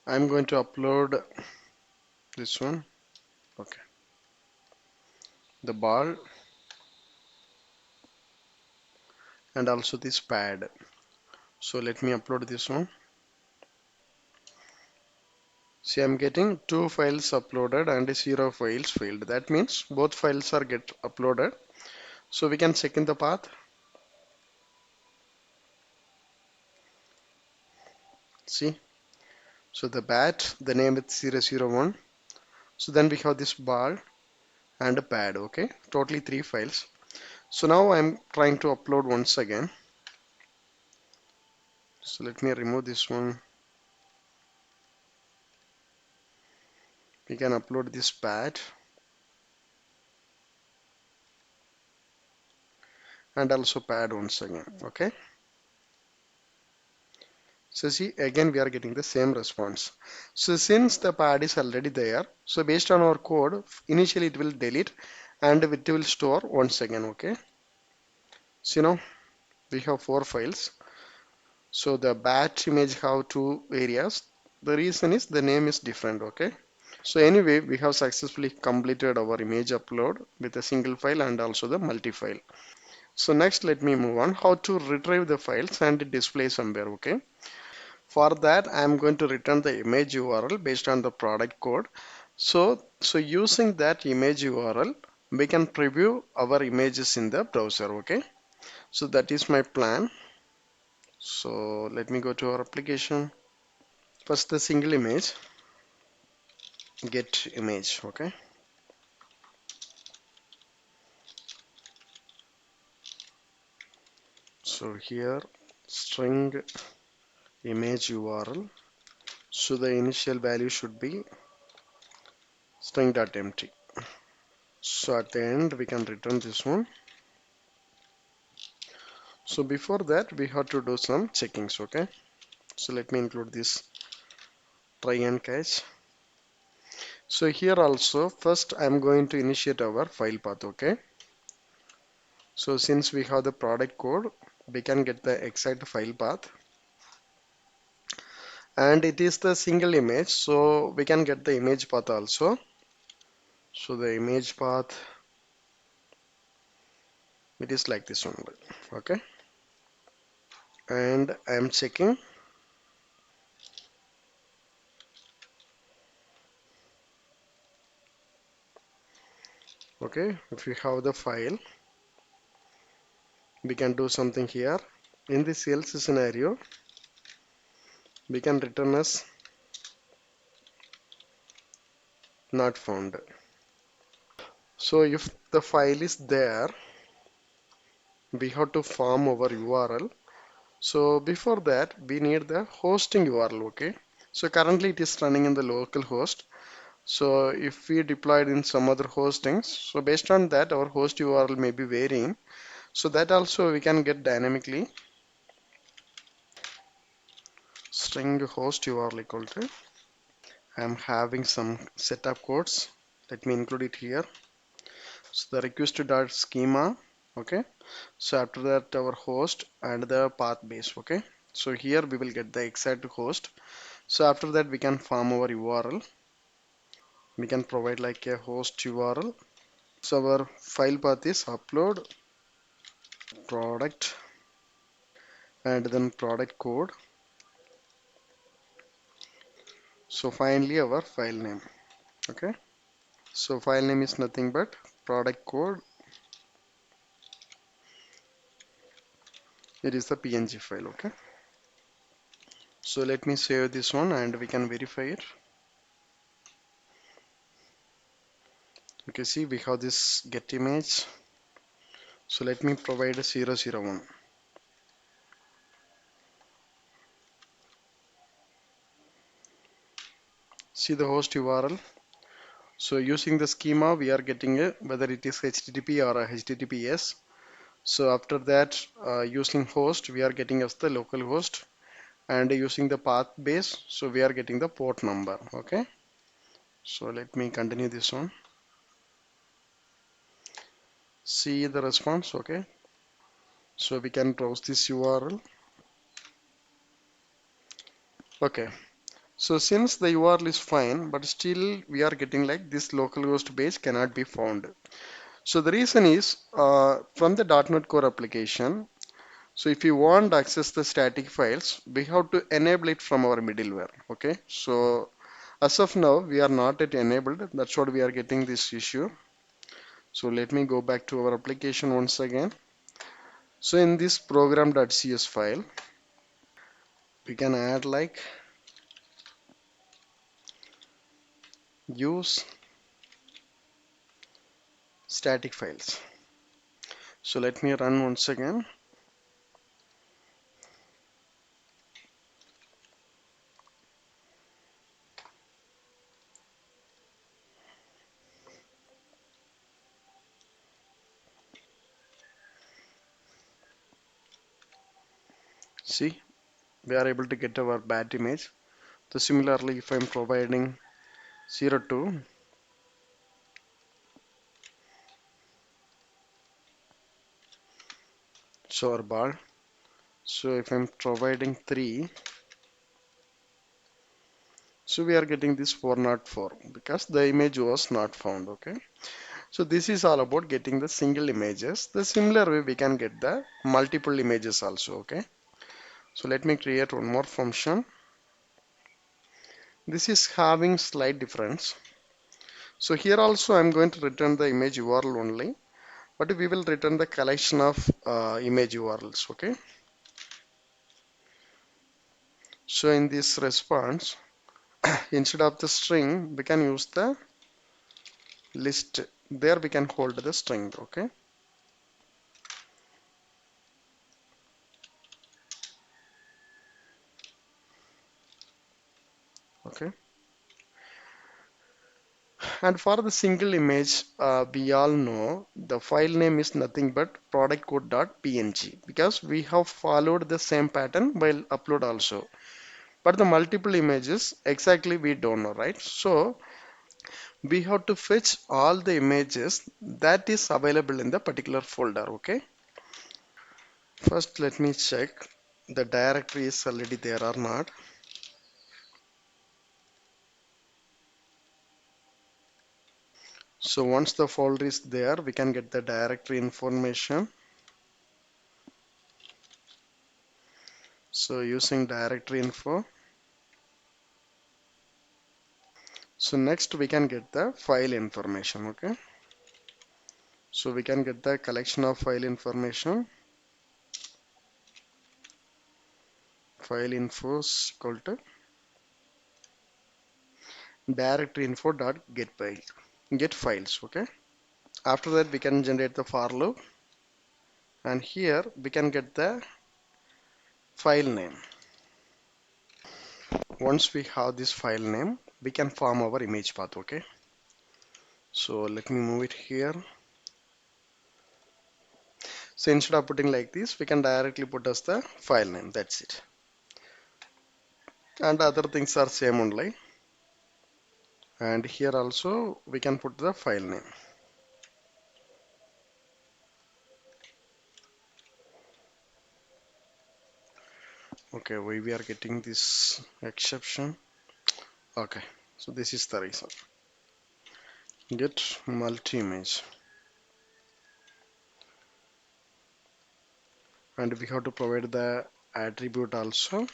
I'm going to upload this one. Okay, the ball and also this pad. So let me upload this one. See, I'm getting 2 files uploaded and 0 files failed. That means both files are get uploaded. So we can check in the path. See, so the bat, the name is 001. So then we have this ball and a pad. Okay, totally 3 files. So now I'm trying to upload once again. So let me remove this one. We can upload this pad and also pad once again. Okay. So see, again we are getting the same response. So since the pad is already there, so based on our code, initially it will delete and it will store once again. Okay. So now we have 4 files. So the batch image have 2 areas. The reason is the name is different. Okay. So anyway, we have successfully completed our image upload with a single file and also the multi-file. So next, let me move on how to retrieve the files and display somewhere. Okay. For that, I am going to return the image URL based on the product code. So using that image URL, we can preview our images in the browser. Okay. So that is my plan. So let me go to our application. First, the single image, get image. Okay. So here, string image URL. So the initial value should be string.empty. So at the end, we can return this one. So before that, we have to do some checkings. Okay. So let me include this try and catch. So here also, first I'm going to initiate our file path. Okay. So since we have the product code, we can get the exact file path. And it is the single image, so we can get the image path also. So the image path, it is like this one. Okay. And I'm checking. Okay. If we have the file, we can do something here. In this else scenario, we can return as not found. So if the file is there, we have to form our URL. So before that, we need the hosting URL. Okay. So currently it is running in the local host. So if we deployed in some other hostings, so based on that, our host URL may be varying. So that also we can get dynamically. String host URL equal to. I'm having some setup codes. Let me include it here. So the request dot schema. Okay. So after that, our host and the path base. Okay. So here we will get the exact host. So after that, we can form our URL. We can provide like a host URL. So our file path is upload product and then product code. So finally our file name. Okay. So file name is nothing but product code. It is the PNG file. Okay. So let me save this one and we can verify it. Okay, see we have this get image. So let me provide a 001. See the host URL. So using the schema, we are getting a whether it is HTTP or a HTTPS. So after that, using host, we are getting as the local host, and using the path base, so we are getting the port number. Okay. So let me continue this one. See the response. Okay. So we can browse this URL. Okay. So since the URL is fine, but still we are getting like this localhost base cannot be found. So the reason is from the .NET Core application. So if you want to access the static files, we have to enable it from our middleware. Okay. So As of now, we are not yet enabled. That's what we are getting this issue. So let me go back to our application once again. So in this program.cs file, we can add like use static files. So let me run once again. See, we are able to get our bad image. So similarly, if I'm providing 02, so our bar. So if I'm providing 3, so we are getting this 404 because the image was not found. Okay. So this is all about getting the single images. The similar way we can get the multiple images also. Okay. So let me create one more function. This is having slight difference. So here also I'm going to return the image URL only, but we will return the collection of image URLs. Okay. So in this response, instead of the string, we can use the list. There we can hold the string. Okay. Okay. And for the single image, we all know the file name is nothing but productcode.png because we have followed the same pattern while upload also. But the multiple images, exactly we don't know, right? So we have to fetch all the images that is available in the particular folder, okay? First, let me check the directory is already there or not. So once the folder is there, we can get the directory information. So using directory info. So next we can get the file information, okay? So we can get the collection of file information. File info is equal to directory info dot get file, get files, okay? After that we can generate the for loop, and here we can get the file name. Once we have this file name, we can form our image path, okay? So let me move it here. So instead of putting like this, we can directly put as the file name. That's it. And other things are same only. And here also we can put the file name. Okay, why we are getting this exception? Okay, so this is the reason. Get multi-image, and we have to provide the attribute also.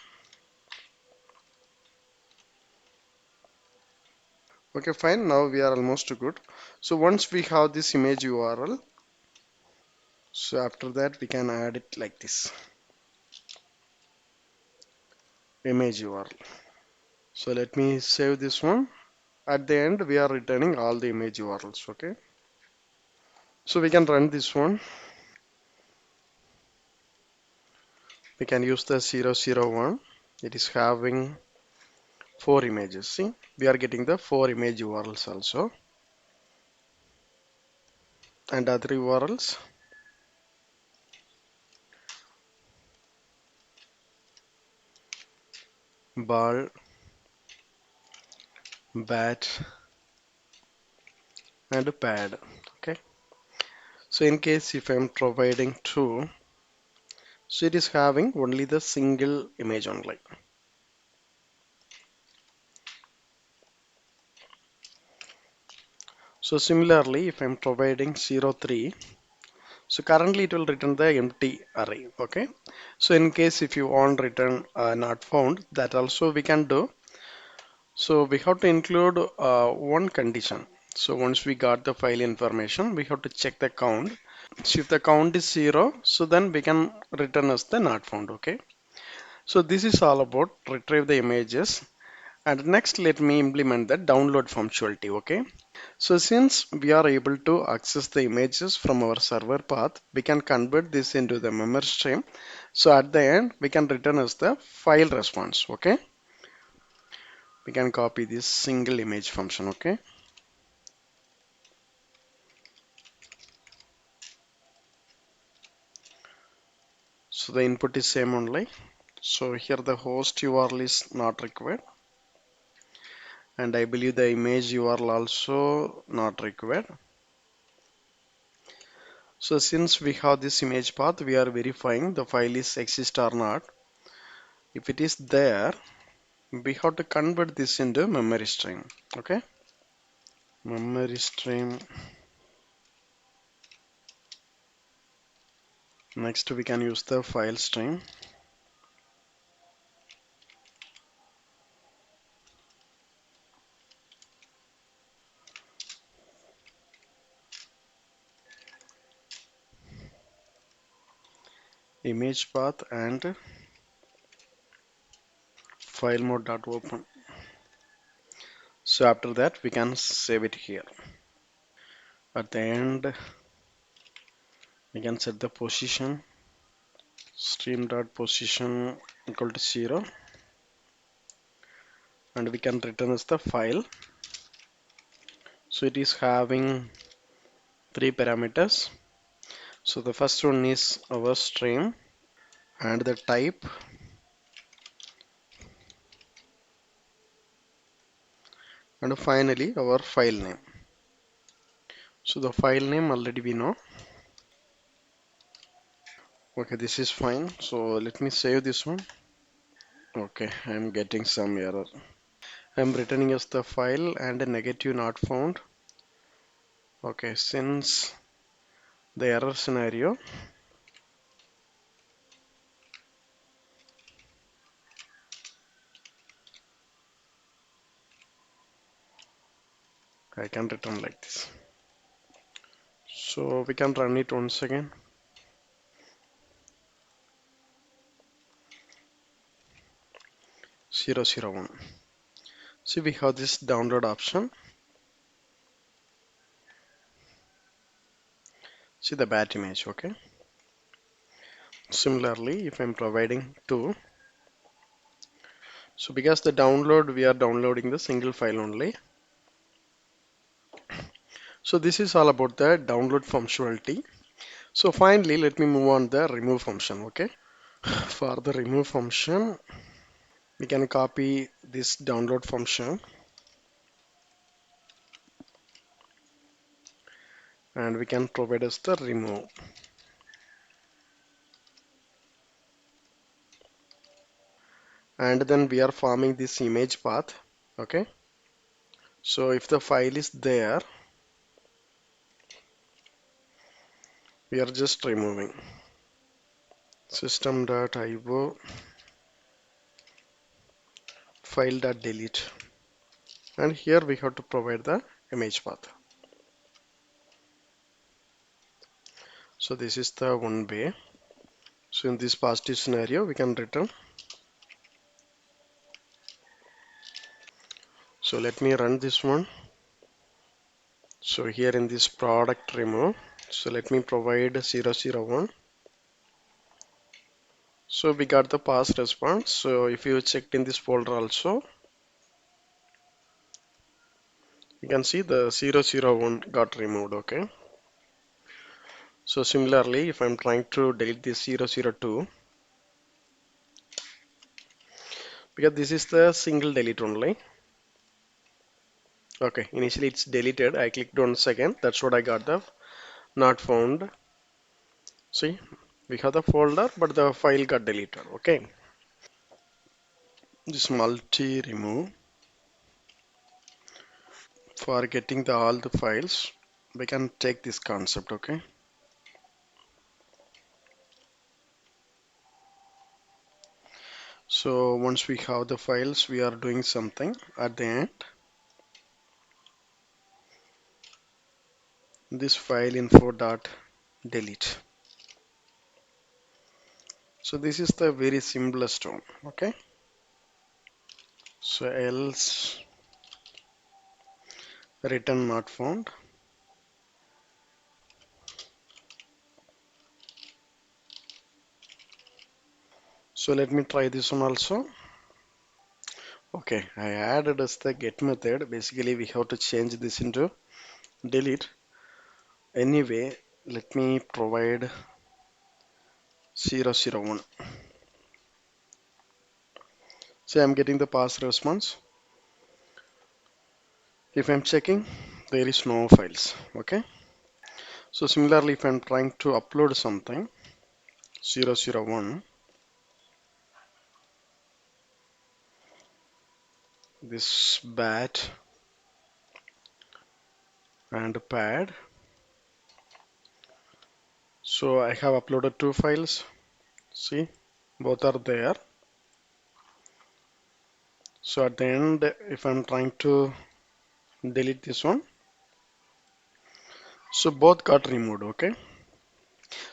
Okay, fine. Now we are almost good. So once we have this image URL, so after that we can add it like this, image URL. So let me save this one. At the end, we are returning all the image URLs. Okay. So we can run this one. We can use the 001. It is having 4 images. See, we are getting the 4 image URLs also, and other URLs. Ball, bat, and pad. Okay. So in case if I'm providing 2, so it is having only the single image only. So similarly, if I'm providing 03, so currently it will return the empty array. Okay. So in case if you want return not found, that also we can do. So we have to include one condition. So once we got the file information, we have to check the count. So if the count is 0, so then we can return as the not found. Okay. So this is all about retrieve the images. And next, let me implement the download functionality. Okay. So since we are able to access the images from our server path, we can convert this into the memory stream. So at the end, we can return as the file response. Okay. We can copy this single image function. Okay. So the input is same only. So here the host URL is not required. And I believe the image URL also not required. So since we have this image path, we are verifying the file is exist or not. If it is there, we have to convert this into memory stream. Okay. Memory stream. Next we can use the file stream. Image path and file mode.open. So after that we can save it here. At the end we can set the position stream.position equal to 0 and we can return as the file. So it is having three parameters. So the first one is our stream and the type, and finally our file name. So the file name already we know. Okay, this is fine. So let me save this one. Okay, I'm getting some error. I'm returning as the file and a negative not found. Okay, since the error scenario, I can return like this. So we can run it once again. 001. See, we have this download option. See the bat image, okay? Similarly, if I'm providing 2, so because the download, we are downloading the single file only. So this is all about the download functionality. So finally, let me move on the remove function, okay? For the remove function, we can copy this download function and we can provide us the remove. And then we are forming this image path, okay? So if the file is there, we are just removing system.io file.delete, and here we have to provide the image path. So this is the one way. So in this positive scenario, we can return. So let me run this one. So here in this product remove, so let me provide 001. So we got the pass response. So if you checked in this folder also, you can see the 001 got removed, okay? So similarly, if I'm trying to delete this 002, because this is the single delete only. Okay, initially it's deleted. I clicked once again. That's what I got the not found. See, we have the folder, but the file got deleted. Okay, this multi remove for getting the all the files. We can take this concept. Okay, So once we have the files, we are doing something at the end. This file info dot delete. So this is the very simplest one. Okay. So else return not found. So let me try this one also. Okay, I added as the get method. Basically, we have to change this into delete. Anyway, let me provide 001. So I'm getting the pass response. If I'm checking, there is no files. Okay. So similarly, if I'm trying to upload something, 001, this bat and pad. So I have uploaded two files. See, both are there. So at the end, if I'm trying to delete this one, so both got removed. Okay.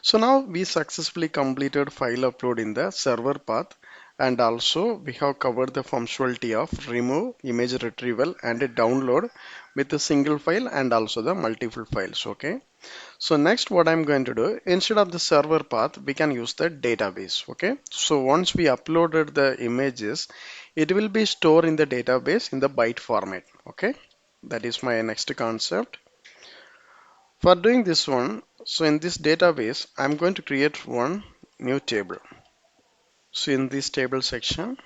So now we successfully completed file upload in the server path, and also we have covered the functionality of remove, image retrieval and a download with a single file and also the multiple files. Okay. So next what I'm going to do, instead of the server path, we can use the database. Okay. So once we uploaded the images, it will be stored in the database in the byte format. Okay. That is my next concept. For doing this one, so in this database, I'm going to create one new table. So in this table section,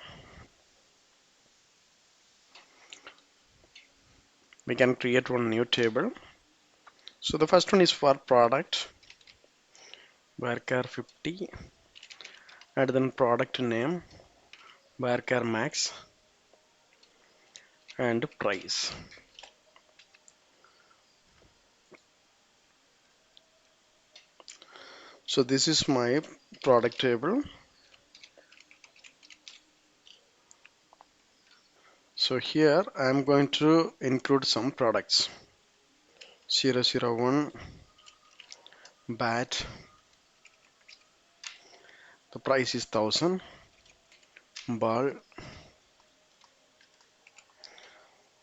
we can create one new table. So the first one is for product, varchar 50, and then product name, varchar max, and price. So this is my product table. So here I'm going to include some products. 001 bat, the price is 1000, ball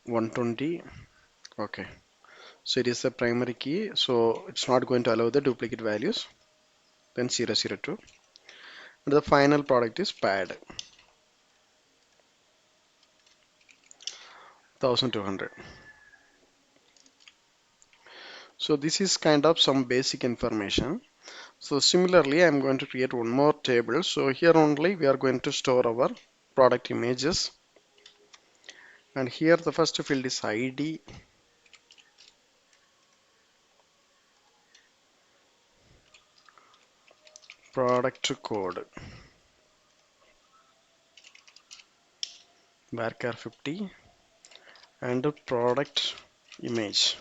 120. Okay. So it is the primary key, so it's not going to allow the duplicate values. Then 002. And the final product is pad 1200. So this is kind of some basic information. So similarly, I'm going to create one more table. So here only we are going to store our product images. And here the first field is ID. Product code varchar 50 and product image,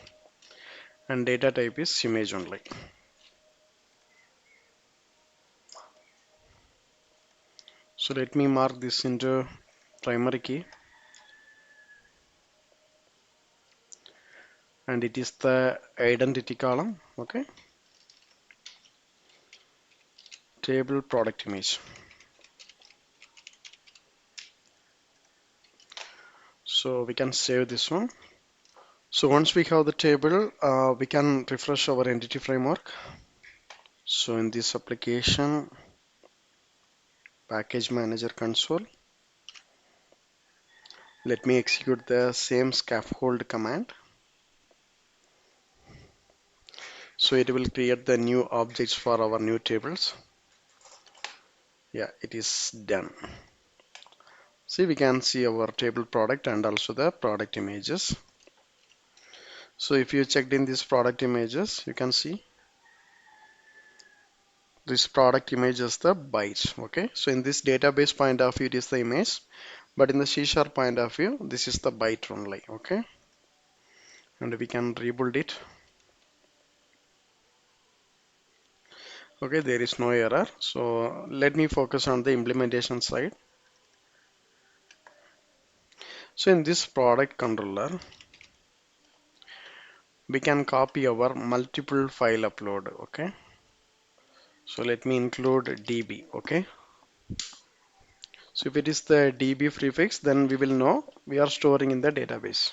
and data type is image only. So let me mark this into primary key, and it is the identity column. Okay, table product image. So we can save this one. So once we have the table, we can refresh our entity framework. So in this application, package manager console, let me execute the same scaffold command. So it will create the new objects for our new tables. Yeah, it is done. See, we can see our table product and also the product images. So if you checked in these product images, you can see this product image is the bytes. Okay, so in this database point of view, it is the image, but in the C# point of view, this is the byte only. Okay, and we can rebuild it. Okay, there is no error. So let me focus on the implementation side. So in this product controller, we can copy our multiple file upload. Okay. So let me include DB. Okay. So if it is the DB prefix, then we will know we are storing in the database.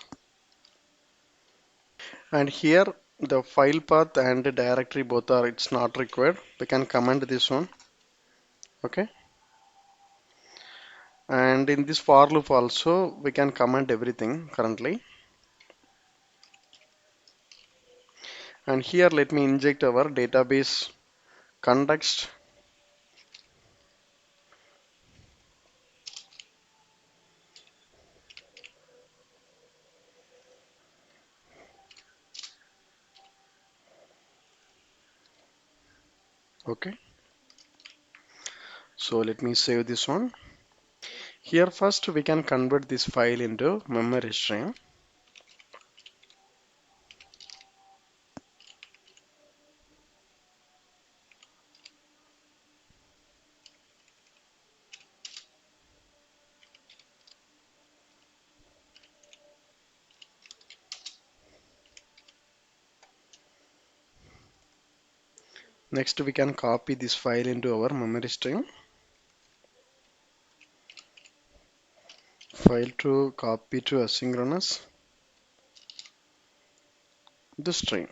And here the file path and the directory both are, it's not required. We can comment this one. Okay. And in this for loop also, we can comment everything currently. And here let me inject our database context. Okay. So let me save this one. Here first we can convert this file into memory stream. Next we can copy this file into our memory stream. File to copy to asynchronous the stream.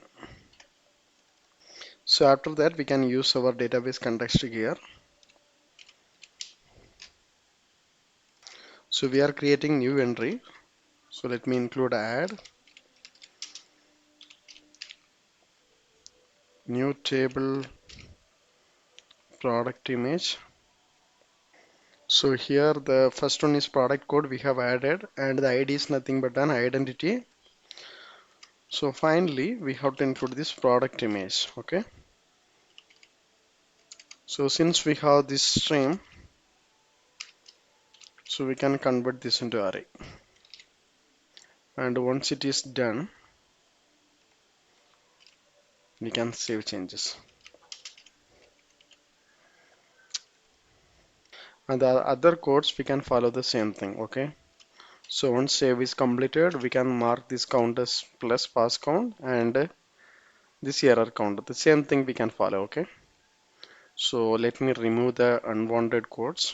So after that we can use our database context here. So we are creating new entry. So let me include add new table product image. So here the first one is product code we have added, and the ID is nothing but an identity. So finally we have to include this product image. Okay. So since we have this stream, so we can convert this into array. And once it is done, we can save changes. And the other codes we can follow the same thing. Okay. So once save is completed, we can mark this count as plus pass count and this error count. The same thing we can follow. Okay. So let me remove the unwanted codes.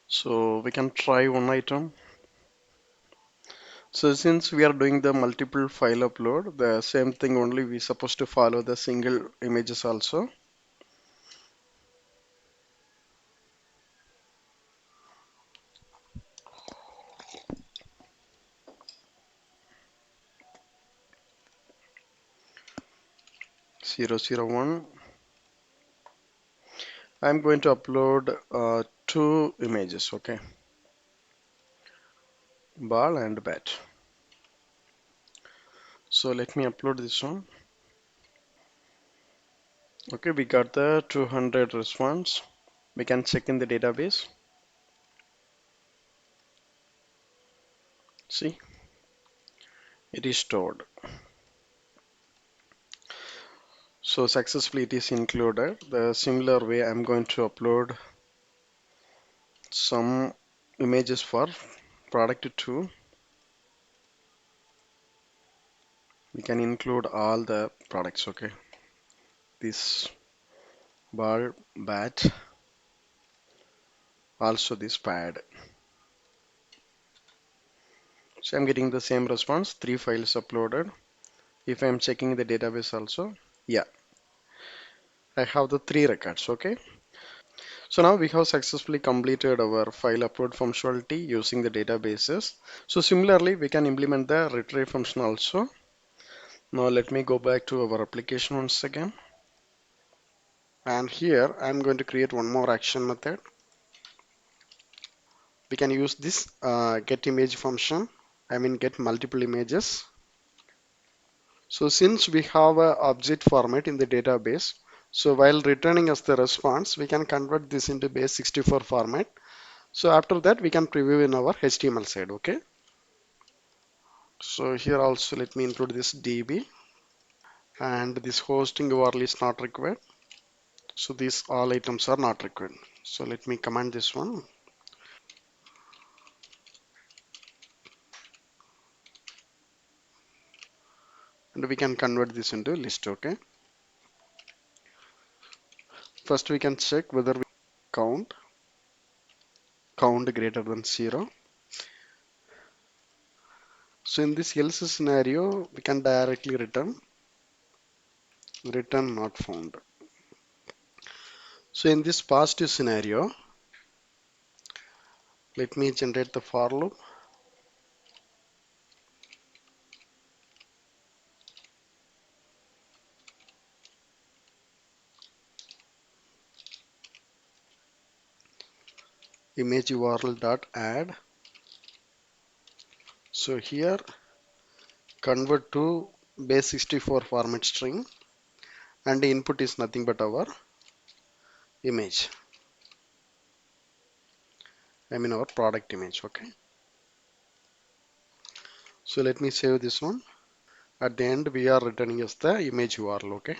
So we can try one item. So since we are doing the multiple file upload, the same thing only we supposed to follow the single images also. Zero zero one. I'm going to upload two images. Okay, ball and bat. So let me upload this one. Okay, we got the 200 response. We can check in the database. See, it is stored. So successfully it is included. The similar way I'm going to upload some images for product 2. We can include all the products. Okay, this ball, bat, also this pad. So I'm getting the same response, 3 files uploaded. If I'm checking the database also, yeah, I have the 3 records. Okay. So now we have successfully completed our file upload functionality using the databases. So similarly, we can implement the retrieve function also. Now let me go back to our application once again. And here I'm going to create one more action method. We can use this get image function. I mean get multiple images. So since we have a object format in the database, so while returning us the response, we can convert this into base64 format. So after that, we can preview in our HTML side. Okay. So here also let me include this DB, and this hosting URL is not required. So these all items are not required. So let me comment this one. and we can convert this into list. Okay, first we can check whether we count greater than 0. So in this else scenario, we can directly return not found. So in this positive scenario, let me generate the for loop. Image URL dot add. So here convert to base64 format string, and the input is nothing but our image. I mean our product image. Okay. So let me save this one. At the end, we are returning as the image URL. Okay.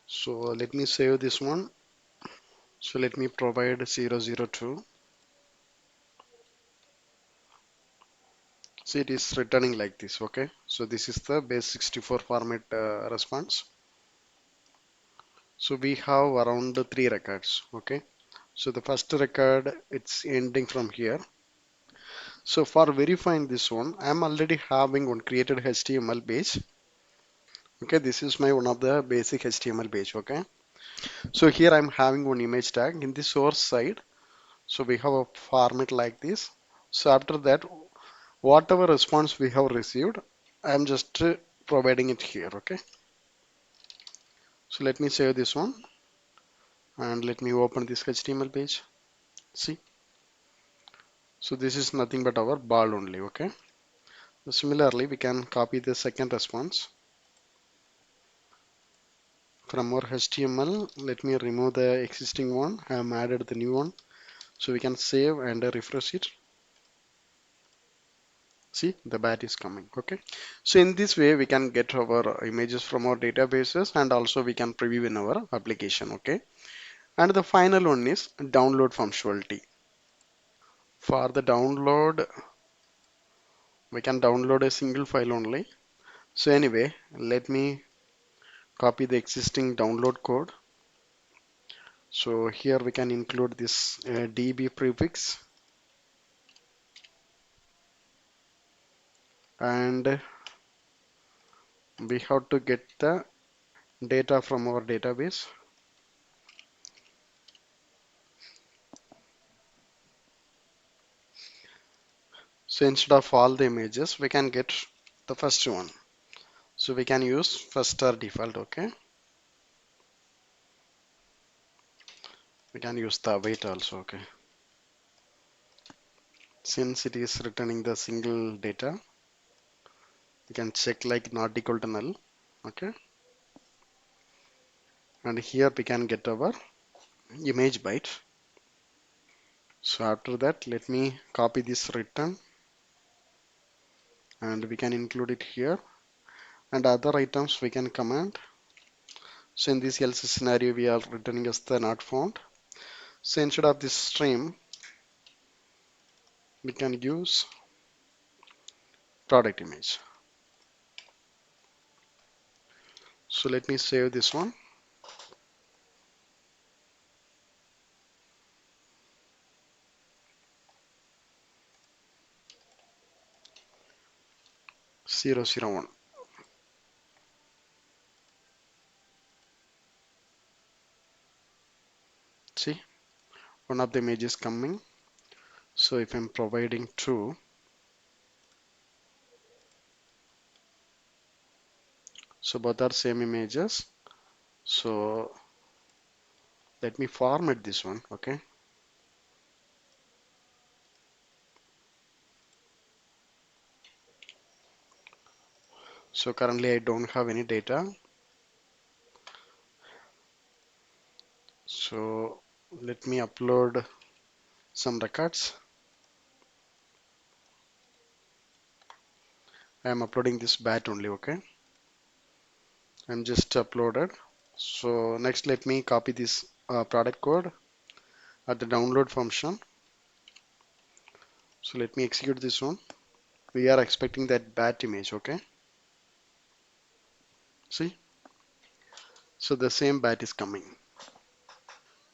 So let me save this one. So let me provide 002. See, it is returning like this. Okay. So this is the base64 format response. So we have around 3 records. Okay. So the first record, it's ending from here. So for verifying this one, I'm already having one created HTML page. Okay, this is my one of the basic HTML page. Okay. So here I'm having one image tag in the source side. So we have a format like this. So after that, whatever response we have received, I'm just providing it here. Okay. So let me save this one and let me open this HTML page. See. So this is nothing but our ball only. Okay. Similarly, we can copy the second response from our HTML. Let me remove the existing one. I have added the new one. So we can save and refresh it. See, the bat is coming. Okay. So in this way, we can get our images from our databases, and also we can preview in our application. Okay. And the final one is download functionality. For the download, we can download a single file only. So anyway, let me copy the existing download code. So here we can include this DB prefix, and we have to get the data from our database. So instead of all the images, we can get the first one. So we can use first or default. Okay. We can use the await also. Okay. Since it is returning the single data, we can check like not equal to null. Okay. And here we can get our image byte. So after that, let me copy this return and we can include it here, and other items we can command. So in this else scenario, we are returning as the not found. So instead of this stream, we can use product image. So let me save this one. Zero zero one. See, one of the images coming. So if I'm providing true, so both are same images. So let me format this one. Okay. So currently I don't have any data. So let me upload some records. I am uploading this bat only. Okay. I'm just uploaded. So next, let me copy this product code at the download function. So let me execute this one. We are expecting that bat image. Okay. See, so the same bat is coming.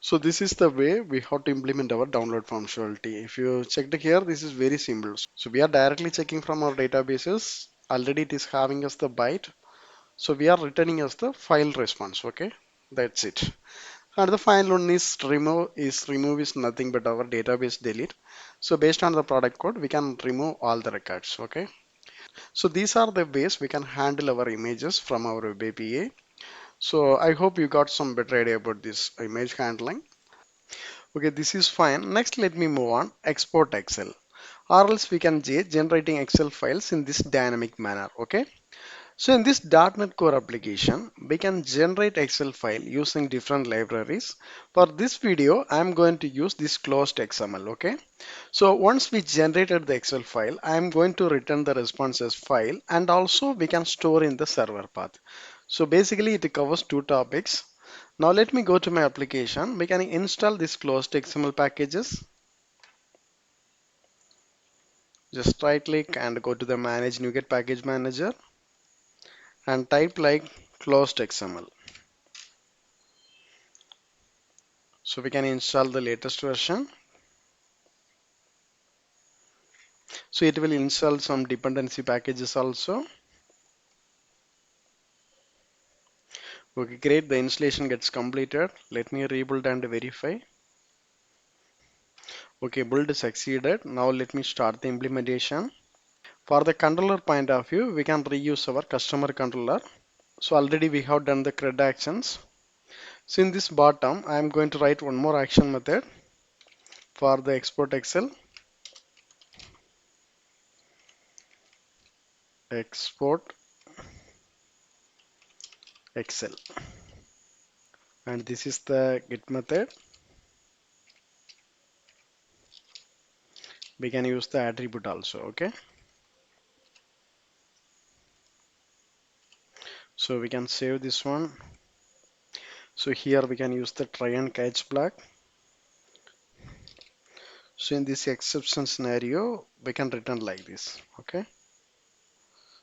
So this is the way we have to implement our download functionality. If you checked here, this is very simple. So we are directly checking from our databases. Already it is having us the byte. So we are returning us the file response. Okay, that's it. And the final one is remove. Remove is nothing but our database delete. So based on the product code, we can remove all the records. Okay. So these are the ways we can handle our images from our web API. So I hope you got some better idea about this image handling. Okay, this is fine. Next, let me move on. Export Excel. Or else we can generating Excel files in this dynamic manner. Okay. So in this .NET Core application, we can generate Excel file using different libraries. For this video, I'm going to use this closed XML. Okay. So once we generated the Excel file, I'm going to return the responses file, and also we can store in the server path. So basically it covers two topics. Now let me go to my application. We can install this closed XML packages. Just right click and go to the manage NuGet package manager and type like closed XML. So we can install the latest version. So it will install some dependency packages also. Okay, great. The installation gets completed. Let me rebuild and verify. Okay, build succeeded. Now let me start the implementation. For the controller point of view, we can reuse our customer controller. So already we have done the CRUD actions. So in this bottom, I am going to write one more action method for the export Excel. Export Excel. And this is the get method. We can use the attribute also. Okay. So we can save this one. So here we can use the try and catch block. So in this exception scenario, we can return like this. Okay.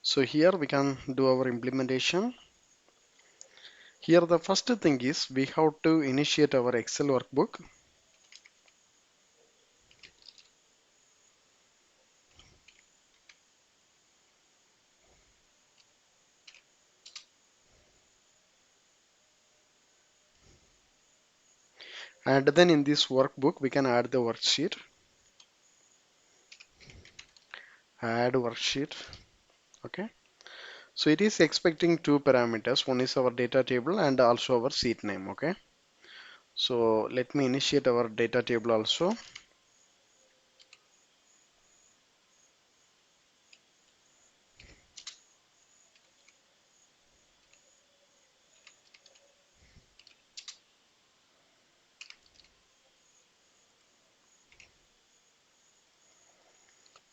So here we can do our implementation. Here the first thing is we have to initiate our Excel workbook. And then in this workbook, we can add the worksheet. Add worksheet. Okay. So it is expecting two parameters. One is our data table and also our sheet name. Okay. So let me initiate our data table also.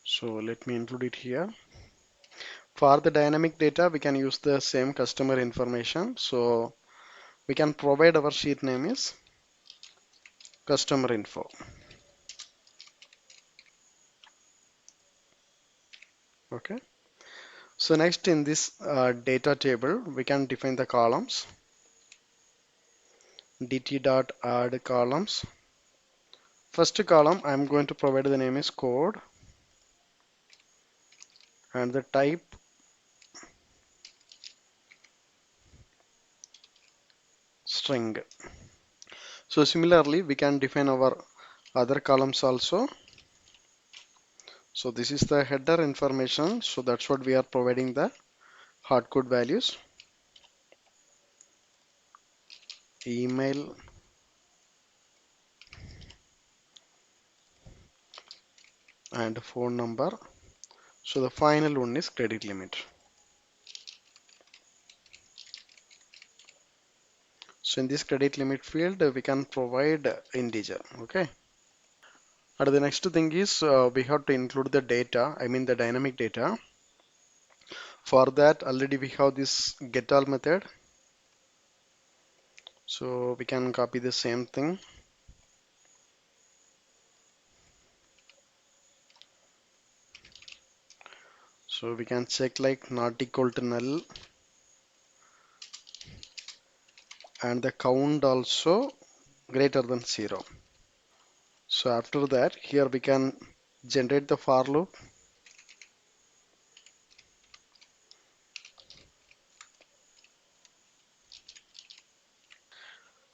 So let me include it here. For the dynamic data, we can use the same customer information. So we can provide our sheet name is customer info. Okay. So next in this data table, we can define the columns. dt.add columns. First column, I'm going to provide the name is code and the type string. So similarly, we can define our other columns also. So this is the header information. So that's what we are providing the hardcode values. Email and phone number. So the final one is credit limit. So in this credit limit field, we can provide integer. Okay. And the next thing is we have to include the data, I mean the dynamic data. For that, already we have this get all method. So we can copy the same thing. So we can check like not equal to null. and the count also greater than 0. So after that, here we can generate the for loop,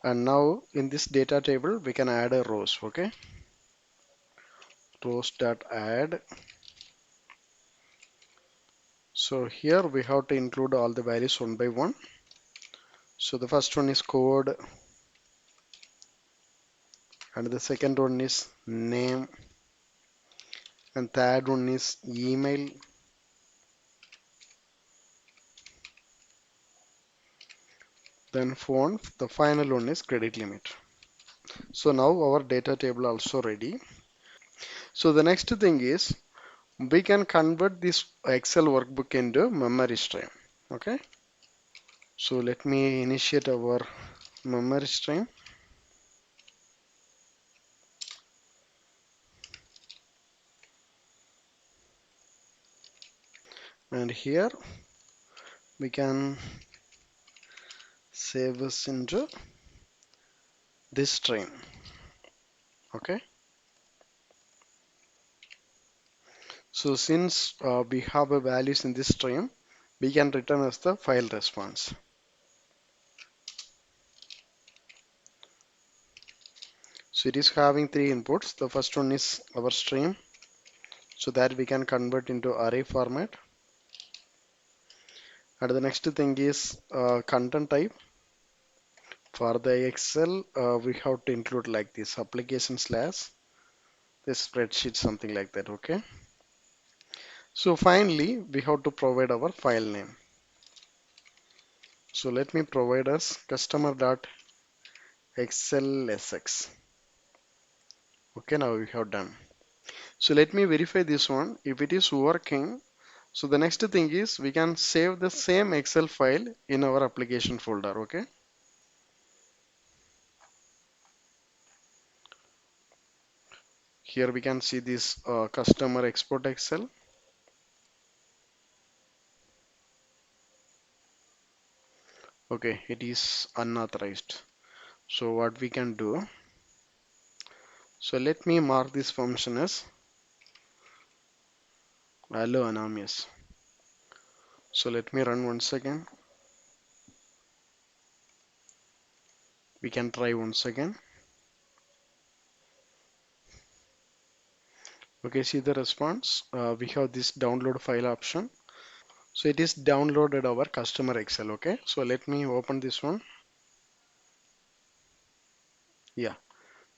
and now in this data table we can add a rows. Okay, rows dot add. So here we have to include all the values one by one. So the first one is code, and the second one is name, and third one is email, then phone. The final one is credit limit. So now our data table also ready. So the next thing is we can convert this Excel workbook into memory stream. Okay, so let me initiate our memory stream, and here we can save this into this stream. Okay, so since we have a values in this stream, we can return as the file response. So it is having three inputs. The first one is our stream, so that we can convert into array format. And the next thing is content type. For the Excel, we have to include like this application slash this spreadsheet, something like that. Okay. So finally, we have to provide our file name. So let me provide us customer.xlsx. Okay, now we have done. So let me verify this one. If it is working, so the next thing is we can save the same Excel file in our application folder. Okay. Here we can see this customer export Excel. Okay, it is unauthorized. So what we can do, so let me mark this function as hello anonymous. So let me run once again. We can try once again. Okay, see the response. We have this download file option. So it is downloaded our customer Excel. Okay, so let me open this one. Yeah,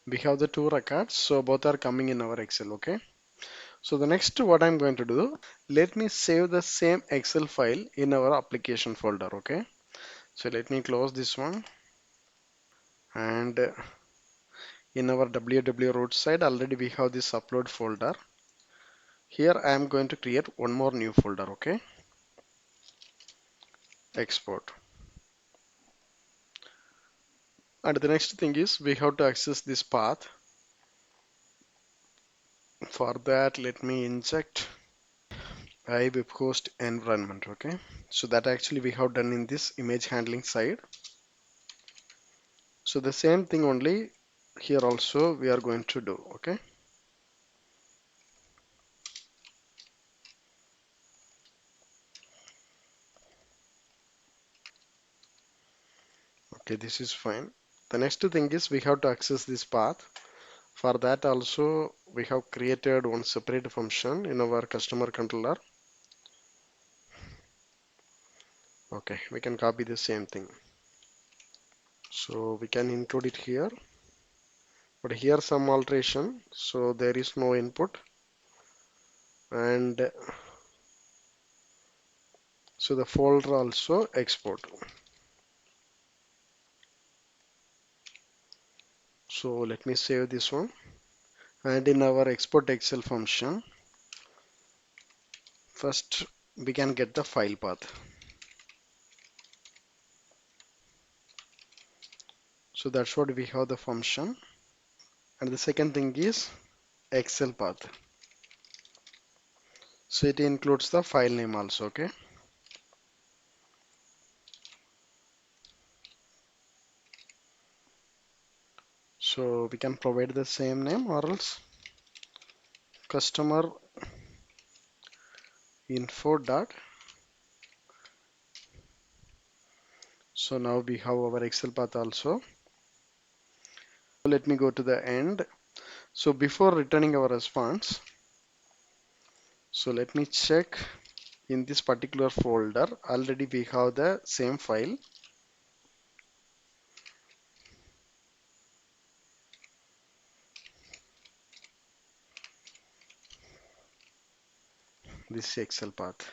we have the two records. So both are coming in our Excel. Okay, so the next what I'm going to do, let me save the same Excel file in our application folder. Okay, so let me close this one, and in our www root side already we have this upload folder. Here I am going to create one more new folder. Okay, export. And the next thing is we have to access this path. For that, let me inject iWebhost environment. Okay, so that actually we have done in this image handling side. So the same thing only here also we are going to do. Okay, okay, this is fine. The next thing is we have to access this path. For that also we have created one separate function in our customer controller. Okay, we can copy the same thing. So we can include it here, but here some alteration. So there is no input, and so the folder also export. So let me save this one, and in our export Excel function, first we can get the file path. So that's what we have the function, and the second thing is Excel path. So it includes the file name also. Okay, So we can provide the same name or else customer info dot. So now we have our Excel path also. Let me go to the end. So before returning our response, so let me check in this particular folder. Already we have the same file. This Excel path.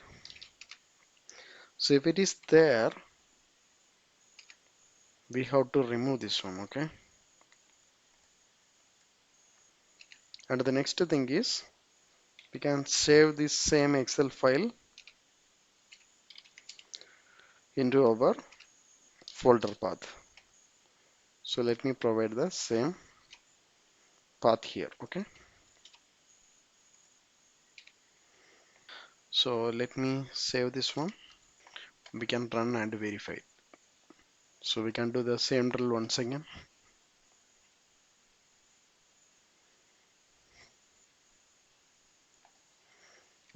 So if it is there, we have to remove this one, okay? And the next thing is we can save this same Excel file into our folder path. So let me provide the same path here, okay? So let me save this one. We can run and verify. So we can do the same drill once again.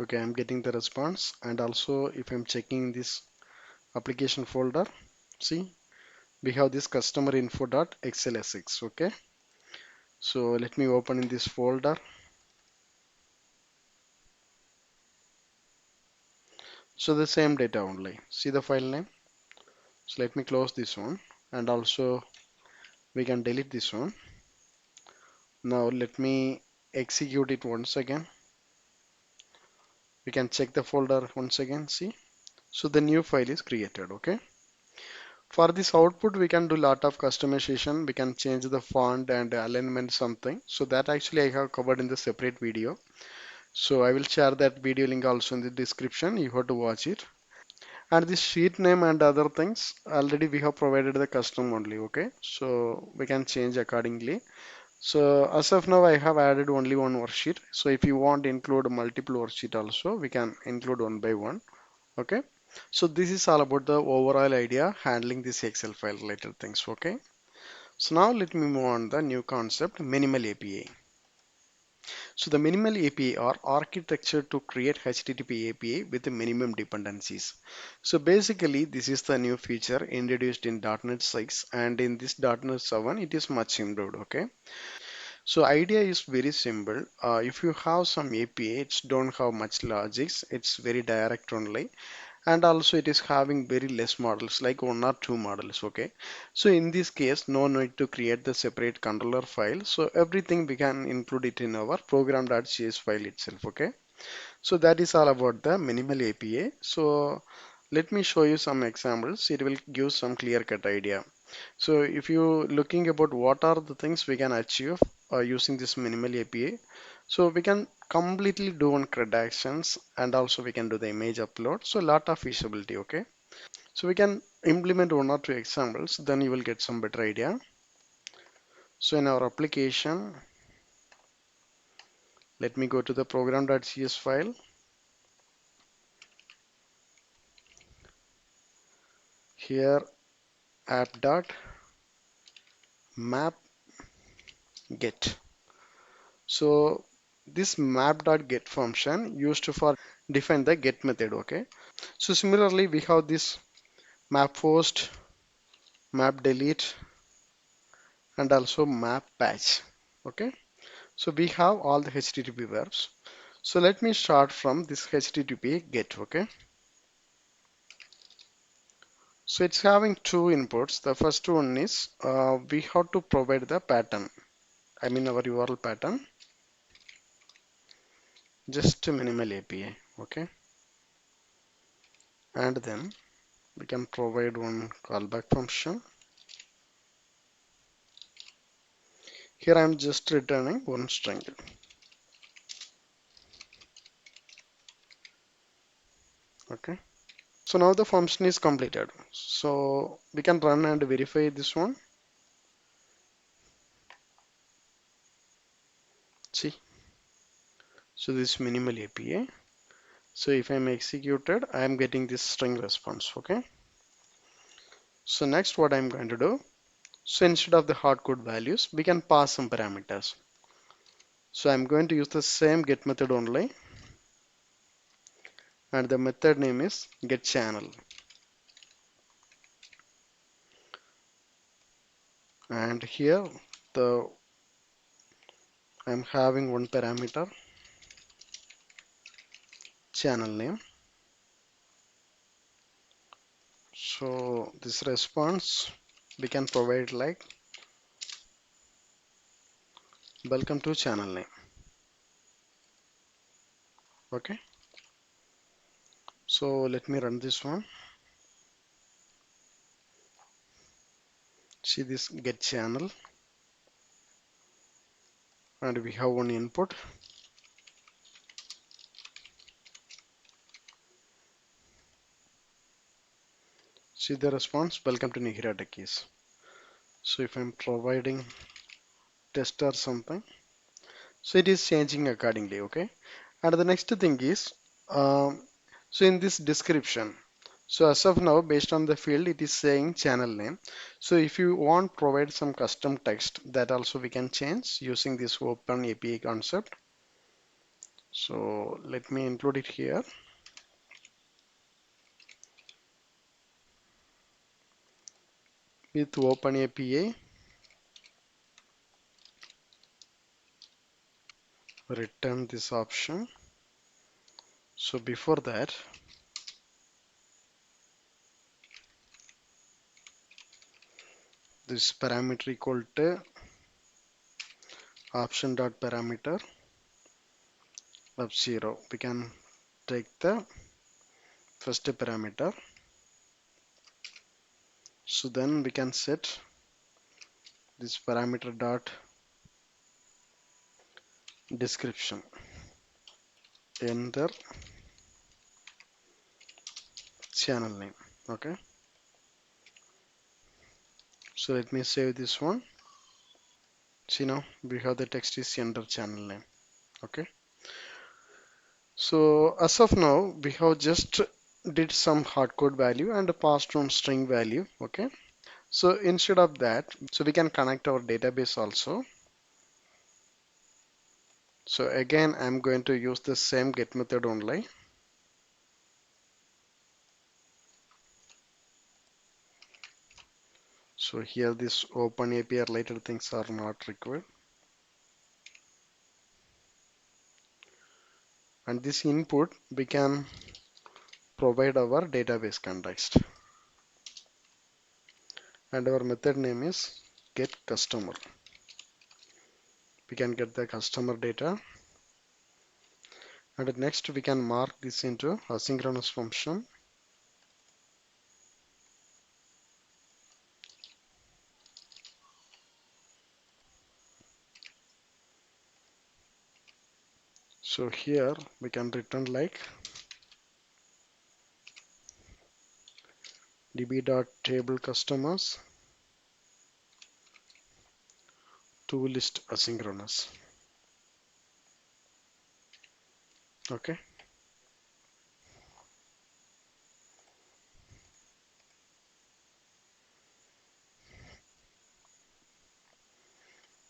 Okay, I'm getting the response, and also if I'm checking this application folder, see we have this customer info.xlsx. Okay, so let me open in this folder. So the same data only. See the file name. So let me close this one, and also we can delete this one. Now let me execute it once again. We can check the folder once again. See, so the new file is created. Okay. For this output, we can do lot of customization. We can change the font and alignment something. So that actually I have covered in the separate video. So I will share that video link also in the description. You have to watch it. And this sheet name and other things already we have provided the custom only. Okay, so we can change accordingly. So as of now, I have added only one worksheet. So if you want to include multiple worksheet also, we can include one by one. Okay. So this is all about the overall idea handling this Excel file related things. Okay. So now let me move on the new concept, minimal API. So the minimal API are architecture to create HTTP API with the minimum dependencies. So basically this is the new feature introduced in .NET 6, and in this .NET 7 it is much improved. Okay. So idea is very simple. If you have some API, it don't have much logics. It's very direct only, and also it is having very less models, like one or two models. Okay, so in this case no need to create the separate controller file, so everything we can include it in our program.cs file itself. Okay, so that is all about the minimal API. So let me show you some examples. It will give some clear cut idea. So if you looking about what are the things we can achieve using this minimal API, so we can completely do on CRUD actions, and also we can do the image upload. So lot of feasibility. Okay, so we can implement one or two examples, then you will get some better idea. So in our application, let me go to the program.cs file. Here app.map get. So this map.get function used for define the get method. Okay, so similarly we have this map post, map delete, and also map patch. Okay, so we have all the HTTP verbs. So let me start from this HTTP get. Okay, so it's having two inputs. The first one is we have to provide the pattern, I mean our URL pattern, just a minimal API. Okay, and then we can provide one callback function. Here I'm just returning one string. Okay, so now the function is completed. So we can run and verify this one. See, so this minimal API. So if I'm executed, I am getting this string response. Okay, so next what I'm going to do, So instead of the hardcode values, we can pass some parameters. So I'm going to use the same get method only, and the method name is get channel. And here the I'm having one parameter, channel name. So this response we can provide like welcome to channel name. Okay, so let me run this one. See this get channel, and we have one input. See the response, welcome to Nihira Techiees. So if I'm providing test or something, so it is changing accordingly. Okay, and the next thing is so in this description, so as of now based on the field it is saying channel name. So if you want provide some custom text, that also we can change using this open API concept. So let me include it here. With open API, return this option. So before that, this parameter equal to option dot parameter of 0. We can take the first parameter. So then we can set this parameter dot description. Enter channel name. Okay. So let me save this one. See now we have the text is enter channel name. Okay. So as of now we have just did some hardcode value and passed on string value. Okay. So instead of that, so we can connect our database also. So again, I'm going to use the same get method only. So here this open API related things are not required. And this input, we can provide our database context. And our method name is get customer. We can get the customer data. And next we can mark this into asynchronous function. So here we can return like db.table customers to list asynchronous. Okay.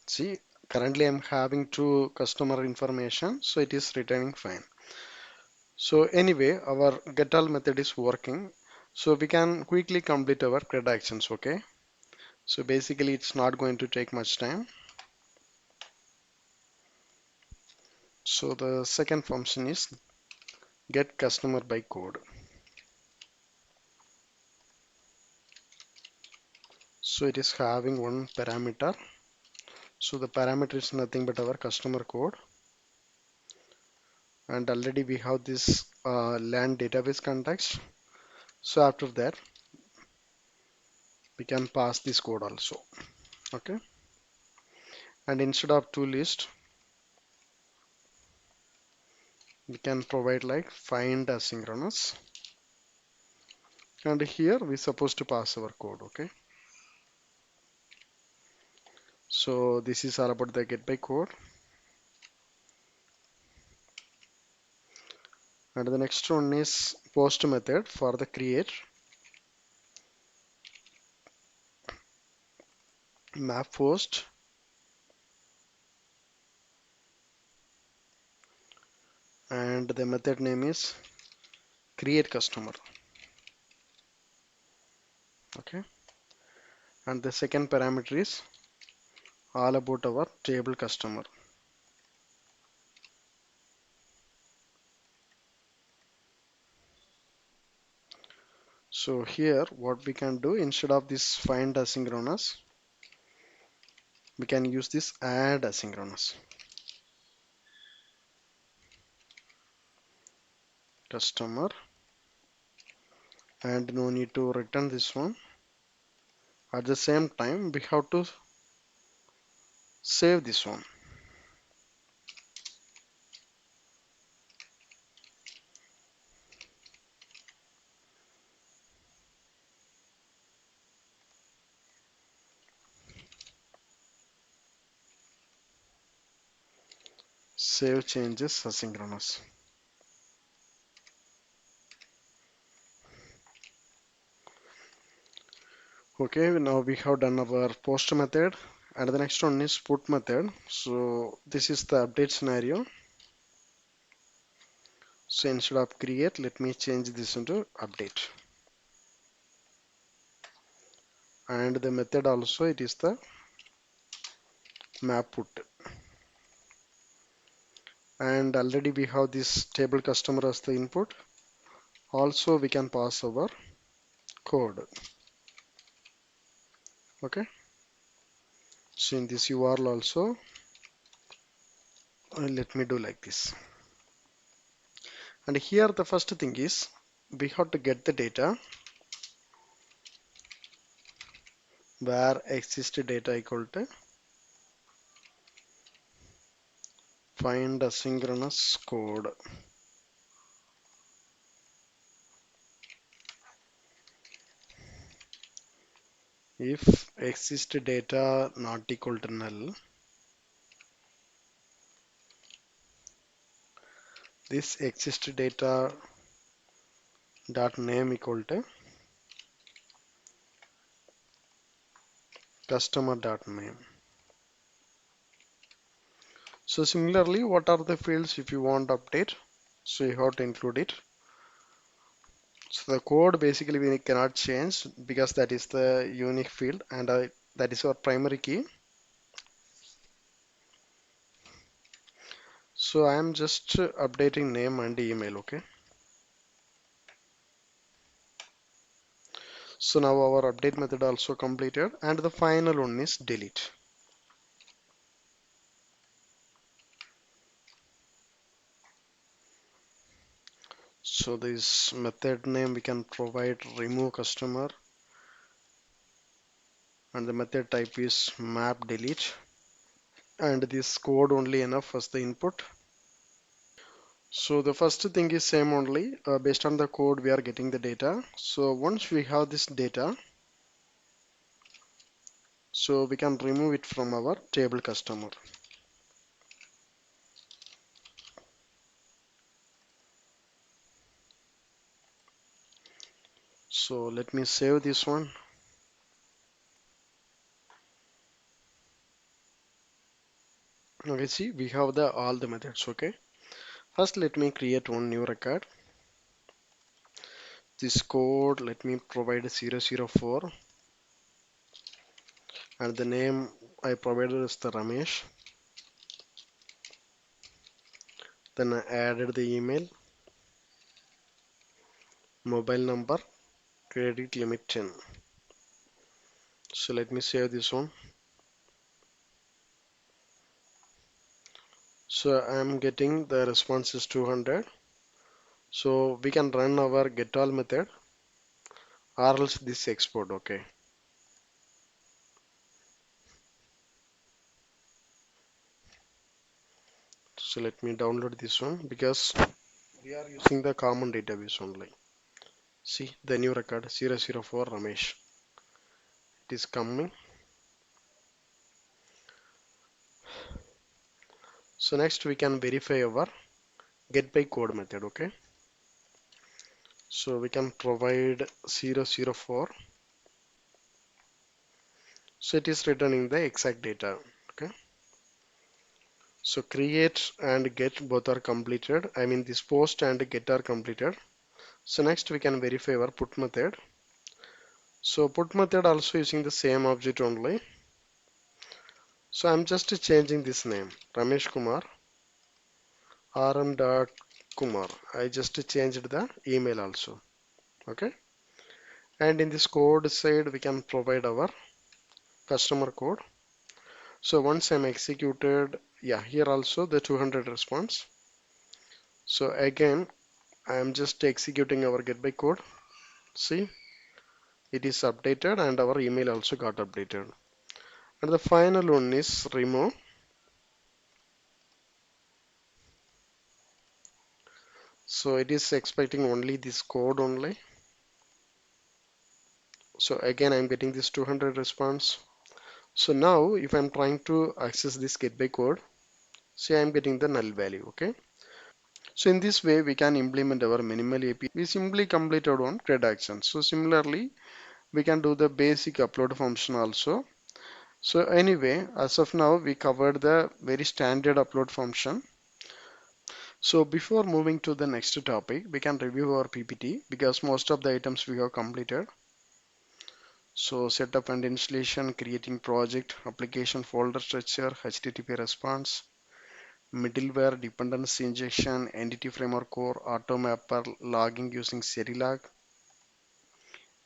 See, currently I'm having two customer information, so it is returning fine. So anyway, our get all method is working, so we can quickly complete our CRUD actions. Okay. So basically, it's not going to take much time. So the second function is get customer by code. So it is having one parameter. So the parameter is nothing but our customer code. And already we have this LAN database context. So after that, we can pass this code also. Okay. And instead of to list, we can provide like find asynchronous. And here we supposed to pass our code. Okay. So this is all about the get by code. And the next one is post method for the create. map post, and the method name is create customer. Okay, and the second parameter is all about our table customer. So here what we can do, instead of this find asynchronous, we can use this add asynchronous customer, and no need to return this one. At the same time we have to save this one. Save changes asynchronous. Okay, now we have done our post method, and the next one is put method. So this is the update scenario. So instead of create, let me change this into update. And the method also, it is the map put. And already we have this table customer as the input. Also we can pass our code. Okay. So in this URL also, let me do like this. And here the first thing is we have to get the data where exists data equal to find asynchronous code. If exist data not equal to null, this exist data dot name equal to customer dot name. So similarly, what are the fields if you want to update? So you have to include it. So the code basically we cannot change because that is the unique field, and that is our primary key. So I am just updating name and email. Okay. So now our update method also completed, and the final one is delete. So this method name we can provide remove customer, and the method type is map delete, and this code only enough as the input. So the first thing is same only, based on the code we are getting the data. So once we have this data, so we can remove it from our table customer. So let me save this one. Okay, see we have the all the methods. Okay, first let me create one new record. This code let me provide 004, and the name I provided is the Ramesh. Then I added the email, mobile number, credit limit 10. So let me save this one. So I am getting the response is 200. So we can run our get all method, or else this export. Okay. So let me download this one because we are using the common database only. See the new record 004 Ramesh. It is coming. So next we can verify our get by code method. Okay. So we can provide 004 So it is returning the exact data. Okay. So create and get both are completed. I mean this post and get are completed. So next we can verify our put method. So put method also using the same object only. So I'm just changing this name Ramesh Kumar rm.kumar. I just changed the email also. Okay. And in this code side we can provide our customer code. So once I'm executed, yeah, here also the 200 response. So again I'm just executing our get by code. See, it is updated and our email also got updated. And the final one is remove. So it is expecting only this code only. So again I'm getting this 200 response. So now if I'm trying to access this get by code, see I'm getting the null value. Okay. So in this way we can implement our minimal API. We simply completed one CRUD action. So similarly we can do the basic upload function also. So anyway, as of now we covered the very standard upload function. So before moving to the next topic, we can review our PPT because most of the items we have completed. So setup and installation, creating project, application folder structure, HTTP response, middleware dependency injection, entity framework core, auto mapper, logging using serilog,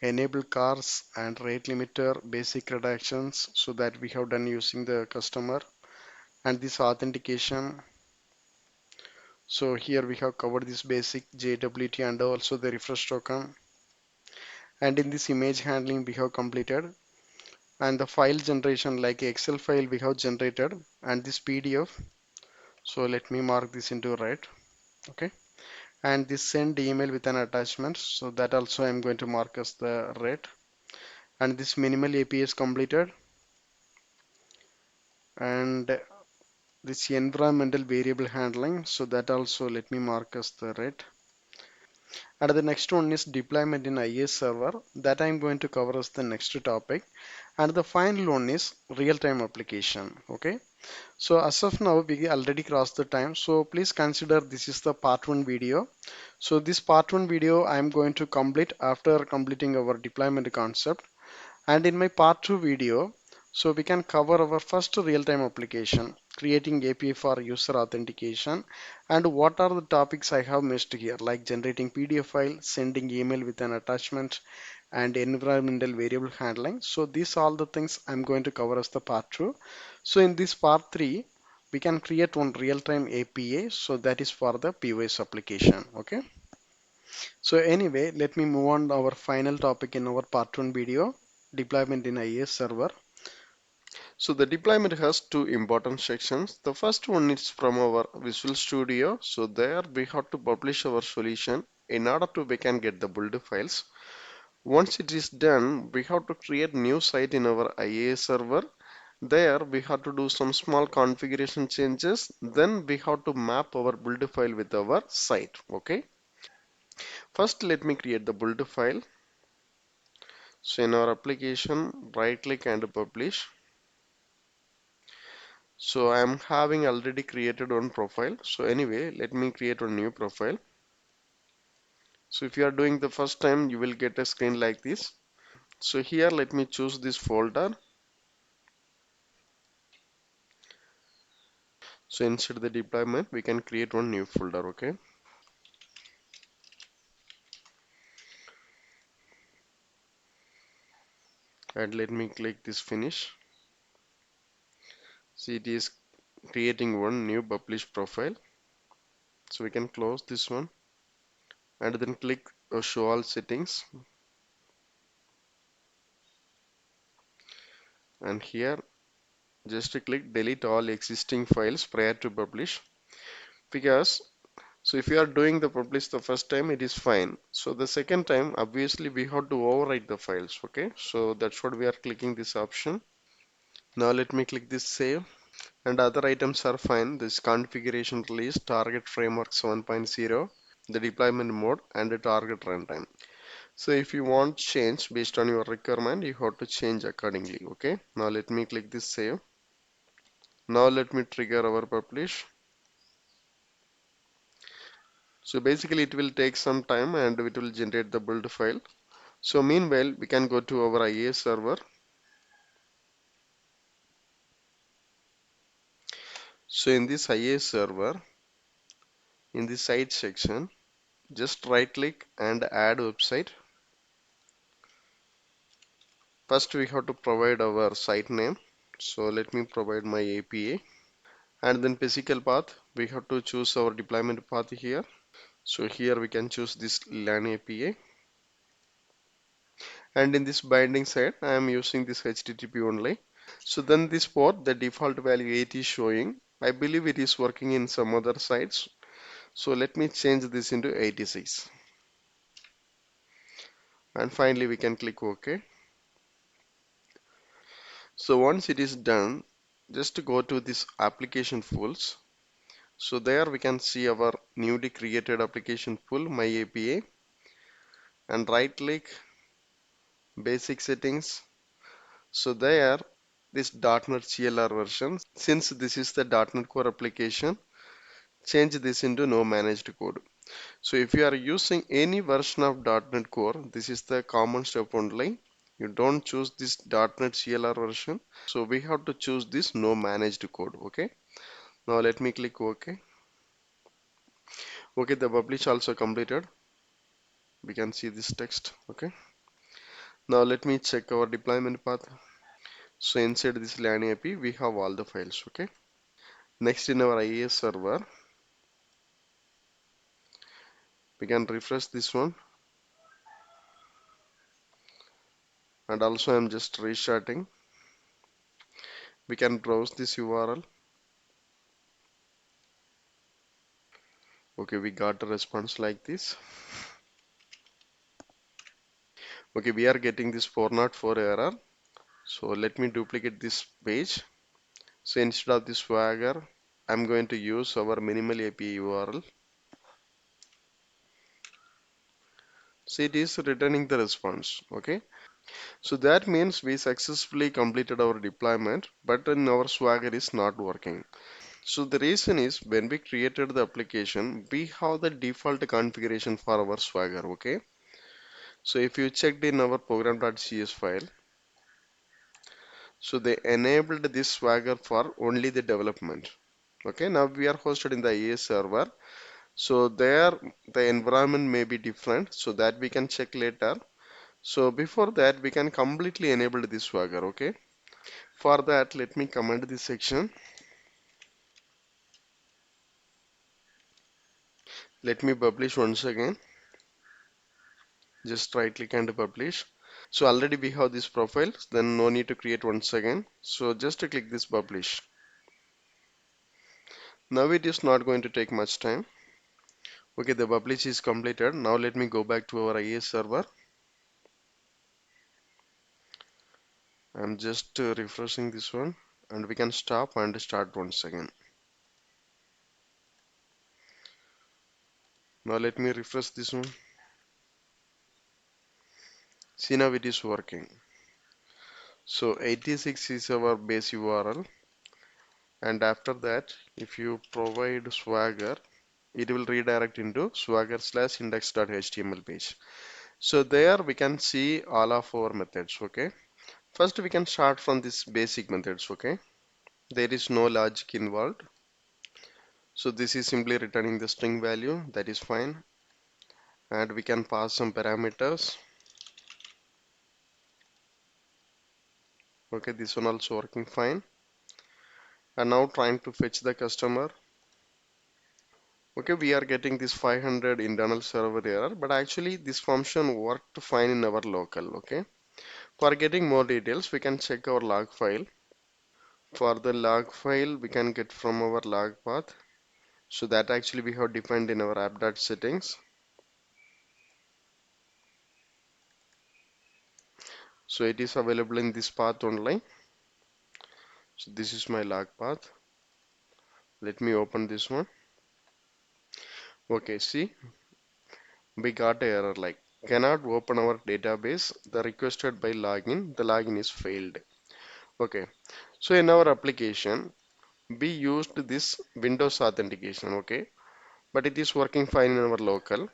enable cars and rate limiter, basic redactions, so that we have done using the customer, and this authentication. So here we have covered this basic JWT and also the refresh token. And in this image handling we have completed, and the file generation like Excel file we have generated, and this PDF. So let me mark this into red. Okay. And this send email with an attachment, so that also I'm going to mark as the red. And this minimal API is completed, and this environmental variable handling, so that also let me mark as the red. And the next one is deployment in IIS server, that I'm going to cover as the next topic. And the final one is real-time application. Okay, so as of now we already crossed the time, so please consider this is the part 1 video. So this part 1 video I'm going to complete after completing our deployment concept. And in my part 2 video, so we can cover our first real-time application, creating API for user authentication, and what are the topics I have missed here, like generating PDF file, sending email with an attachment, and environmental variable handling. So these are all the things I'm going to cover as the part 2. So in this part 3, we can create one real-time API, so that is for the POS application. Okay. So anyway, let me move on to our final topic in our part 1 video, deployment in IIS server. So the deployment has two important sections. The first one is from our Visual Studio. So there we have to publish our solution in order to we can get the build files. Once it is done, we have to create new site in our IIS server. There we have to do some small configuration changes. Then we have to map our build file with our site. Okay. First, let me create the build file. So in our application, right click and publish. So I'm having already created one profile. So anyway, let me create a new profile. So if you are doing the first time, you will get a screen like this. So here, let me choose this folder. So inside the deployment, we can create one new folder. Okay. And let me click this finish. See, it is creating one new published profile. So we can close this one and then click show all settings. And here, just click delete all existing files prior to publish, because so if you are doing the publish the first time, it is fine. So the second time, obviously we have to overwrite the files. Okay, so that's what we are clicking this option. Now let me click this save, and other items are fine. This configuration release, target framework 7.0, the deployment mode, and the target runtime. So if you want change based on your requirement, you have to change accordingly. Okay. Now let me click this save. Now let me trigger our publish. So basically it will take some time and it will generate the build file. So meanwhile, we can go to our IIS server. So in this IIS server, in the site section, just right click and add website. First we have to provide our site name. So let me provide my APA. And then physical path, we have to choose our deployment path here. So here we can choose this LAN APA. And in this binding side, I am using this HTTP only. So then this port, the default value 8 is showing. I believe it is working in some other sites. So let me change this into 86. And finally we can click OK. So once it is done, just go to this application pools. So there we can see our newly created application pool, my APA, and right click basic settings. So there this .NET CLR version, since this is the .NET Core application, change this into no managed code. So if you are using any version of .NET Core, this is the common step only. You don't choose this .NET CLR version. So we have to choose this no managed code. Okay. Now let me click OK. Okay, the publish also completed. We can see this text. Okay. Now let me check our deployment path. So inside this LAN API, we have all the files. Okay. Next in our IIS server, we can refresh this one. And also I'm just restarting. We can browse this URL. Okay, we got a response like this. Okay, we are getting this 404 error. So let me duplicate this page. So instead of this Swagger, I'm going to use our minimal API URL. So it is returning the response. Okay. So that means we successfully completed our deployment, but in our Swagger is not working. So the reason is when we created the application, we have the default configuration for our Swagger. Okay. So if you checked in our program.cs file, so they enabled this Swagger for only the development. Okay, now we are hosted in the IIS server. So there the environment may be different, so that we can check later. So before that we can completely enable this Swagger. Okay, for that let me comment this section. Let me publish once again. Just right click and publish. So already we have this profile, then no need to create once again. So just to click this publish. Now it is not going to take much time. Okay, the publish is completed. Now let me go back to our IIS server. I'm just refreshing this one and we can stop and start once again. Now let me refresh this one. See, now it is working. So 86 is our base URL, and after that if you provide Swagger, it will redirect into swagger/index.html page. So there we can see all of our methods. Okay, first we can start from this basic methods. Okay, there is no logic involved. So this is simply returning the string value, that is fine. And we can pass some parameters. Okay, this one also working fine. And now trying to fetch the customer. Okay, we are getting this 500 internal server error, but actually this function worked fine in our local. Okay, for getting more details, we can check our log file. For the log file, we can get from our log path. So that actually we have defined in our app.settings. So it is available in this path only. So this is my log path. Let me open this one. Okay, see, we got a error like cannot open our database. The requested by login, the login is failed. Okay, so in our application, we used this Windows authentication, okay, but it is working fine in our local.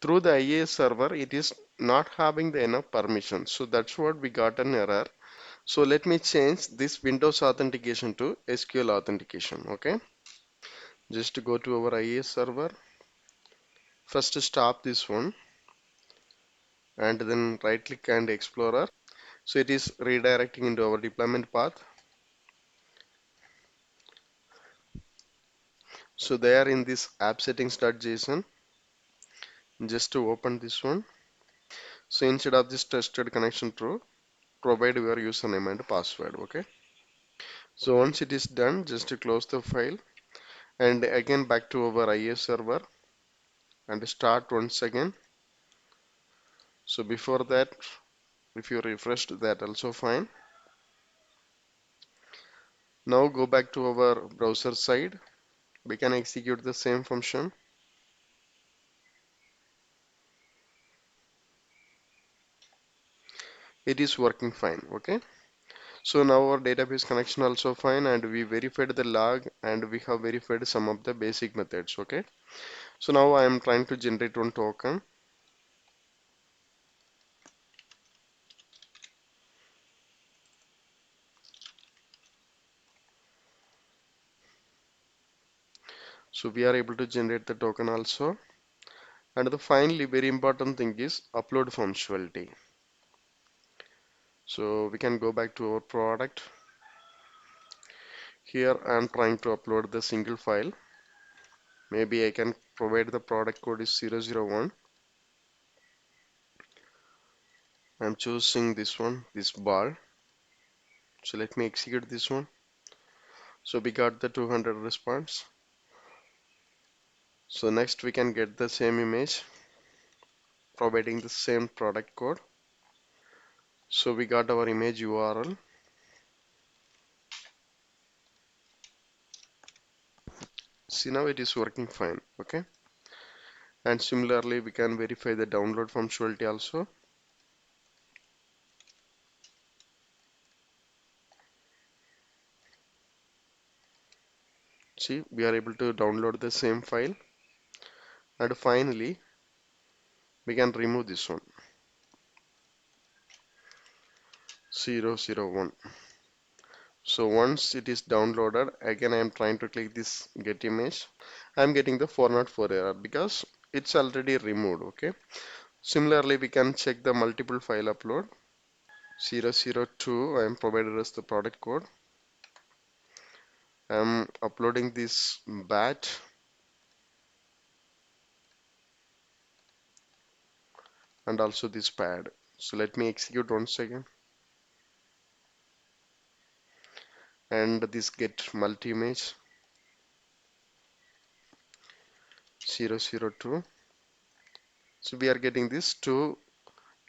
Through the IIS server, it is not having the enough permission. So that's what we got an error. So let me change this Windows authentication to SQL authentication, okay. Just go to our IIS server. First stop this one and then right click and Explorer. So it is redirecting into our deployment path. So they are in this app settings.json. Just to open this one. So instead of this trusted connection true, provide your username and password, okay. So once it is done, just to close the file and again back to our IIS server and start once again. So before that, if you refreshed that also fine. Now go back to our browser side. We can execute the same function. It is working fine, okay. So now our database connection also fine and we verified the log and we have verified some of the basic methods, okay. So now I am trying to generate one token. So we are able to generate the token also. And the finally very important thing is upload functionality. So we can go back to our product. Here I am trying to upload the single file. Maybe I can provide the product code is 001. I'm choosing this one, this bar. So let me execute this one. So we got the 200 response. So next we can get the same image, providing the same product code. So we got our image URL. See now it is working fine, okay. And similarly we can verify the download functionality also. See, we are able to download the same file. And finally, we can remove this one, 001. So once it is downloaded, again I am trying to click this get image. I am getting the 404 error because it's already removed, okay. Similarly, we can check the multiple file upload. 002, I am provided as the product code. I am uploading this bat and also this pad. So let me execute once again. And this get multi image 002. So we are getting these two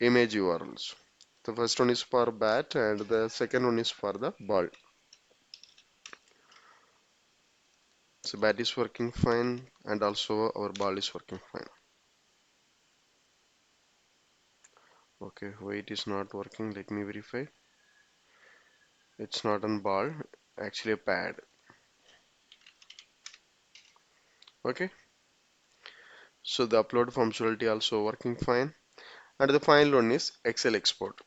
image URLs. The first one is for bat and the second one is for the ball. So bat is working fine and also our ball is working fine. Okay, why it is not working? Let me verify. It's not on ball, actually a pad. Okay. So the upload functionality also working fine. And the final one is Excel export.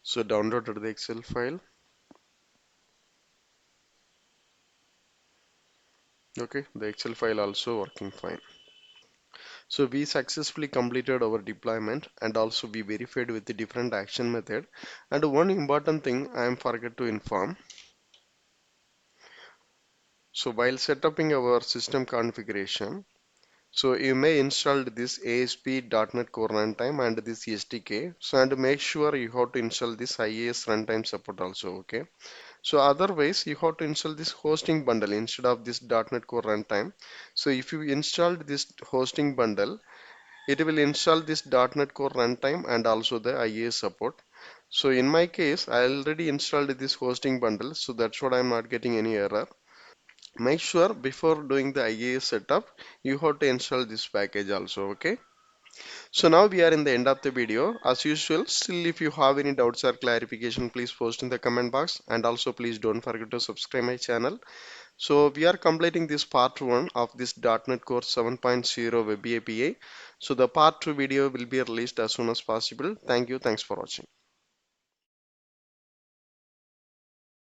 So downloaded the Excel file. Okay, the Excel file also working fine. So we successfully completed our deployment and also we verified with the different action method. And one important thing I am forget to inform. So while setting our system configuration, so you may install this ASP.NET Core Runtime and this SDK. So and make sure you have to install this IIS Runtime support also, okay. So otherwise you have to install this hosting bundle instead of this .NET Core Runtime. So if you installed this hosting bundle, it will install this .NET Core runtime and also the IIS support. So in my case, I already installed this hosting bundle, so that's what I'm not getting any error. Make sure before doing the IIS setup, you have to install this package also, okay? So now we are in the end of the video. As usual, still if you have any doubts or clarification, please post in the comment box, and also please don't forget to subscribe my channel. So we are completing this part 1 of this .NET Core 7.0 Web API. So the part 2 video will be released as soon as possible. Thank you. Thanks for watching.